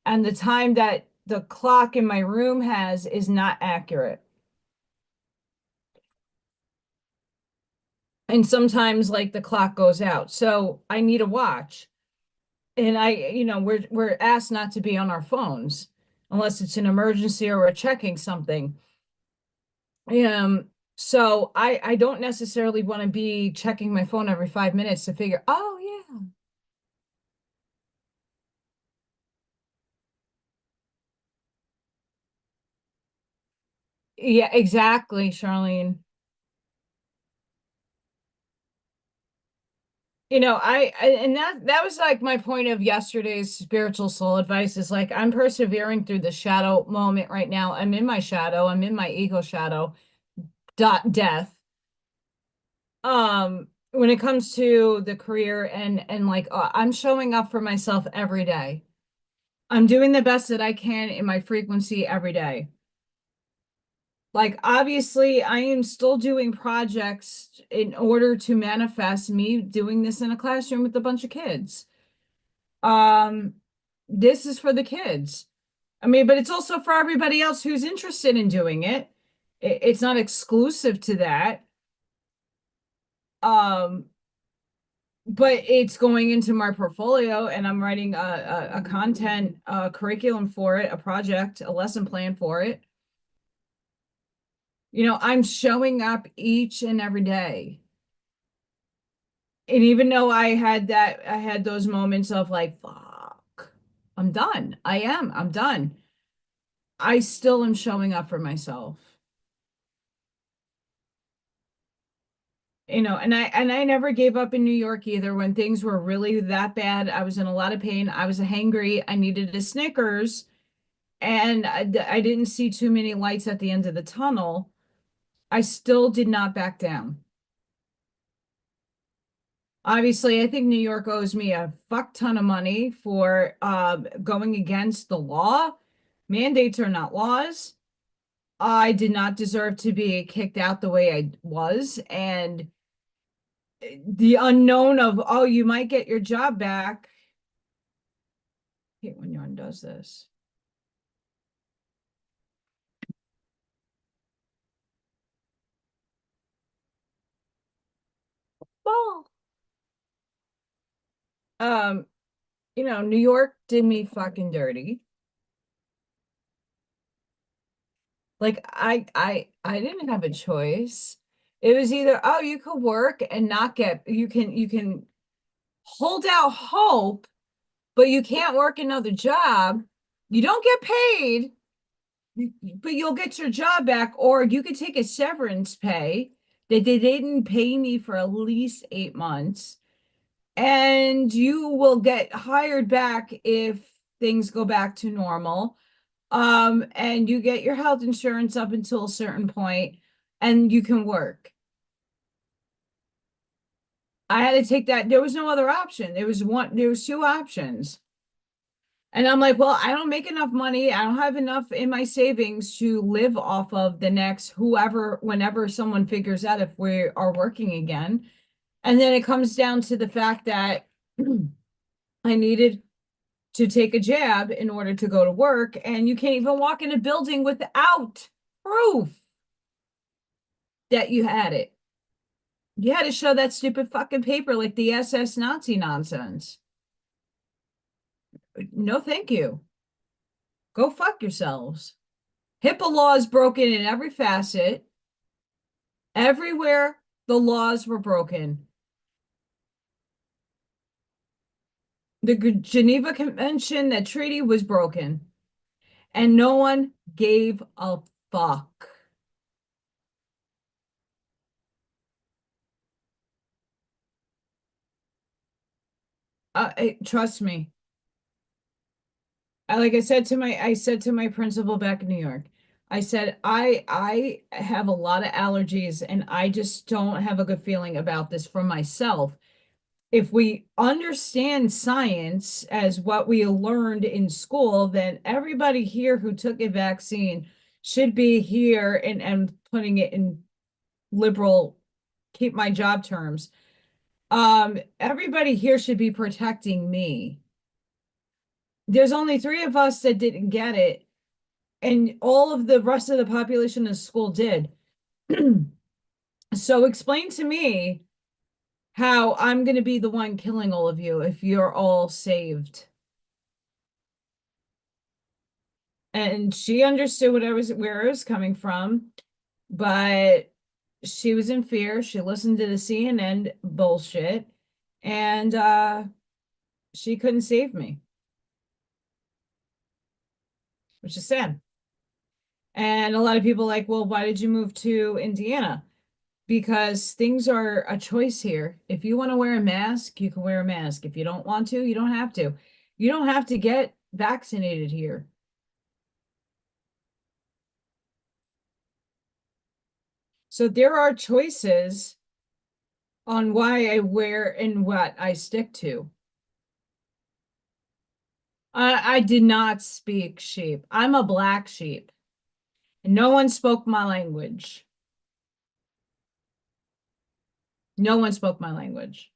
And the time that the clock in my room has is not accurate. And sometimes like the clock goes out. So I need a watch. And we're asked not to be on our phones unless it's an emergency or we're checking something. Um, so I don't necessarily want to be checking my phone every 5 minutes to figure, oh yeah. Yeah, exactly, Charlene. And that was like my point of yesterday's spiritual soul advice is like I'm persevering through the shadow moment right now. I'm in my shadow, I'm in my ego shadow, dot death. When it comes to the career and like I'm showing up for myself every day. I'm doing the best that I can in my frequency every day. Like obviously I am still doing projects in order to manifest me doing this in a classroom with a bunch of kids. Um, this is for the kids. I mean, but it's also for everybody else who's interested in doing it. It's not exclusive to that. Um, but it's going into my portfolio and I'm writing a content curriculum for it, a project, a lesson plan for it. I'm showing up each and every day. And even though I had those moments of like, fuck, I'm done. I'm done. I still am showing up for myself. And I never gave up in New York either when things were really that bad. I was in a lot of pain. I was hangry. I needed a Snickers, and I didn't see too many lights at the end of the tunnel. I still did not back down. Obviously, I think New York owes me a fuck ton of money for going against the law. Mandates are not laws. I did not deserve to be kicked out the way I was, and the unknown of, oh, you might get your job back. I hate when Yarn does this. Well, um, New York did me fucking dirty. Like I didn't have a choice. It was either, oh, you could work and not get you can hold out hope, but you can't work another job. You don't get paid, but you'll get your job back, or you could take a severance pay that they didn't pay me for at least 8 months, and you will get hired back if things go back to normal. And you get your health insurance up until a certain point, and you can work. I had to take that. There was no other option. There was two options. And I'm like, well, I don't make enough money. I don't have enough in my savings to live off of the next whoever, whenever someone figures out if we are working again. And then it comes down to the fact that I needed to take a jab in order to go to work. And you can't even walk in a building without proof that you had it. You had to show that stupid fucking paper like the SS Nazi nonsense. No, thank you. Go fuck yourselves. HIPAA law is broken in every facet. Everywhere the laws were broken. The Geneva Convention, that treaty was broken, and no one gave a fuck. Trust me. Like I said to my principal back in New York, I said, I have a lot of allergies and I just don't have a good feeling about this for myself. If we understand science as what we learned in school, then everybody here who took a vaccine should be here and putting it in liberal, keep my job terms. Everybody here should be protecting me. There's only three of us that didn't get it, and all of the rest of the population of school did. So explain to me how I'm going to be the one killing all of you if you're all saved. And she understood where I was coming from, but she was in fear. She listened to the CNN bullshit, and she couldn't save me, which is sad. And a lot of people like, well, why did you move to Indiana? Because things are a choice here. If you want to wear a mask, you can wear a mask. If you don't want to, you don't have to. You don't have to get vaccinated here. So there are choices on why I wear and what I stick to. I did not speak sheep. I'm a black sheep. And no one spoke my language. No one spoke my language.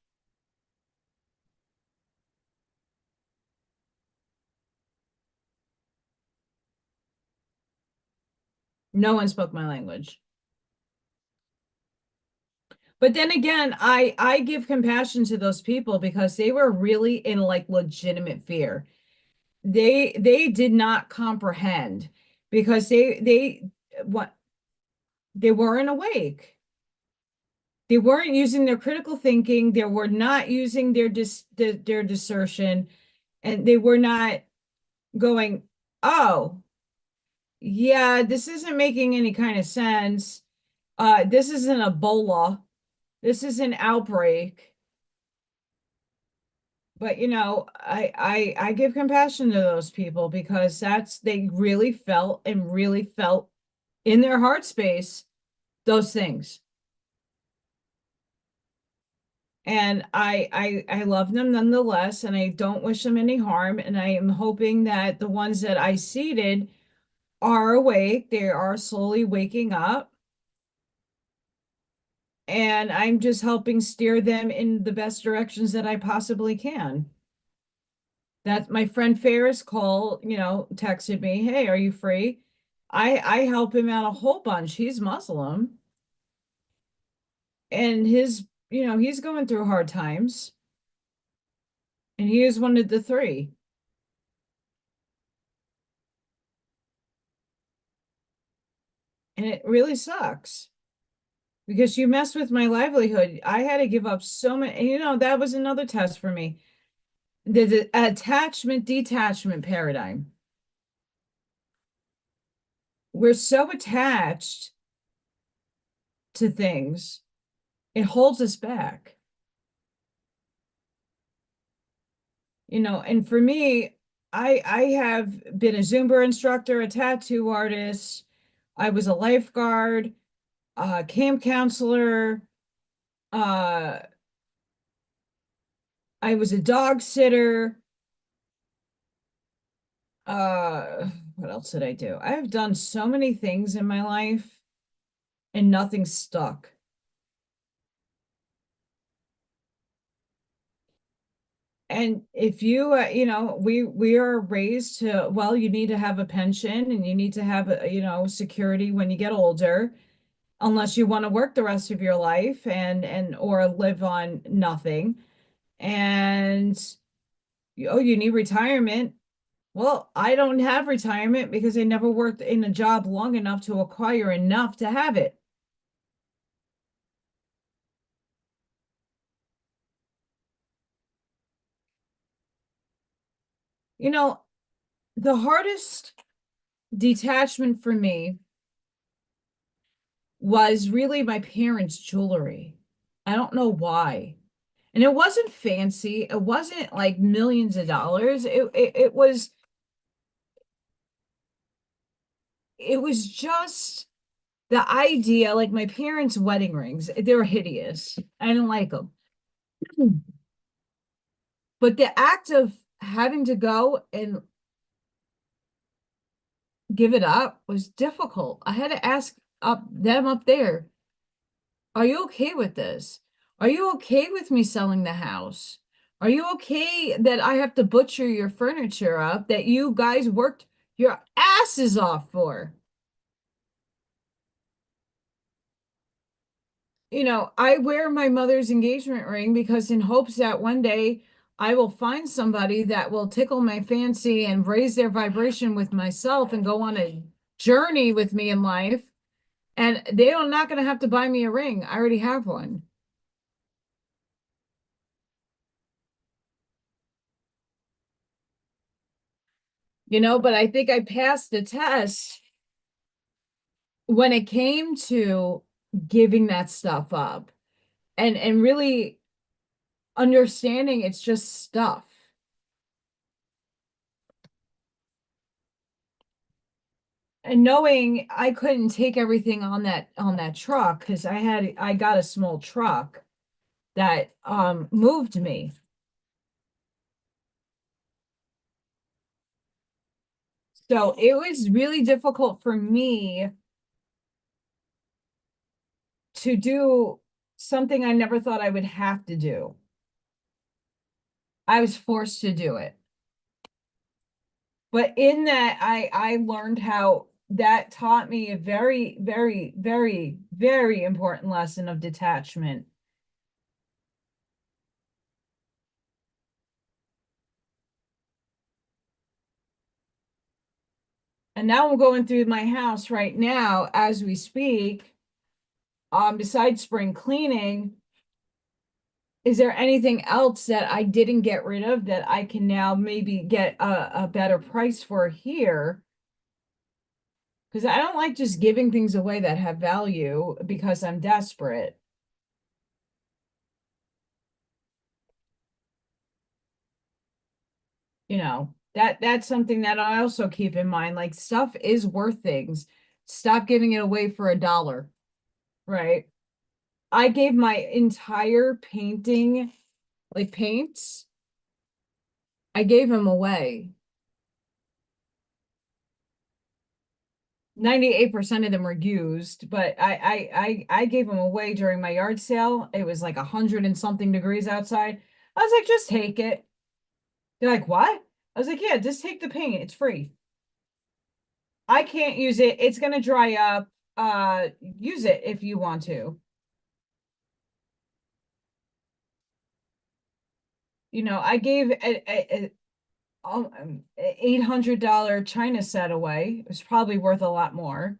No one spoke my language. But then again, I give compassion to those people because they were really in like legitimate fear. They did not comprehend because they weren't awake. They weren't using their critical thinking. They were not using their discernment, and they were not going, oh, yeah, this isn't making any kind of sense. This is an Ebola. This is an outbreak. But I give compassion to those people because they really felt in their heart space those things. And I love them nonetheless, and I don't wish them any harm. And I am hoping that the ones that I seeded are awake. They are slowly waking up. And I'm just helping steer them in the best directions that I possibly can. That my friend Ferris texted me, "Hey, are you free?" I help him out a whole bunch. He's Muslim, and he's going through hard times, and he is one of the three. And it really sucks because you mess with my livelihood. I had to give up so many, that was another test for me. The attachment detachment paradigm. We're so attached to things, it holds us back. And for me, I have been a Zumba instructor, a tattoo artist. I was a lifeguard, a camp counselor. Uh, I was a dog sitter. What else did I do? I have done so many things in my life and nothing stuck. And if we are raised to, well, you need to have a pension and you need to have security when you get older, unless you want to work the rest of your life and or live on nothing. And oh, you need retirement. Well, I don't have retirement because I never worked in a job long enough to acquire enough to have it. You know, the hardest detachment for me was really my parents' jewelry. I don't know why. And it wasn't fancy. It wasn't like millions of dollars. It was just the idea, like my parents' wedding rings. They were hideous. I didn't like them. But the act of having to go and give it up was difficult. I had to ask them up there, are you okay with this? Are you okay with me selling the house? Are you okay that I have to butcher your furniture up that you guys worked your asses off for? I wear my mother's engagement ring because in hopes that one day I will find somebody that will tickle my fancy and raise their vibration with myself and go on a journey with me in life. And they are not going to have to buy me a ring. I already have one. But I think I passed the test when it came to giving that stuff up and really understanding it's just stuff. And knowing I couldn't take everything on that truck because I got a small truck that moved me. So it was really difficult for me to do something I never thought I would have to do. I was forced to do it. But in that, I learned how that taught me a very, very, very, very important lesson of detachment. And now I'm going through my house right now as we speak. Besides spring cleaning, is there anything else that I didn't get rid of that I can now maybe get a better price for here? Because I don't like just giving things away that have value because I'm desperate. That's something that I also keep in mind. Like stuff is worth things. Stop giving it away for $1, right? I gave my entire painting, like paints, I gave them away. 98% of them were used, but I gave them away during my yard sale. It was like 100 and something degrees outside. I was like, just take it. They're like, what? I was like, yeah, just take the paint. It's free. I can't use it. It's gonna dry up. Use it if you want to. I gave a $800 China set away. It was probably worth a lot more.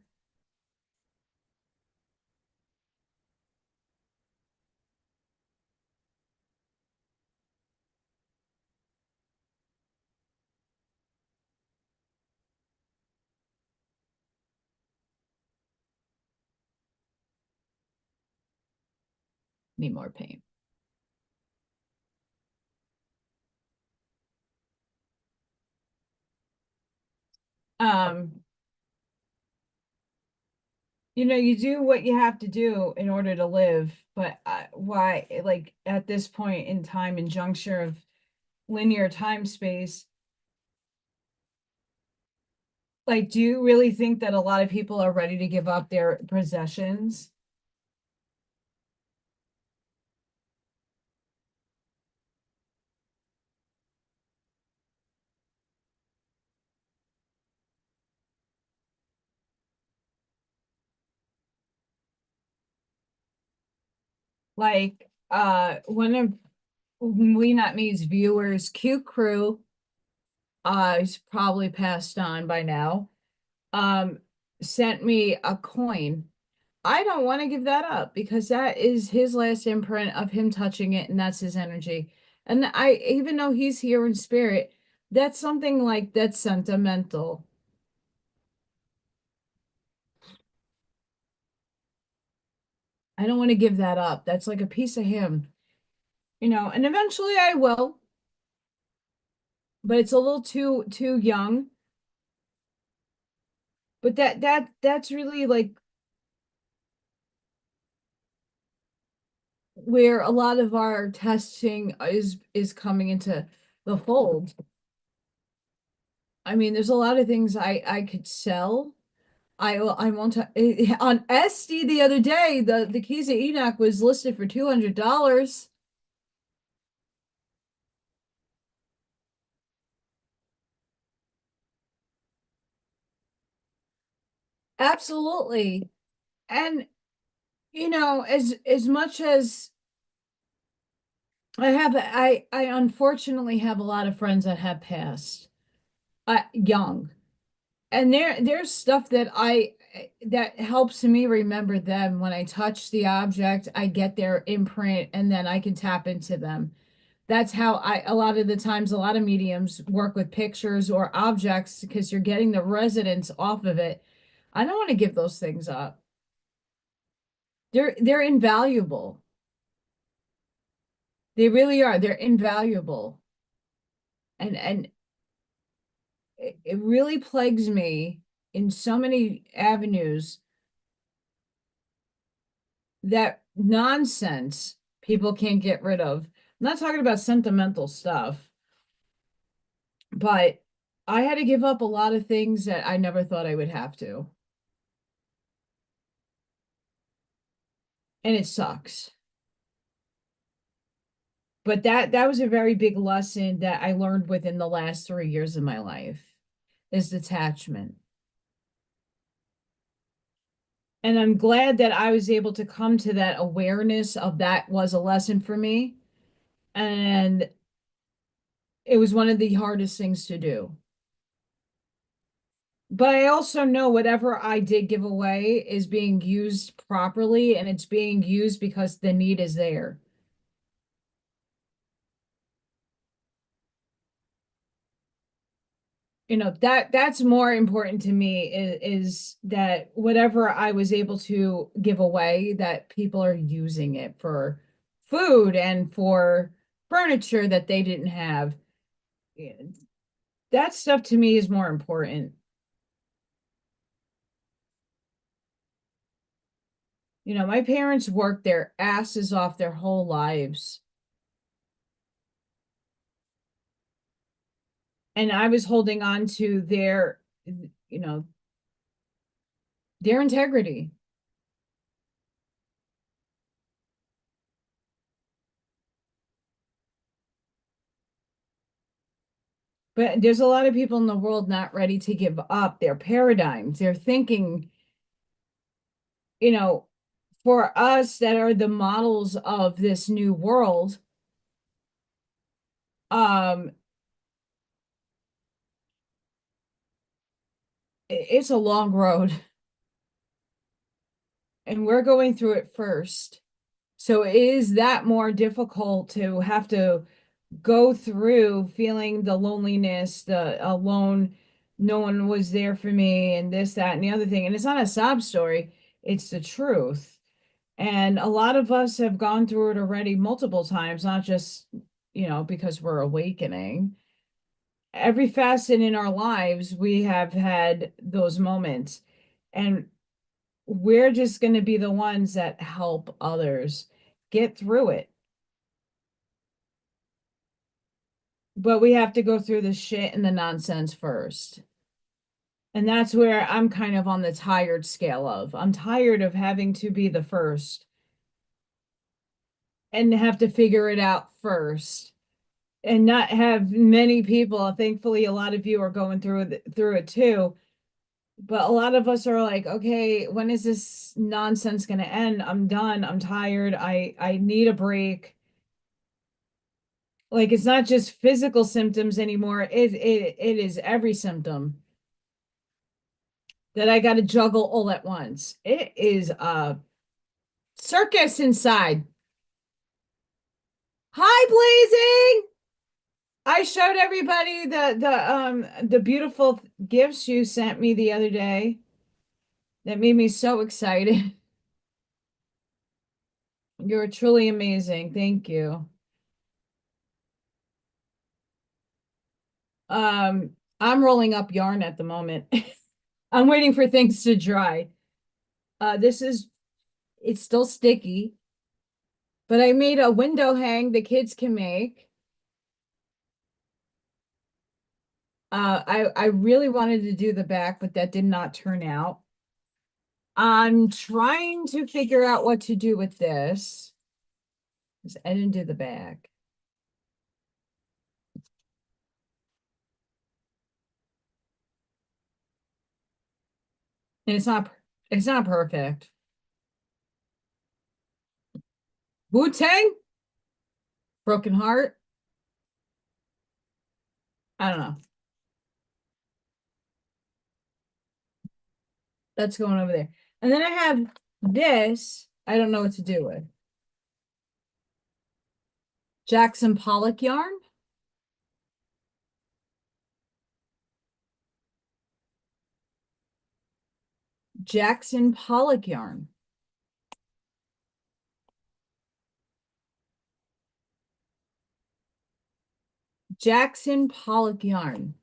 Need more paint. Um, you do what you have to do in order to live, but why, like at this point in time and juncture of linear time space, like, do you really think that a lot of people are ready to give up their possessions? Like, one of We Not Me's viewers, Q Crew, he's probably passed on by now, um, sent me a coin. I don't want to give that up because that is his last imprint of him touching it, and that's his energy. And even though he's here in spirit, That's something like that's sentimental. I don't want to give that up. That's like a piece of him, and eventually I will, but it's a little too young. But that's really like where a lot of our testing is coming into the fold. I mean, there's a lot of things I could sell. I won't on Etsy the other day, the keys of Enoch was listed for $200. Absolutely. And as much as I unfortunately have a lot of friends that have passed young. And there's stuff that helps me remember them. When I touch the object, I get their imprint and then I can tap into them. That's how a lot of the times, a lot of mediums work with pictures or objects because you're getting the resonance off of it. I don't want to give those things up. They're invaluable. They really are. They're invaluable. And it really plagues me in so many avenues that nonsense people can't get rid of. I'm not talking about sentimental stuff, but I had to give up a lot of things that I never thought I would have to. And it sucks. But that was a very big lesson that I learned within the last 3 years of my life is detachment. And I'm glad that I was able to come to that awareness of that was a lesson for me. And it was one of the hardest things to do. But I also know whatever I did give away is being used properly and it's being used because the need is there. That's more important to me is that whatever I was able to give away, that people are using it for food and for furniture that they didn't have. Yeah, that stuff to me is more important. My parents worked their asses off their whole lives, and I was holding on to you know, their integrity. But there's a lot of people in the world not ready to give up their paradigms. They're thinking, you know, for us that are the models of this new world, um, it's a long road and we're going through it first. So is that more difficult to have to go through feeling the loneliness, the alone, no one was there for me, and this, that, and the other thing. And it's not a sob story, it's the truth. And a lot of us have gone through it already multiple times, not just, because we're awakening. Every facet in our lives, we have had those moments. And we're just going to be the ones that help others get through it. But we have to go through the shit and the nonsense first. And that's where I'm kind of on the tired scale of. I'm tired of having to be the first and have to figure it out first and not have many people. Thankfully, a lot of you are going through it too. But a lot of us are like, okay, when is this nonsense going to end? I'm done. I'm tired. I need a break. Like it's not just physical symptoms anymore. It is every symptom that I got to juggle all at once. It is a circus inside. Hi, Blazing. I showed everybody the beautiful gifts you sent me the other day. That made me so excited. You're truly amazing. Thank you. I'm rolling up yarn at the moment. I'm waiting for things to dry. This is it's still sticky, but I made a window hang the kids can make. I really wanted to do the back, but that did not turn out. I'm trying to figure out what to do with this. 'Cause I didn't do the back. And it's not perfect. Wu-Tang? Broken Heart? I don't know. That's going over there. And then I have this. I don't know what to do with. Jackson Pollock yarn. Jackson Pollock yarn. Jackson Pollock yarn.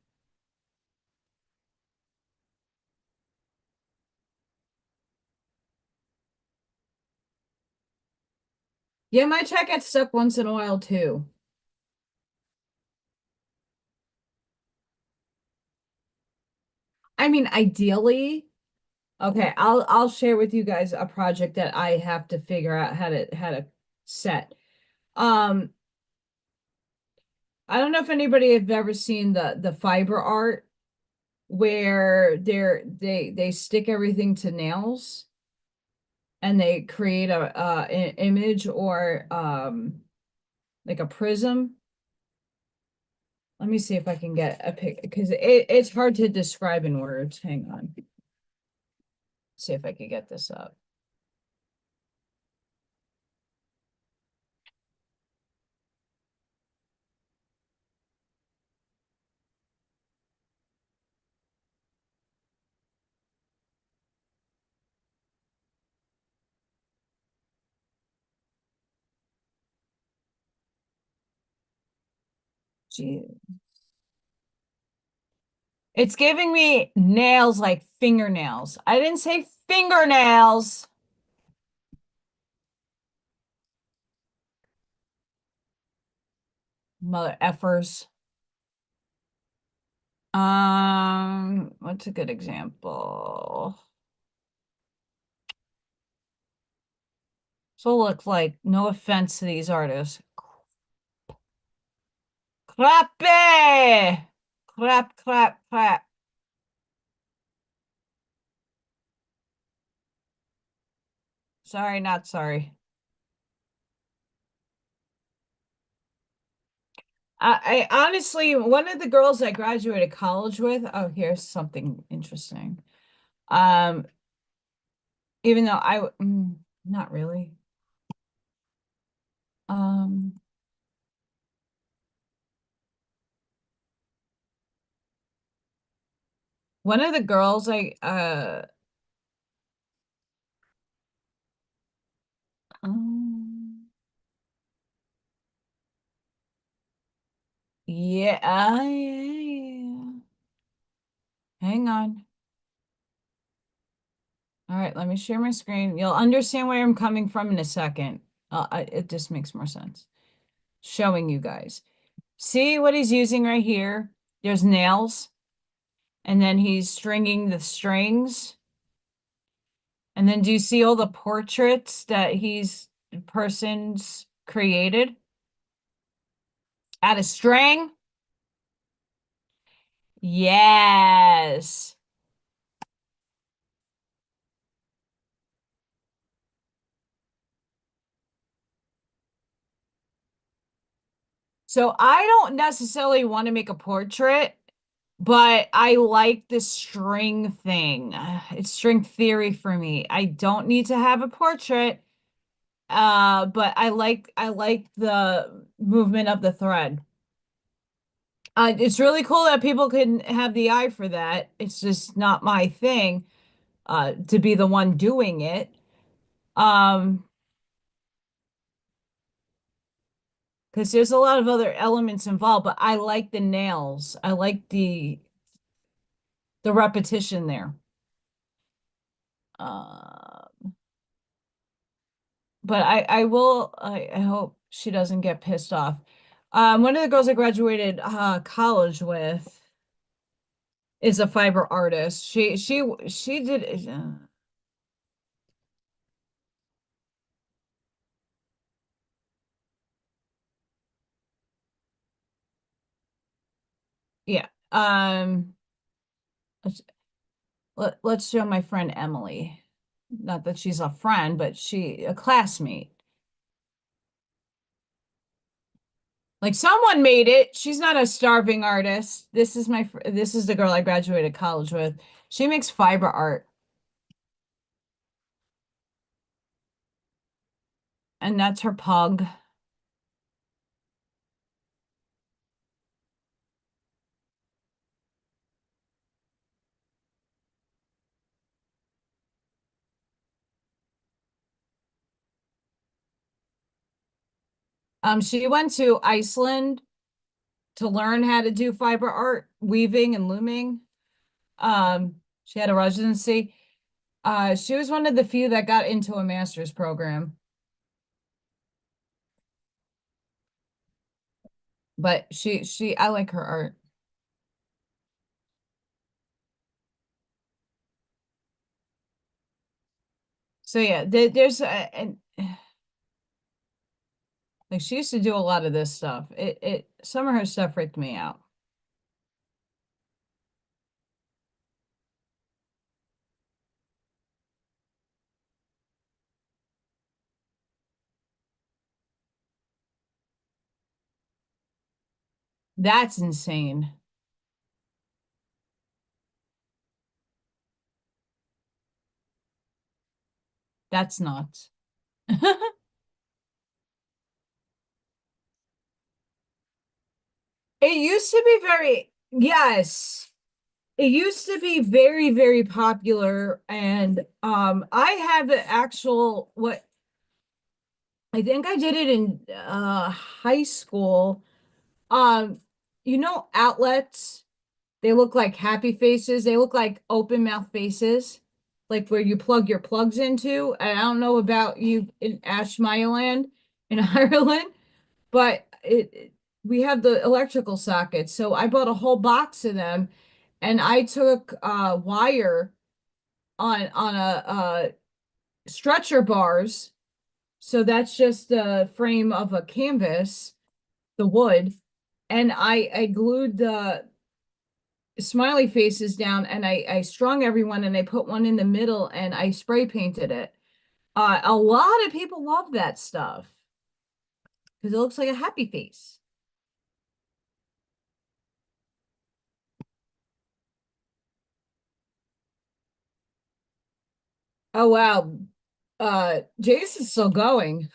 Yeah, my check gets stuck once in a while too. I mean, ideally, okay, I'll share with you guys a project that I have to figure out how to set. Um, I don't know if anybody have ever seen the fiber art where they stick everything to nails and they create an image or like a prism. Let me see if I can get a pic because it's hard to describe in words. Hang on. See if I can get this up. Gee. It's giving me nails like fingernails. I didn't say fingernails. Mother effers. What's a good example? So look like, no offense to these artists. Crappy! Crap, crap, crap. Sorry, not sorry. I honestly, one of the girls I graduated college with, oh, here's something interesting. Um, even though not really. Um, one of the girls um, yeah, yeah. Hang on. All right, let me share my screen. You'll understand where I'm coming from in a second. It just makes more sense. Showing you guys. See what he's using right here? There's nails, and then he's stringing the strings. And then do you see all the portraits that the person's created? Add a string? Yes. So I don't necessarily want to make a portrait, but I like the string thing. It's string theory for me. I don't need to have a portrait, but I like the movement of the thread. It's really cool that people can have the eye for that. It's just not my thing, to be the one doing it. Um, because there's a lot of other elements involved, but I like the nails. I like the repetition there. Uh, but I hope she doesn't get pissed off. One of the girls I graduated college with is a fiber artist. She did yeah. Let's let's show my friend Emily. Not that she's a friend, but she a classmate. Like someone made it. She's not a starving artist. This is the girl I graduated college with. She makes fiber art, and that's her pug. She went to Iceland to learn how to do fiber art, weaving and looming. She had a residency. She was one of the few that got into a master's program, but I like her art. So yeah, there's and like she used to do a lot of this stuff. It some of her stuff freaked me out. That's insane. That's nuts. It used to be very, yes. It used to be very, very popular. And I have the actual what I think I did it in high school. Um, outlets, they look like happy faces. They look like open mouth faces, like where you plug your plugs into. And I don't know about you in Ashmayaland in Ireland, but we have the electrical sockets. So I bought a whole box of them, and I took wire on a stretcher bars. So that's just the frame of a canvas, the wood, and I glued the smiley faces down, and I strung everyone, and I put one in the middle, and I spray painted it. A lot of people love that stuff because it looks like a happy face. Oh wow. Jace is still going.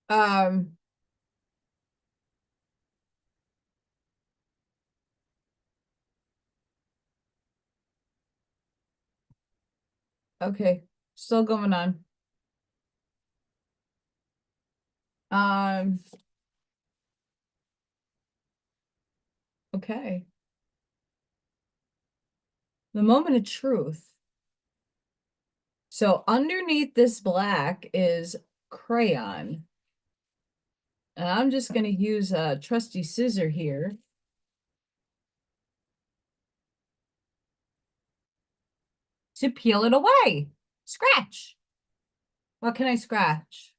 Um, okay, still going on. Um, okay. The moment of truth. So underneath this black is crayon. And I'm just going to use a trusty scissor here to peel it away. Scratch. What can I scratch?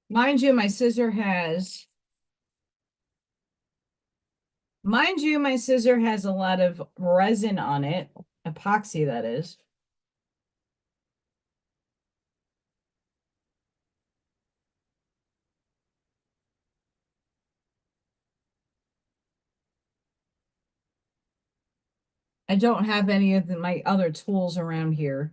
Mind you, my scissor has Mind you, my scissor has a lot of resin on it, epoxy that is. I don't have any of my other tools around here.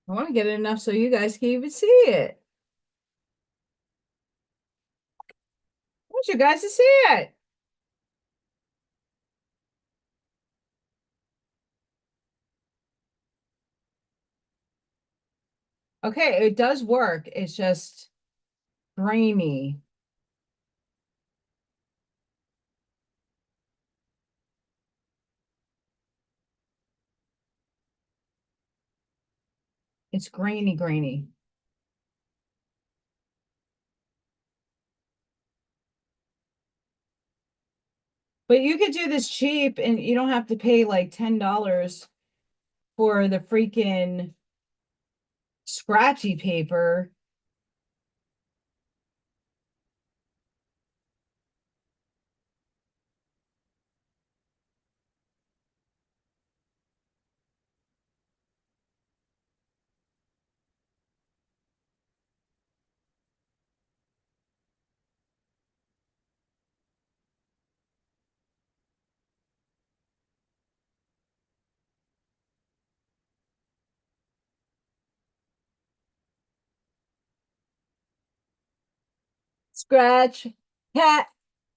I want to get it enough so you guys can even see it. I want you guys to see it. Okay, it does work. It's just grainy. It's grainy, grainy. But you could do this cheap and you don't have to pay like $10 for the freaking scratchy paper. Scratch cat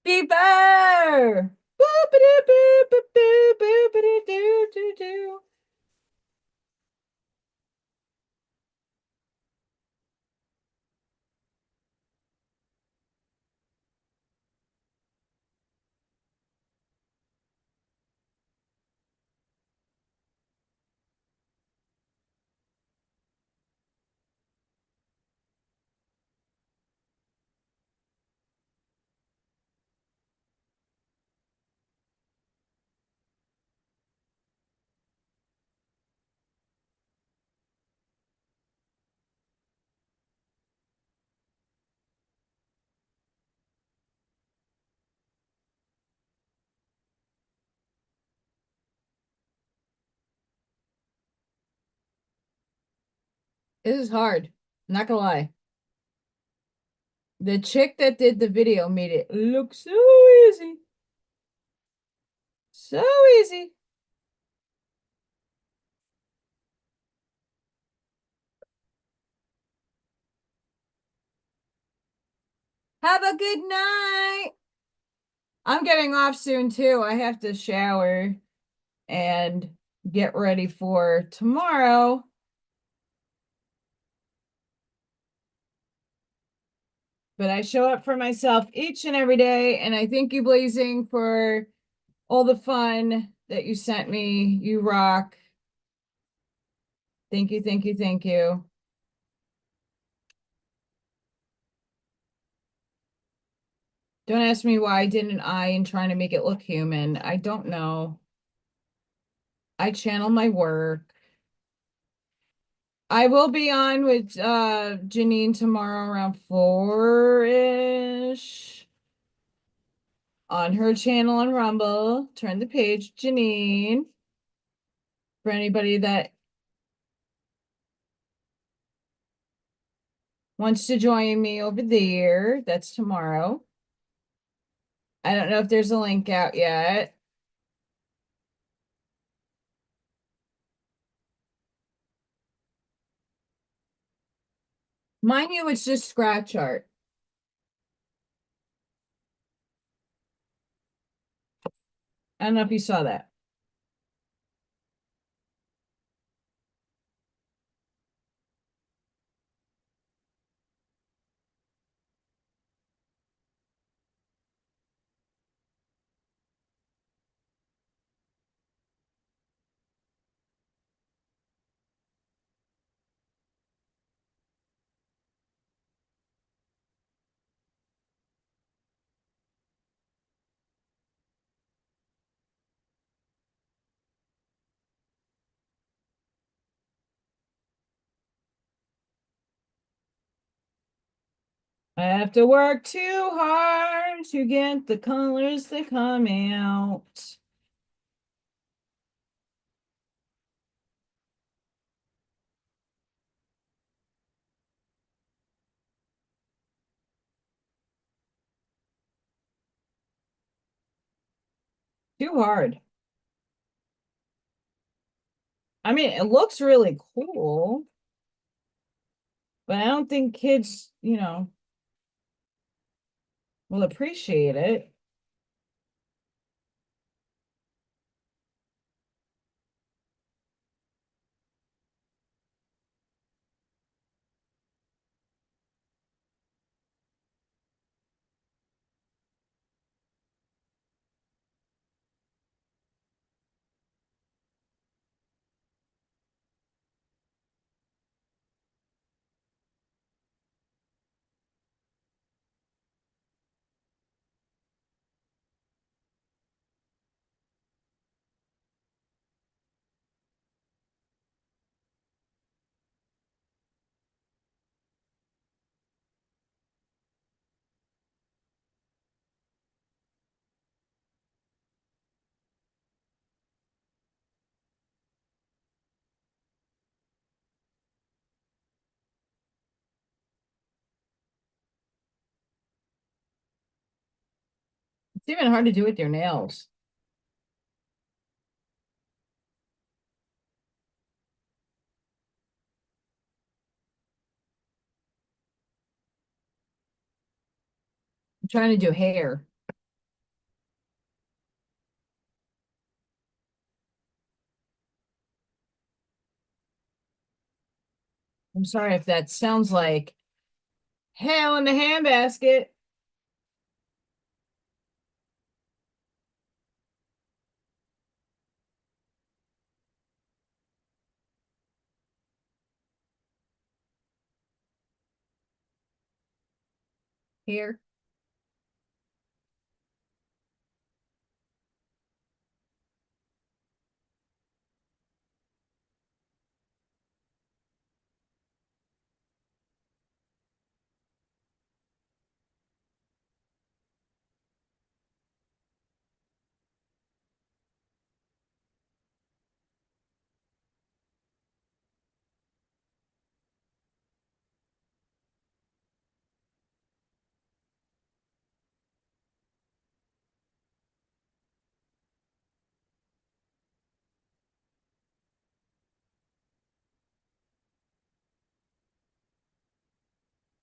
fever. Boop-a-doo-boop-a-boo-boop-a-doo-doo-doo-doo. This is hard. Not gonna lie. The chick that did the video made it look so easy. So easy. Have a good night. I'm getting off soon too. I have to shower and get ready for tomorrow. But I show up for myself each and every day. And I thank you, Blazing, for all the fun that you sent me. You rock. Thank you, thank you, thank you. Don't ask me why I did an eye and trying to make it look human. I don't know. I channel my work. I will be on with Janine tomorrow around 4-ish on her channel on Rumble. Turn the page, Janine. For anybody that wants to join me over there, that's tomorrow. I don't know if there's a link out yet. Mind you, it's just scratch art. I don't know if you saw that. I have to work too hard to get the colors that come out. Too hard. I mean, it looks really cool, but I don't think kids, will appreciate it. It's even hard to do with your nails. I'm trying to do hair. I'm sorry if that sounds like hell in the handbasket. Here.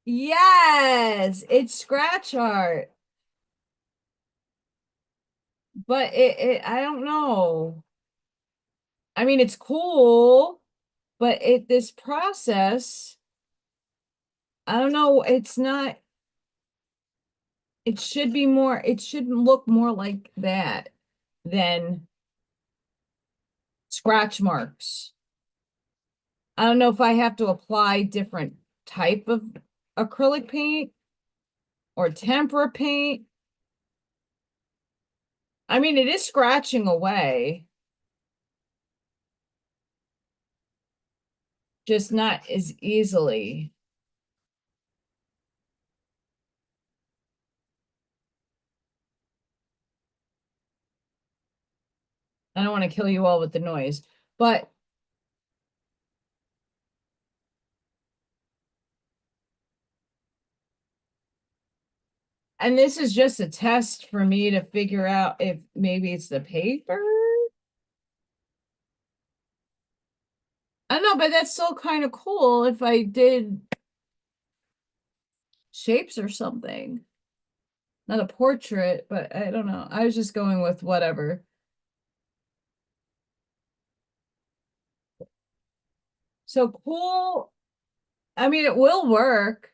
Yes, it's scratch art, but I don't know. I mean, it's cool, but this process, I don't know, it's not, it should look more like that than scratch marks. I don't know if I have to apply different type of acrylic paint or tempera paint. I mean, it is scratching away, just not as easily. I don't want to kill you all with the noise, but and this is just a test for me to figure out if maybe it's the paper. I don't know, but that's still kind of cool if I did shapes or something. Not a portrait, but I don't know. I was just going with whatever. So cool. I mean, it will work,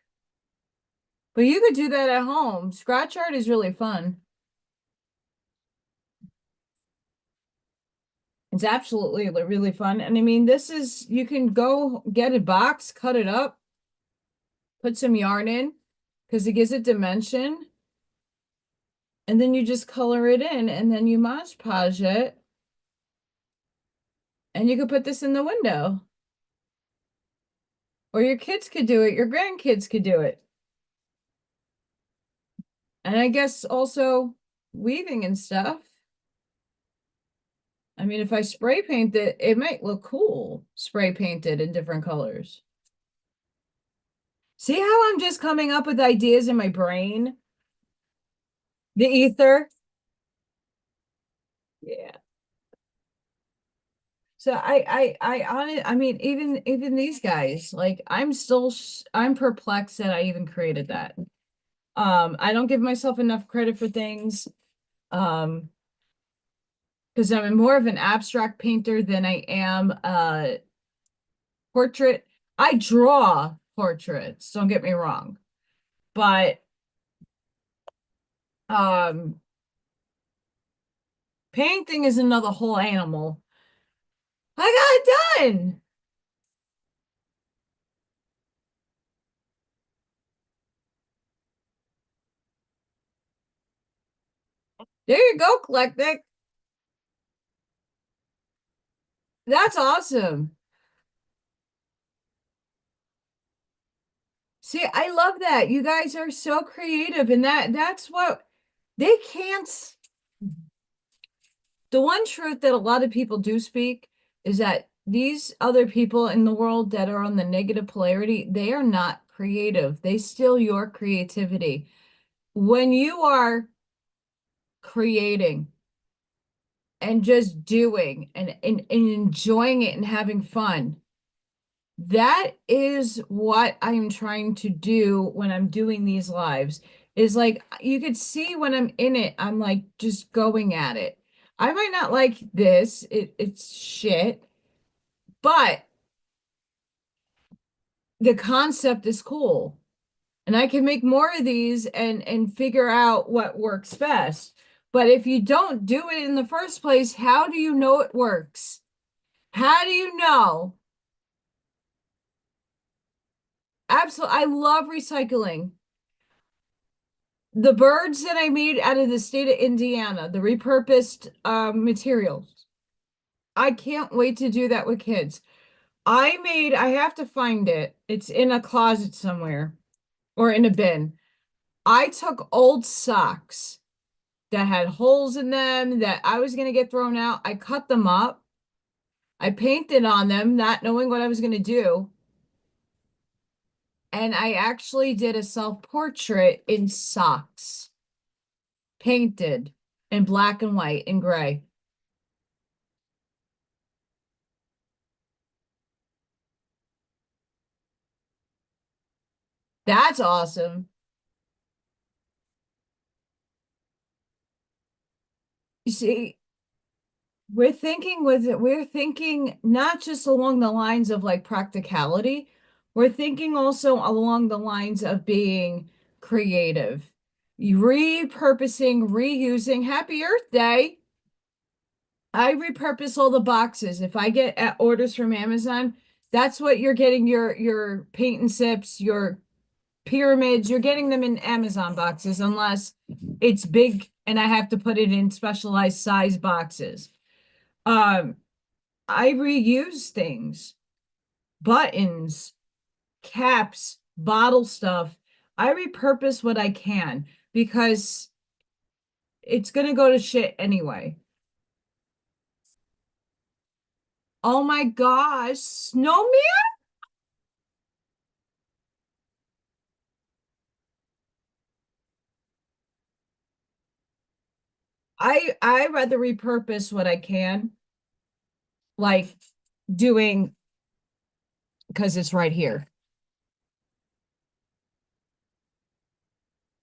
but you could do that at home. Scratch art is really fun. It's absolutely really fun. And I mean, you can go get a box, cut it up, put some yarn in because it gives it dimension. And then you just color it in and then you Mod Podge it. And you could put this in the window. Or your kids could do it, your grandkids could do it. And I guess also weaving and stuff. I mean, if I spray paint it, it might look cool, spray painted in different colors. See how I'm just coming up with ideas in my brain? The ether. Yeah. So I mean, even these guys, like I'm perplexed that I even created that. I don't give myself enough credit for things. Um, because I'm more of an abstract painter than I am portrait. I draw portraits, don't get me wrong. But um painting is another whole animal. I got it done. There you go, Eclectic. That's awesome. See, I love that. You guys are so creative, and that's what they can't. The one truth that a lot of people do speak is that these other people in the world that are on the negative polarity, they are not creative. They steal your creativity. When you are creating and just doing and enjoying it and having fun, that is what I'm trying to do when I'm doing these lives. Is like you could see when I'm in it, I'm like just going at it. I might not like this, it's shit, but the concept is cool. And I can make more of these and figure out what works best. But if you don't do it in the first place, how do you know it works? How do you know? Absolutely. I love recycling. The birds that I made out of the state of Indiana, the repurposed materials. I can't wait to do that with kids. I have to find it. It's in a closet somewhere or in a bin. I took old socks that had holes in them that I was going to get thrown out. I cut them up. I painted on them, not knowing what I was going to do. And I actually did a self-portrait in socks, painted in black and white and gray. That's awesome. You see, we're thinking not just along the lines of like practicality, we're thinking also along the lines of being creative, repurposing, reusing. Happy Earth Day. I repurpose all the boxes. If I get orders from Amazon, that's what you're getting your paint and sips, your pyramids, you're getting them in Amazon boxes unless it's big and I have to put it in specialized size boxes. Um, I reuse things, buttons, caps, bottle stuff. I repurpose what I can because it's gonna go to shit anyway. Oh my gosh, snowman? I rather repurpose what I can, like doing because it's right here.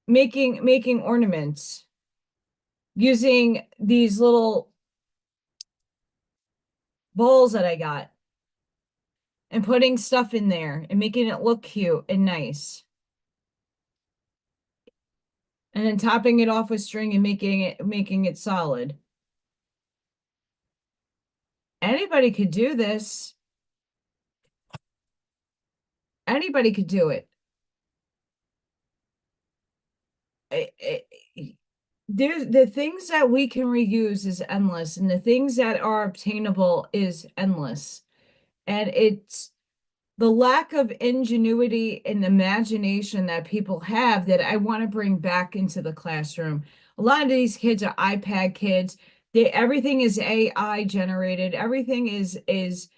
Making ornaments using these little bowls that I got and putting stuff in there and making it look cute and nice. And then topping it off with string and making it solid. Anybody could do this. Anybody could do it. There's the things that we can reuse is endless, and the things that are obtainable is endless. And it's the lack of ingenuity and imagination that people have that I want to bring back into the classroom. A lot of these kids are iPad kids. Everything is AI generated. Everything is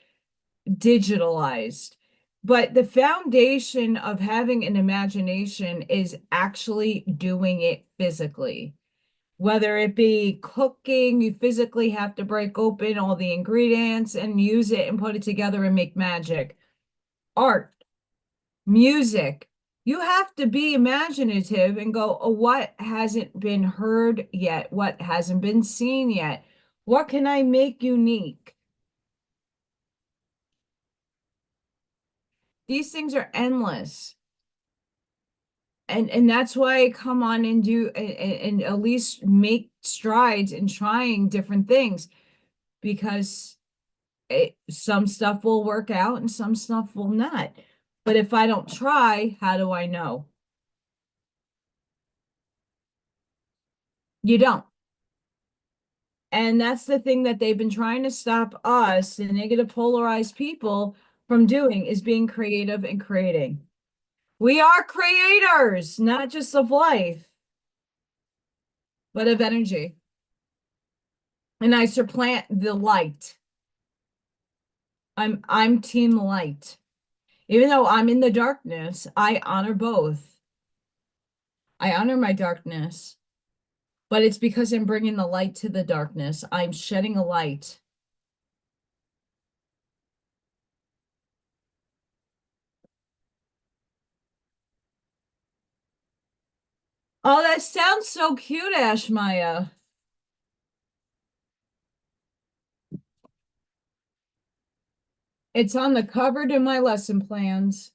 digitalized. But the foundation of having an imagination is actually doing it physically. Whether it be cooking, you physically have to break open all the ingredients and use it and put it together and make magic. Art, music, you have to be imaginative and go, oh, what hasn't been heard yet? What hasn't been seen yet? What can I make unique? These things are endless. And that's why I come on and do and at least make strides in trying different things because some stuff will work out and some stuff will not. But if I don't try, how do I know? You don't. And that's the thing that they've been trying to stop us, the negative polarized people, from doing is being creative and creating. We are creators, not just of life, but of energy. And I supplant the light. I'm team light. Even though I'm in the darkness, I honor both. I honor my darkness, but it's because I'm bringing the light to the darkness. I'm shedding a light. Oh, that sounds so cute, Ash Maya. It's on the covered in my lesson plans.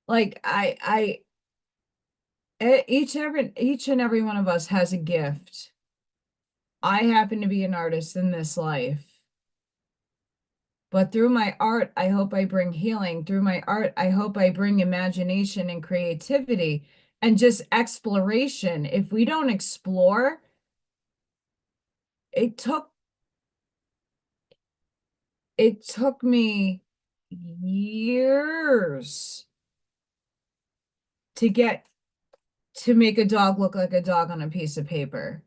Like each and every one of us has a gift. I happen to be an artist in this life. But through my art, I hope I bring healing. Through my art, I hope I bring imagination and creativity and just exploration. If we don't explore, it took it took me years to get to make a dog look like a dog on a piece of paper.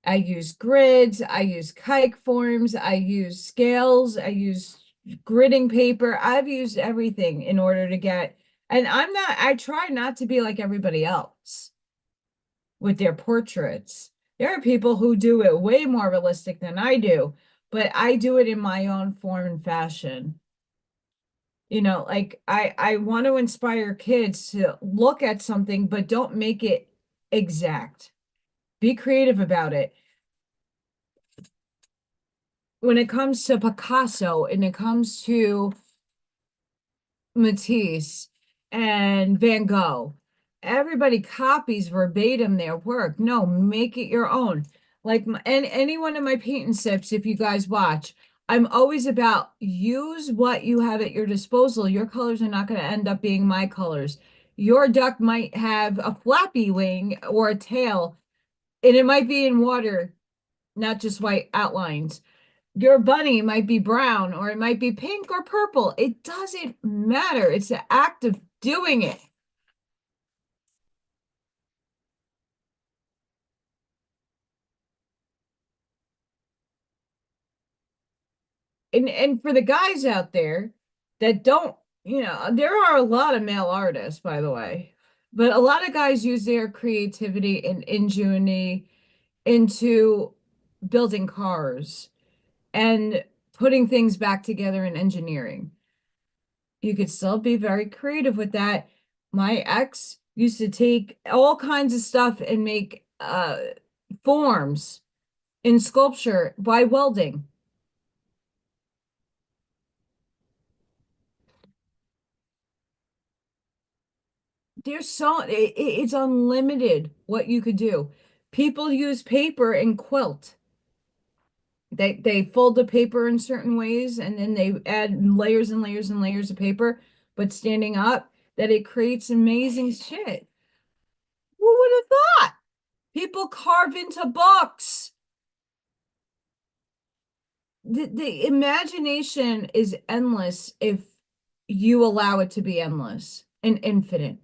I use grids, I use kite forms, I use scales, I use gridding paper. I've used everything in order to get, and I try not to be like everybody else with their portraits. There are people who do it way more realistic than I do, but I do it in my own form and fashion. Like I want to inspire kids to look at something, but don't make it exact. Be creative about it. When it comes to Picasso and it comes to Matisse and Van Gogh, everybody copies verbatim their work. No, make it your own. Like and any one of my paint and sips, if you guys watch, I'm always about use what you have at your disposal. Your colors are not going to end up being my colors. Your duck might have a flappy wing or a tail, and it might be in water, not just white outlines. Your bunny might be brown or it might be pink or purple. It doesn't matter. It's the act of doing it. And for the guys out there that don't, there are a lot of male artists, by the way, but a lot of guys use their creativity and ingenuity into building cars and putting things back together in engineering. You could still be very creative with that. My ex used to take all kinds of stuff and make forms in sculpture by welding. It's unlimited what you could do. People use paper and quilt. They fold the paper in certain ways and then they add layers and layers and layers of paper, but standing up, that it creates amazing shit. Who would have thought? People carve into books. the imagination is endless if you allow it to be endless and infinite.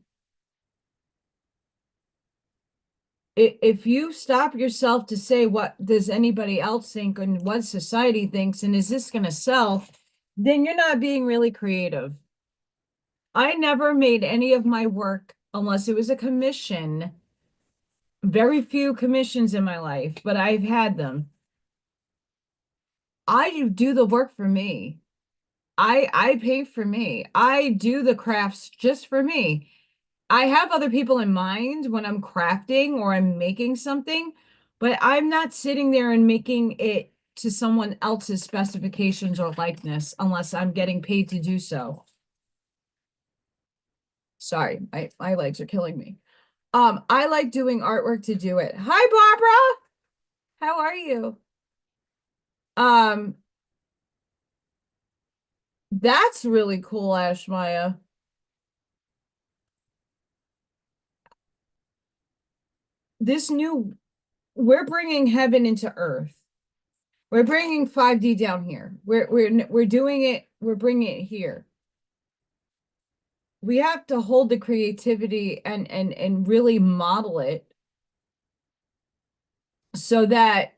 If you stop yourself to say, what does anybody else think and what society thinks, and is this going to sell, then you're not being really creative. I never made any of my work unless it was a commission. Very few commissions in my life, but I've had them. I do the work for me. I pay for me. I do the crafts just for me. I have other people in mind when I'm crafting or I'm making something, but I'm not sitting there and making it to someone else's specifications or likeness unless I'm getting paid to do so. Sorry, my legs are killing me. I like doing artwork to do it. Hi, Barbara. How are you? Um, that's really cool, Ashmaya. This new, we're bringing heaven into earth. We're bringing 5D down here. We're doing it. We're bringing it here. We have to hold the creativity and really model it so that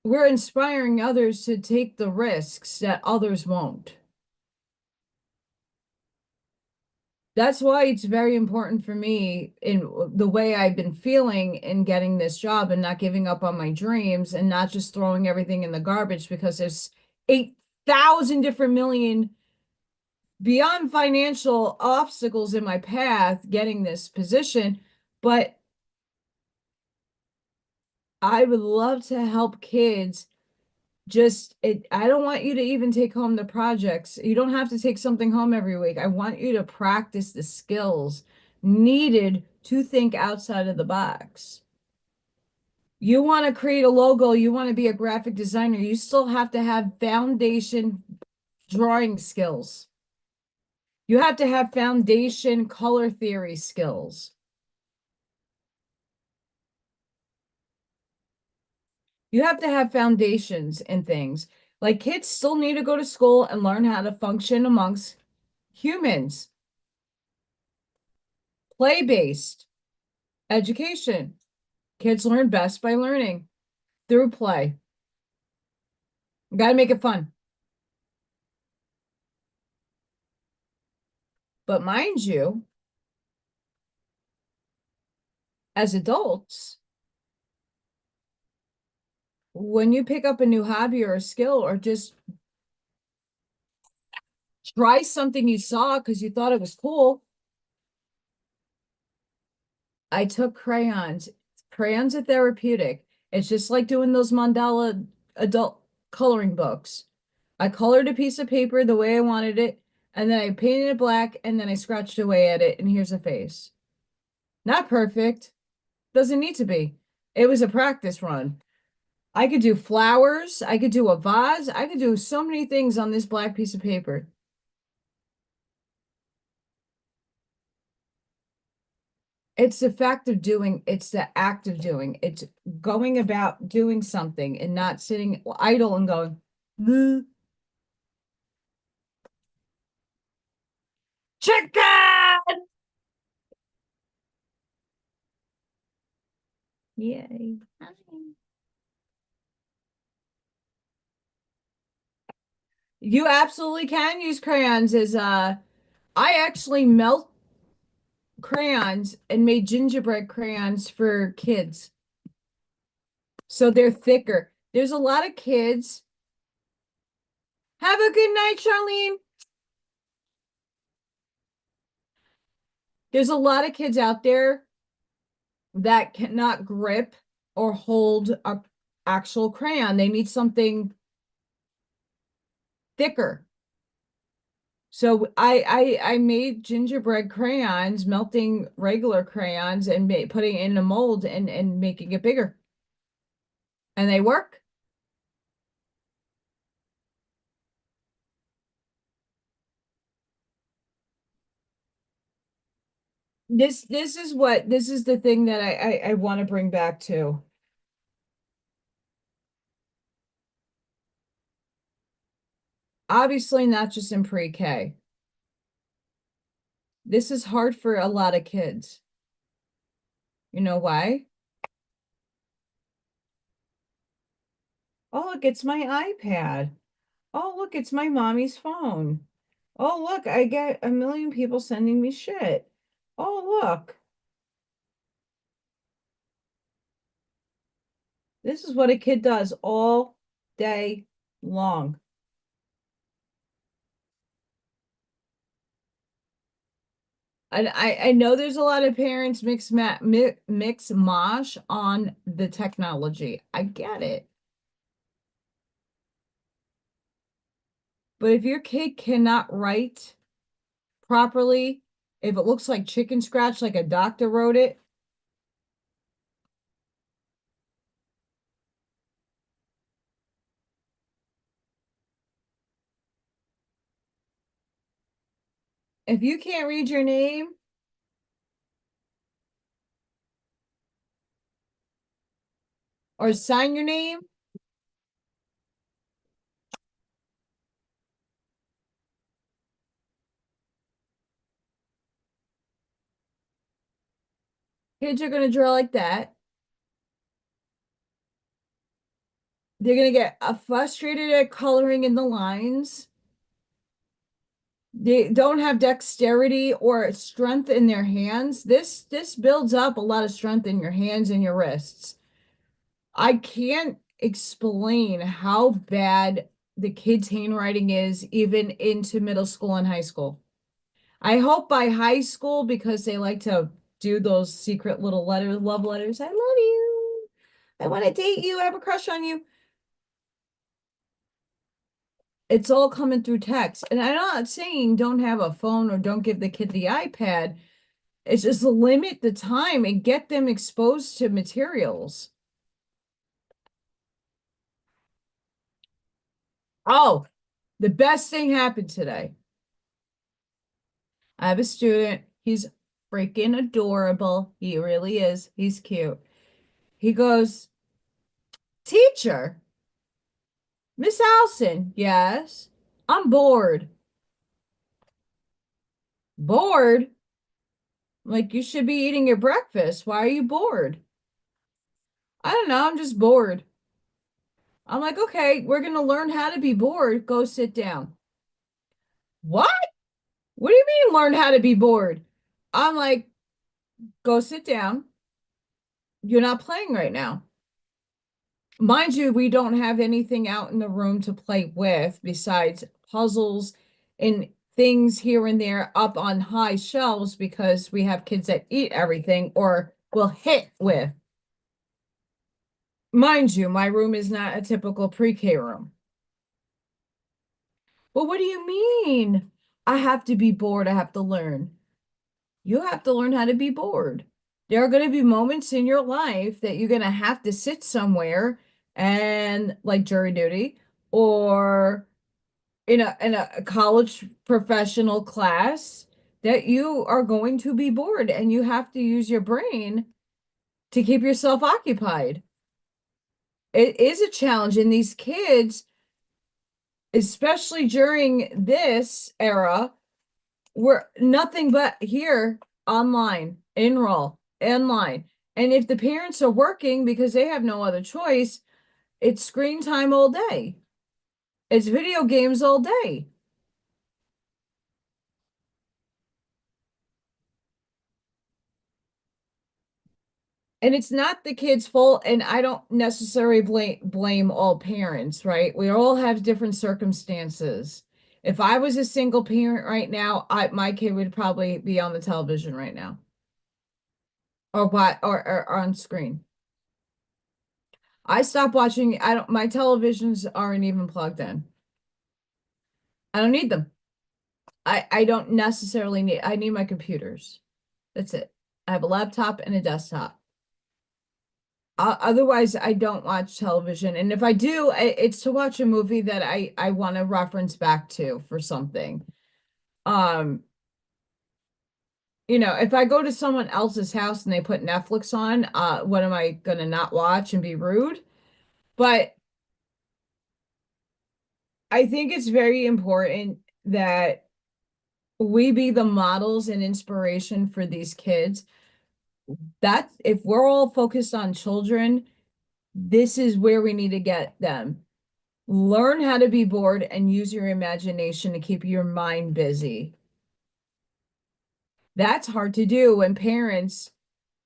we're inspiring others to take the risks that others won't. That's why it's very important for me in the way I've been feeling in getting this job and not giving up on my dreams and not just throwing everything in the garbage because there's 8,000 different million beyond financial obstacles in my path getting this position. But I would love to help kids. I don't want you to even take home the projects. You don't have to take something home every week. I want you to practice the skills needed to think outside of the box. You want to create a logo, you want to be a graphic designer, you still have to have foundation drawing skills. You have to have foundation color theory skills. You have to have foundations and things. Like kids still need to go to school and learn how to function amongst humans. Play-based education. Kids learn best by learning through play. Got to make it fun. But mind you, as adults, when you pick up a new hobby or a skill or just try something you saw because you thought it was cool, I took crayons. Crayons are therapeutic. It's just like doing those mandala adult coloring books. I colored a piece of paper the way I wanted it, and then I painted it black, and then I scratched away at it, and here's a face. Not perfect. Doesn't need to be. It was a practice run. I could do flowers. I could do a vase. I could do so many things on this black piece of paper. It's the fact of doing, it's the act of doing. It's going about doing something and not sitting idle and going, "Mm, chicken!" Yay. Hi. You absolutely can use crayons as I actually melt crayons and made gingerbread crayons for kids. So they're thicker. There's a lot of kids. Have a good night, Charlene. There's a lot of kids out there that cannot grip or hold a actual crayon. They need something thicker. So I made gingerbread crayons, melting regular crayons and putting it in a mold and making it bigger. And they work. This is the thing that I want to bring back to. Obviously not just in pre-K. This is hard for a lot of kids. You know why? Oh, look, it's my iPad. Oh, look, it's my mommy's phone. Oh, look, I get a million people sending me shit. Oh, look. This is what a kid does all day long. And I know there's a lot of parents mix mosh on the technology. I get it. But if your kid cannot write properly, if it looks like chicken scratch, like a doctor wrote it, if you can't read your name or sign your name, kids are going to draw like that. They're going to get frustrated at coloring in the lines. They don't have dexterity or strength in their hands. This builds up a lot of strength in your hands and your wrists. I can't explain how bad the kids' handwriting is even into middle school and high school. I hope by high school, because they like to do those secret little love letters. I love you. I want to date you. I have a crush on you. It's all coming through text. And I'm not saying don't have a phone or don't give the kid the iPad. It's just limit the time and get them exposed to materials. Oh, the best thing happened today. I have a student. He's freaking adorable. He really is. He's cute. He goes, Teacher, Miss Allison, yes, I'm bored. Bored? Like you should be eating your breakfast. Why are you bored? I don't know. I'm just bored. I'm like, okay, we're going to learn how to be bored. Go sit down. What? What do you mean learn how to be bored? I'm like, go sit down. You're not playing right now. Mind you, we don't have anything out in the room to play with besides puzzles and things here and there up on high shelves because we have kids that eat everything or will hit with. Mind you, my room is not a typical pre-K room. Well, what do you mean? I have to be bored. I have to learn. You have to learn how to be bored. There are going to be moments in your life that you're going to have to sit somewhere and like jury duty or in a college professional class that you are going to be bored and you have to use your brain to keep yourself occupied. It is a challenge, and these kids, especially during this era, were nothing but here online, enroll, online. And if the parents are working because they have no other choice, it's screen time all day. It's video games all day. And it's not the kid's fault, and I don't necessarily blame all parents, right? We all have different circumstances. If I was a single parent right now, my kid would probably be on the television right now or what or on screen. I stopped watching. I don't. My televisions aren't even plugged in. I don't need them. I don't necessarily need. I need my computers. That's it. I have a laptop and a desktop. Otherwise, I don't watch television. And if I do, it's to watch a movie that I want to reference back to for something. Um, if I go to someone else's house and they put Netflix on, what am I gonna not watch and be rude? But I think it's very important that we be the models and inspiration for these kids. That's if we're all focused on children, this is where we need to get them. Learn how to be bored and use your imagination to keep your mind busy. That's hard to do when parents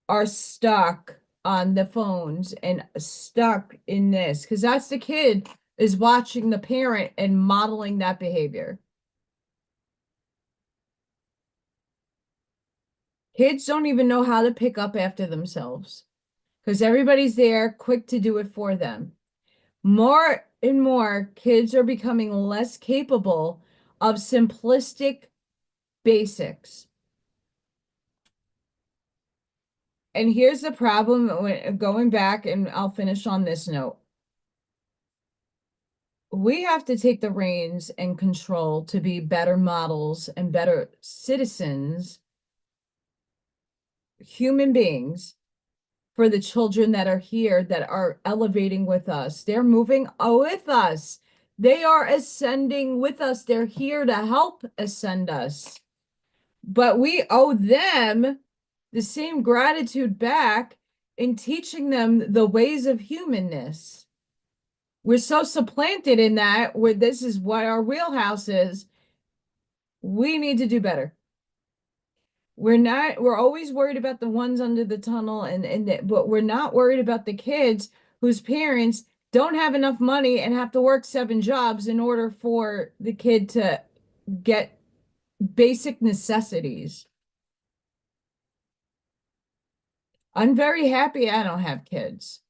are stuck on the phones and stuck in this, because that's the kid is watching the parent and modeling that behavior. Kids don't even know how to pick up after themselves because everybody's there quick to do it for them. More and more kids are becoming less capable of simplistic basics. And here's the problem going back, and I'll finish on this note. We have to take the reins and control to be better models and better citizens, human beings for the children that are here that are elevating with us. They're moving with us. They are ascending with us. They're here to help ascend us. But we owe them the same gratitude back in teaching them the ways of humanness. We're so supplanted in that where this is what our wheelhouse is. We need to do better. We're always worried about the ones under the tunnel but we're not worried about the kids whose parents don't have enough money and have to work 7 jobs in order for the kid to get basic necessities. I'm very happy I don't have kids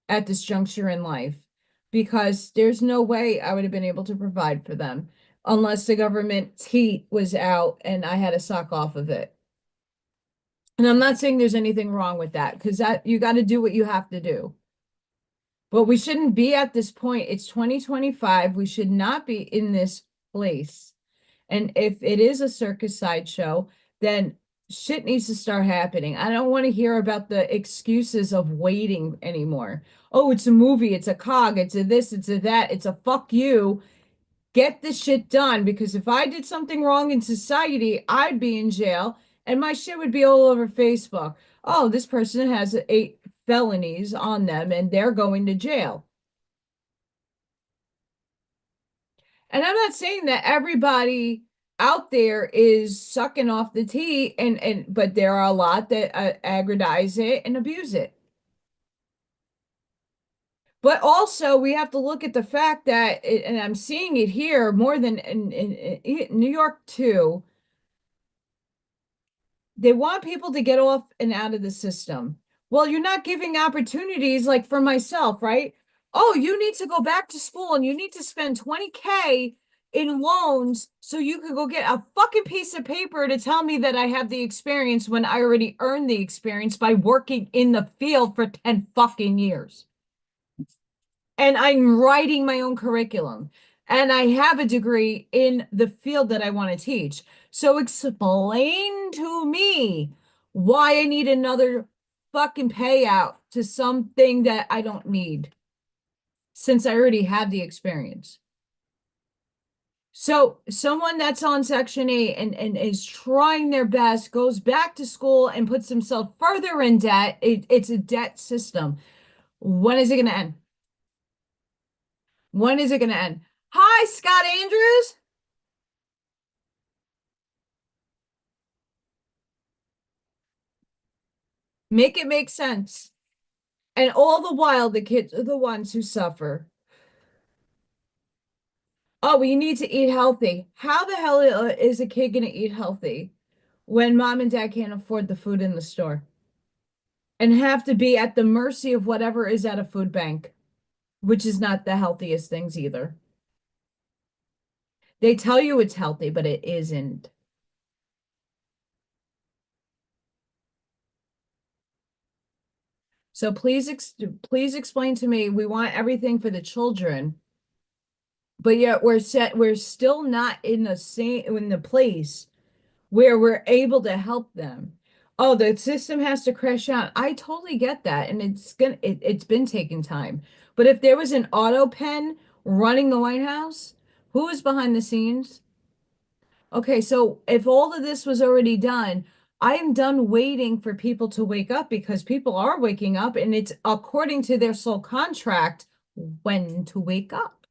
at this juncture in life because there's no way I would have been able to provide for them unless the government teat was out and I had to suck off of it. And I'm not saying there's anything wrong with that because that you got to do what you have to do. But we shouldn't be at this point. It's 2025. We should not be in this place. And if it is a circus sideshow, then shit needs to start happening. I don't want to hear about the excuses of waiting anymore. Oh, it's a movie, it's a cog, it's a this, it's a that, it's a fuck you. Get this shit done because if I did something wrong in society, I'd be in jail and my shit would be all over Facebook. Oh, this person has 8 felonies on them and they're going to jail. And I'm not saying that everybody out there is sucking off the tea but there are a lot that aggrandize it and abuse it. But also we have to look at the fact that and I'm seeing it here more than in New York too. They want people to get off and out of the system. Well, you're not giving opportunities like for myself, right? Oh, you need to go back to school and you need to spend 20K in loans so you could go get a fucking piece of paper to tell me that I have the experience when I already earned the experience by working in the field for 10 fucking years. And I'm writing my own curriculum. And I have a degree in the field that I want to teach. So explain to me why I need another fucking payout to something that I don't need since I already have the experience. So someone that's on Section 8 and is trying their best goes back to school and puts themselves further in debt. It's a debt system. When is it going to end? When is it going to end? Hi, Scott Andrews. Make it make sense. And all the while, the kids are the ones who suffer. Oh, we need to eat healthy. How the hell is a kid going to eat healthy when mom and dad can't afford the food in the store and have to be at the mercy of whatever is at a food bank, which is not the healthiest things either. They tell you it's healthy, but it isn't. So please explain to me, we want everything for the children, but yet we're still not in the place where we're able to help them. Oh, the system has to crash out. I totally get that. And it's been taking time. But if there was an auto pen running the White House, Who is behind the scenes? Okay, so if all of this was already done, I am done waiting for people to wake up because people are waking up and it's according to their soul contract when to wake up.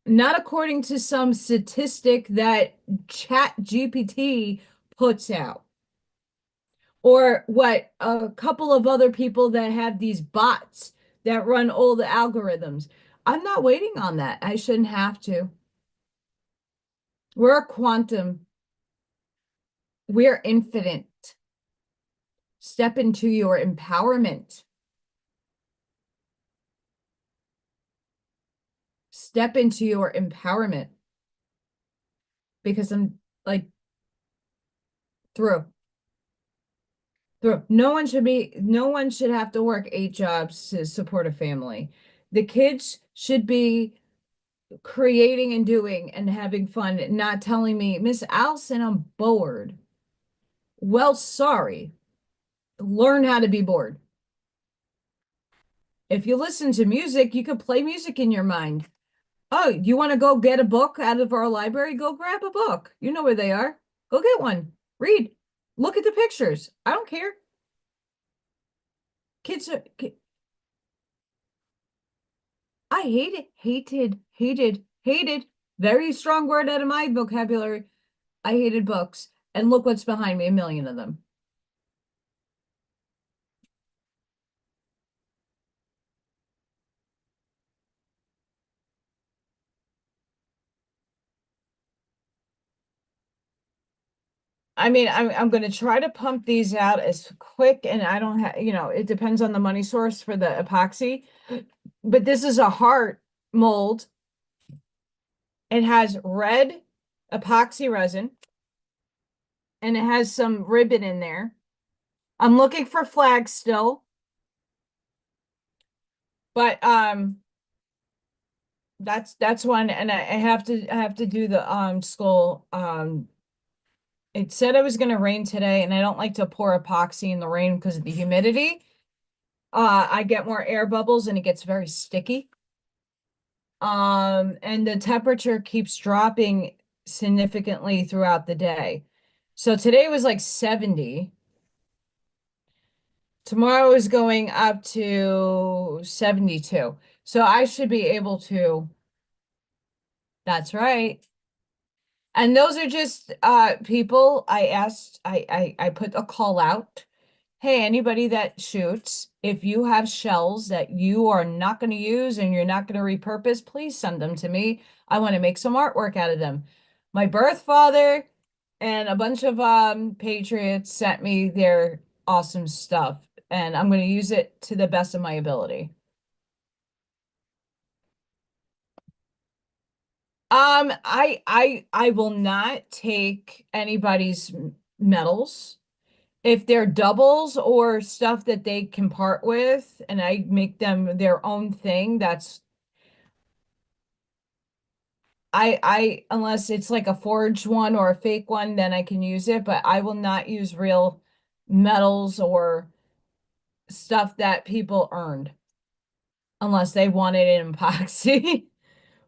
Not according to some statistic that Chat GPT puts out. Or what a couple of other people that have these bots that run all the algorithms. I'm not waiting on that. I shouldn't have to. We're quantum. We're infinite. Step into your empowerment. Step into your empowerment because I'm like through. Through. No one should have to work 8 jobs to support a family. The kids should be creating and doing and having fun, not telling me, Miss Allison, I'm bored. Well, sorry. Learn how to be bored. If you listen to music, you could play music in your mind. Oh, you want to go get a book out of our library? Go grab a book. You know where they are. Go get one. Read. Look at the pictures. I don't care. Kids are, I hated. Very strong word out of my vocabulary. I hated books. And look what's behind me, a million of them. I mean, I'm going to try to pump these out as quick, and I don't have, it depends on the money source for the epoxy. But this is a heart mold. It has red epoxy resin, and it has some ribbon in there. I'm looking for flags still, but that's one, and I have to do the skull. It said it was going to rain today, and I don't like to pour epoxy in the rain because of the humidity. I get more air bubbles and it gets very sticky. And the temperature keeps dropping significantly throughout the day. So today was like 70. Tomorrow is going up to 72. So I should be able to, that's right. And those are just people I asked, I put a call out. Hey, anybody that shoots, if you have shells that you are not going to use and you're not going to repurpose, please send them to me. I want to make some artwork out of them. My birth father and a bunch of patriots sent me their awesome stuff, and I'm going to use it to the best of my ability. I will not take anybody's medals. If they're doubles or stuff that they can part with and I make them their own thing, that's I unless it's like a forged one or a fake one, then I can use it, but I will not use real metals or stuff that people earned unless they want it in epoxy.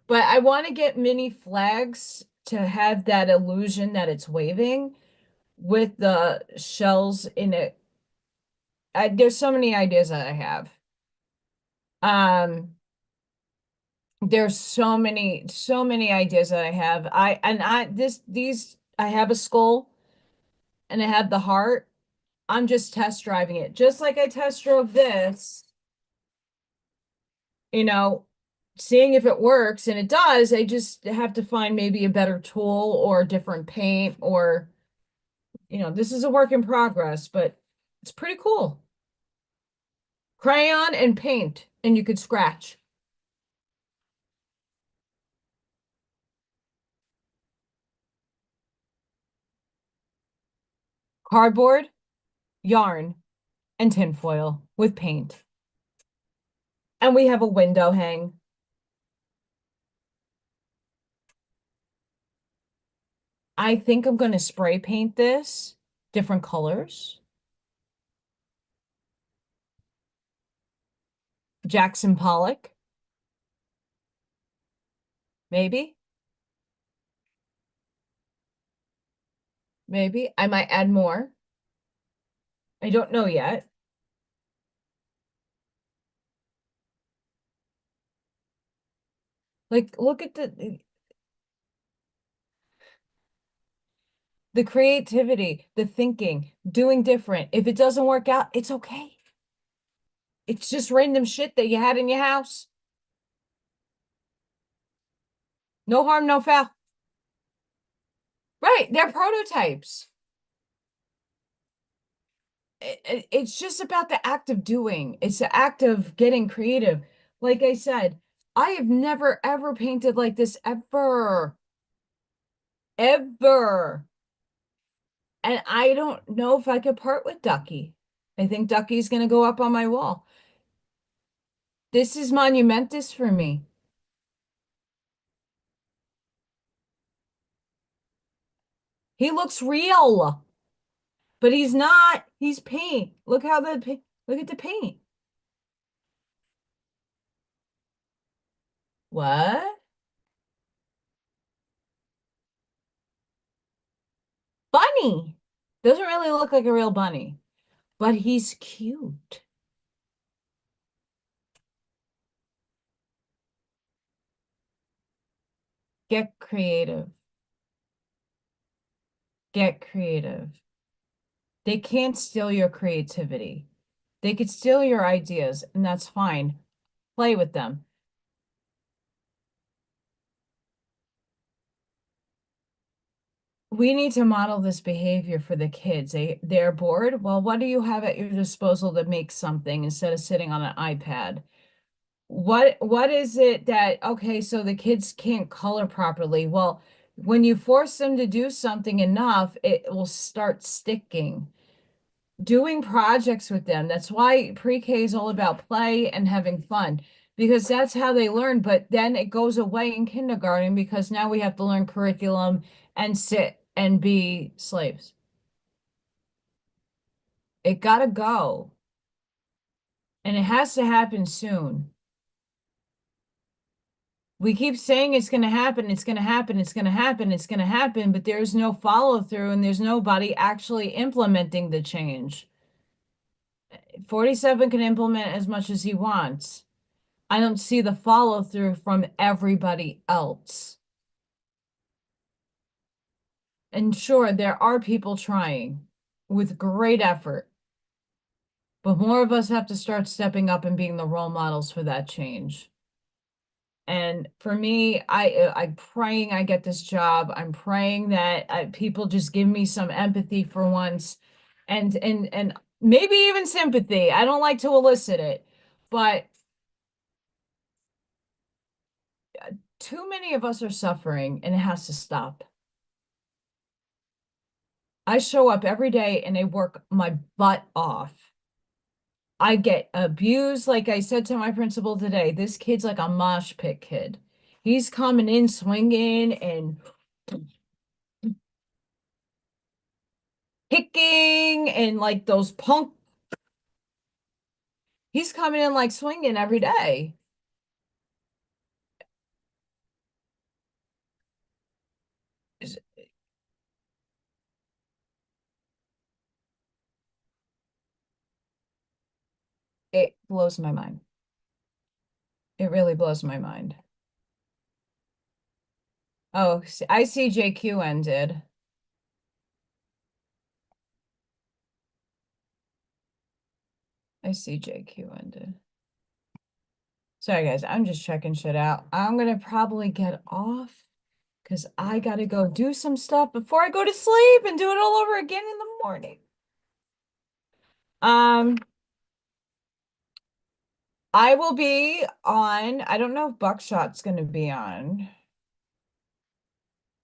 But I want to get mini flags to have that illusion that it's waving with the shells in it. There's so many ideas that I have. There's so many ideas that I have. I have a skull and I have the heart. I'm just test driving it. Just like I test drove this, you know, seeing if it works, and it does. I just have to find maybe a better tool or different paint or, this is a work in progress, but it's pretty cool. Crayon and paint, and you could scratch. Cardboard, yarn, and tinfoil with paint. And we have a window hang. I think I'm going to spray paint this different colors. Jackson Pollock. Maybe, maybe I might add more. I don't know yet. Like, look at the creativity, the thinking, doing different. If it doesn't work out, it's okay. It's just random shit that you had in your house. No harm, no foul. Right, they're prototypes. It's just about the act of doing. It's the act of getting creative. Like I said, I have never ever painted like this ever, ever. And I don't know if I could part with Ducky. I think Ducky's going to go up on my wall. This is monumentous for me. He looks real, but he's not. He's paint. Look how look at the paint. What? Bunny. Doesn't really look like a real bunny, but he's cute. Get creative. Get creative. They can't steal your creativity. They could steal your ideas, and that's fine. Play with them. We need to model this behavior for the kids. They're bored. Well, what do you have at your disposal to make something instead of sitting on an iPad? What is it that, okay, so the kids can't color properly. Well, when you force them to do something enough, it will start sticking. Doing projects with them. That's why pre-K is all about play and having fun, because that's how they learn. But then it goes away in kindergarten because now we have to learn curriculum and sit and be slaves. It gotta go. And it has to happen soon. We keep saying it's going to happen, it's going to happen, it's going to happen, it's going to happen, but there's no follow through and there's nobody actually implementing the change. 47 can implement as much as he wants. I don't see the follow through from everybody else. And sure, there are people trying with great effort, but more of us have to start stepping up and being the role models for that change. And for me, I'm praying I get this job. I'm praying that people just give me some empathy for once, and maybe even sympathy. I don't like to elicit it, but too many of us are suffering, and it has to stop. I show up every day and I work my butt off. I get abused, like I said to my principal today. This kid's like a mosh pit kid. He's coming in swinging and kicking and like those punk. He's coming in like swinging every day. It blows my mind. It really blows my mind. Oh, I see JQ ended. I see JQ ended. Sorry, guys. I'm just checking shit out. I'm gonna probably get off because I gotta go do some stuff before I go to sleep and do it all over again in the morning. Um, I will be on. I don't know if Buckshot's gonna be on.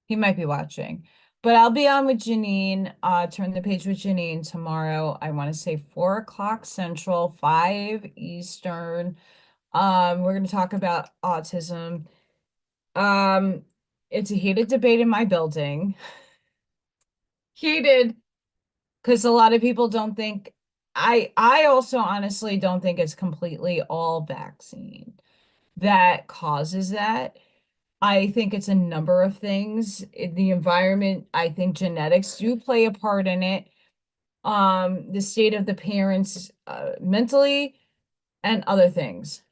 He might be watching, but I'll be on with Janine. Turn the page with Janine tomorrow. I want to say 4 o'clock Central, 5 Eastern. We're going to talk about autism. Um, it's a heated debate in my building. Heated, because a lot of people don't think I also honestly don't think it's completely all vaccine that causes that. I think it's a number of things. In the environment, I think genetics do play a part in it. The state of the parents mentally and other things.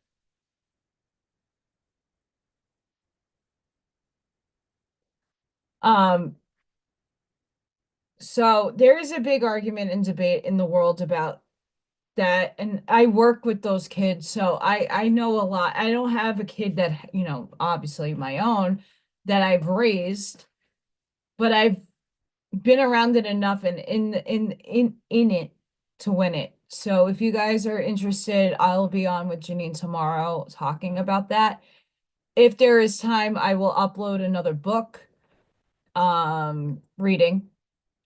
Um, so there is a big argument and debate in the world about that, and I work with those kids, so I know a lot. I don't have a kid that, obviously my own that I've raised, but I've been around it enough and in it to win it. So if you guys are interested, I'll be on with Janine tomorrow talking about that. If there is time, I will upload another book reading.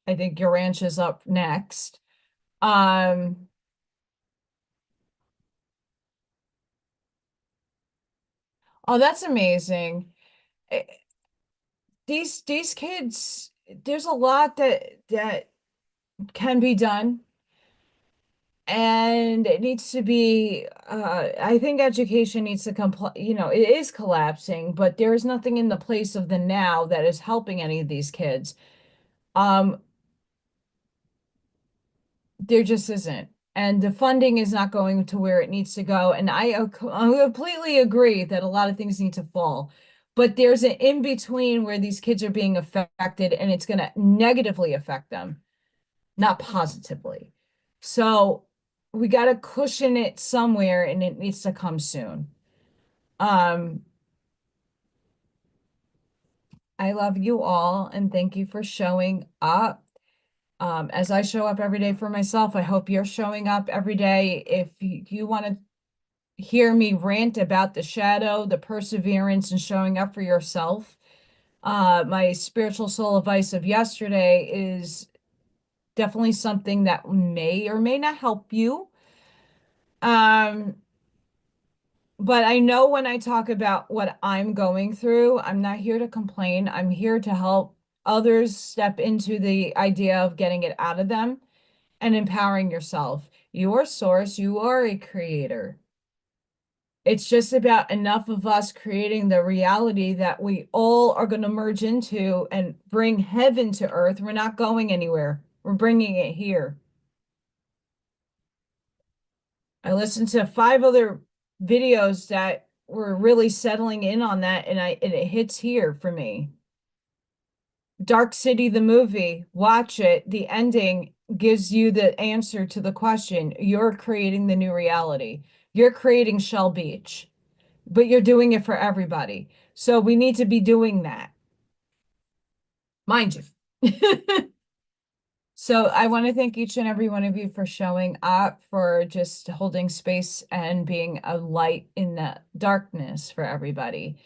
I think your ranch is up next. Um oh, that's amazing. Eh, these kids, there's a lot that can be done, and it needs to be I think education needs to it is collapsing, but there is nothing in the place of the now that is helping any of these kids. Um there just isn't. And the funding is not going to where it needs to go. And I completely agree that a lot of things need to fall. But there's an in between where these kids are being affected and it's going to negatively affect them, not positively. So we got to cushion it somewhere and it needs to come soon. Um, I love you all and thank you for showing up. As I show up every day for myself, I hope you're showing up every day. If you want to hear me rant about the shadow, the perseverance, and showing up for yourself, my spiritual soul advice of yesterday is definitely something that may or may not help you. Um, but I know when I talk about what I'm going through, I'm not here to complain. I'm here to help others step into the idea of getting it out of them and empowering yourself. Your source, you are a creator. It's just about enough of us creating the reality that we all are going to merge into and bring heaven to earth. We're not going anywhere. We're bringing it here. I listened to 5 other videos that were really settling in on that, and it hits here for me. Dark City, the movie, watch it. The ending gives you the answer to the question. You're creating the new reality. You're creating Shell Beach, but you're doing it for everybody. So we need to be doing that, mind you. So I want to thank each and every one of you for showing up, for just holding space and being a light in the darkness for everybody.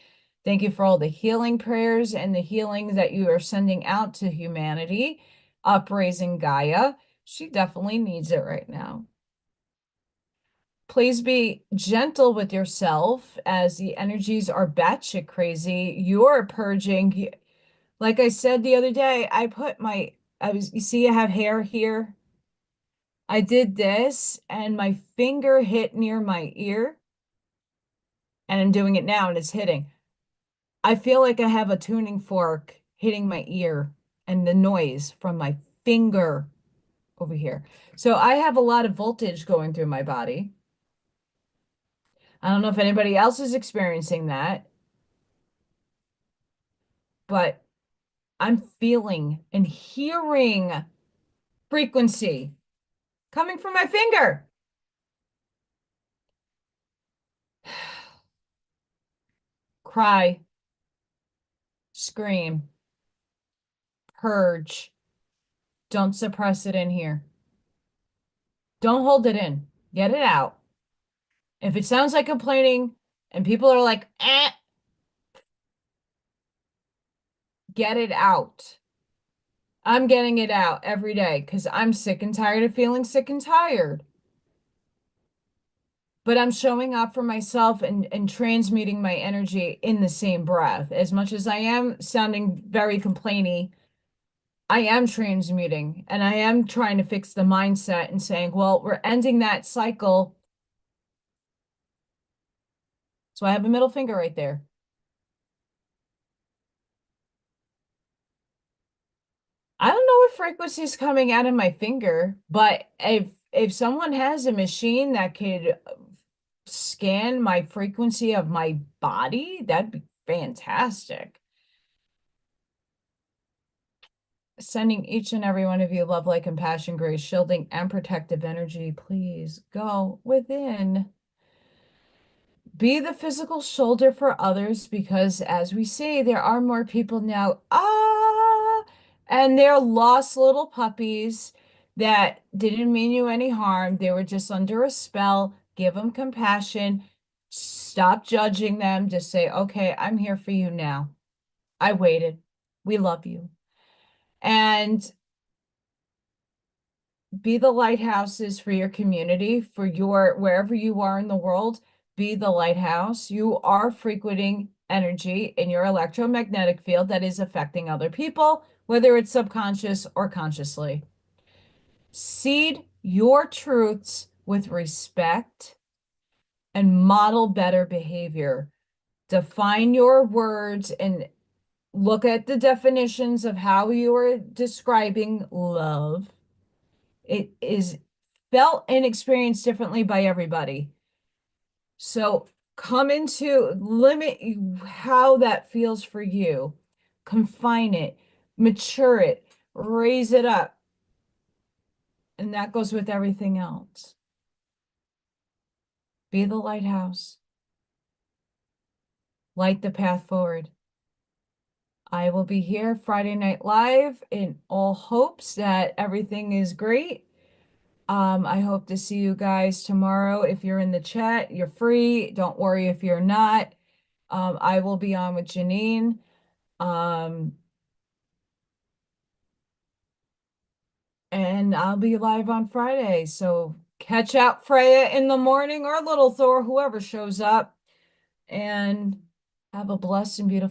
Thank you for all the healing prayers and the healing that you are sending out to humanity, upraising Gaia. She definitely needs it right now. Please be gentle with yourself as the energies are batshit crazy. You're purging. Like I said the other day, you see, I have hair here. I did this and my finger hit near my ear, and I'm doing it now and it's hitting. I feel like I have a tuning fork hitting my ear and the noise from my finger over here. So I have a lot of voltage going through my body. I don't know if anybody else is experiencing that, but I'm feeling and hearing frequency coming from my finger. Cry, scream, purge. Don't suppress it in here. Don't hold it in. Get it out. If it sounds like complaining and people are like, get it out. I'm getting it out every day because I'm sick and tired of feeling sick and tired. But I'm showing up for myself and transmuting my energy in the same breath. As much as I am sounding very complainy, I am transmuting and I am trying to fix the mindset and saying, well, we're ending that cycle. So I have a middle finger right there. frequencies coming out of my finger, but if someone has a machine that could scan my frequency of my body, that'd be fantastic. Sending each and every one of you love, light, compassion, grace, shielding, and protective energy. Please go within. Be the physical shoulder for others because, as we see, there are more people now. And they're lost little puppies that didn't mean you any harm. They were just under a spell. Give them compassion. Stop judging them. Just say, okay, I'm here for you now. I waited. We love you. And be the lighthouses for your community, for your wherever you are in the world. Be the lighthouse. You are frequenting energy in your electromagnetic field that is affecting other people, whether it's subconscious or consciously. Seed your truths with respect and model better behavior. Define your words and look at the definitions of how you are describing love. It is felt and experienced differently by everybody. So come into limit how that feels for you, confine it, mature it, raise it up. And that goes with everything else. Be the lighthouse. Light the path forward. I will be here Friday Night Live in all hopes that everything is great. I hope to see you guys tomorrow. If you're in the chat, you're free. Don't worry if you're not. I will be on with Janine. And I'll be live on Friday. So catch out Freya in the morning or Little Thor, whoever shows up. And have a blessed and beautiful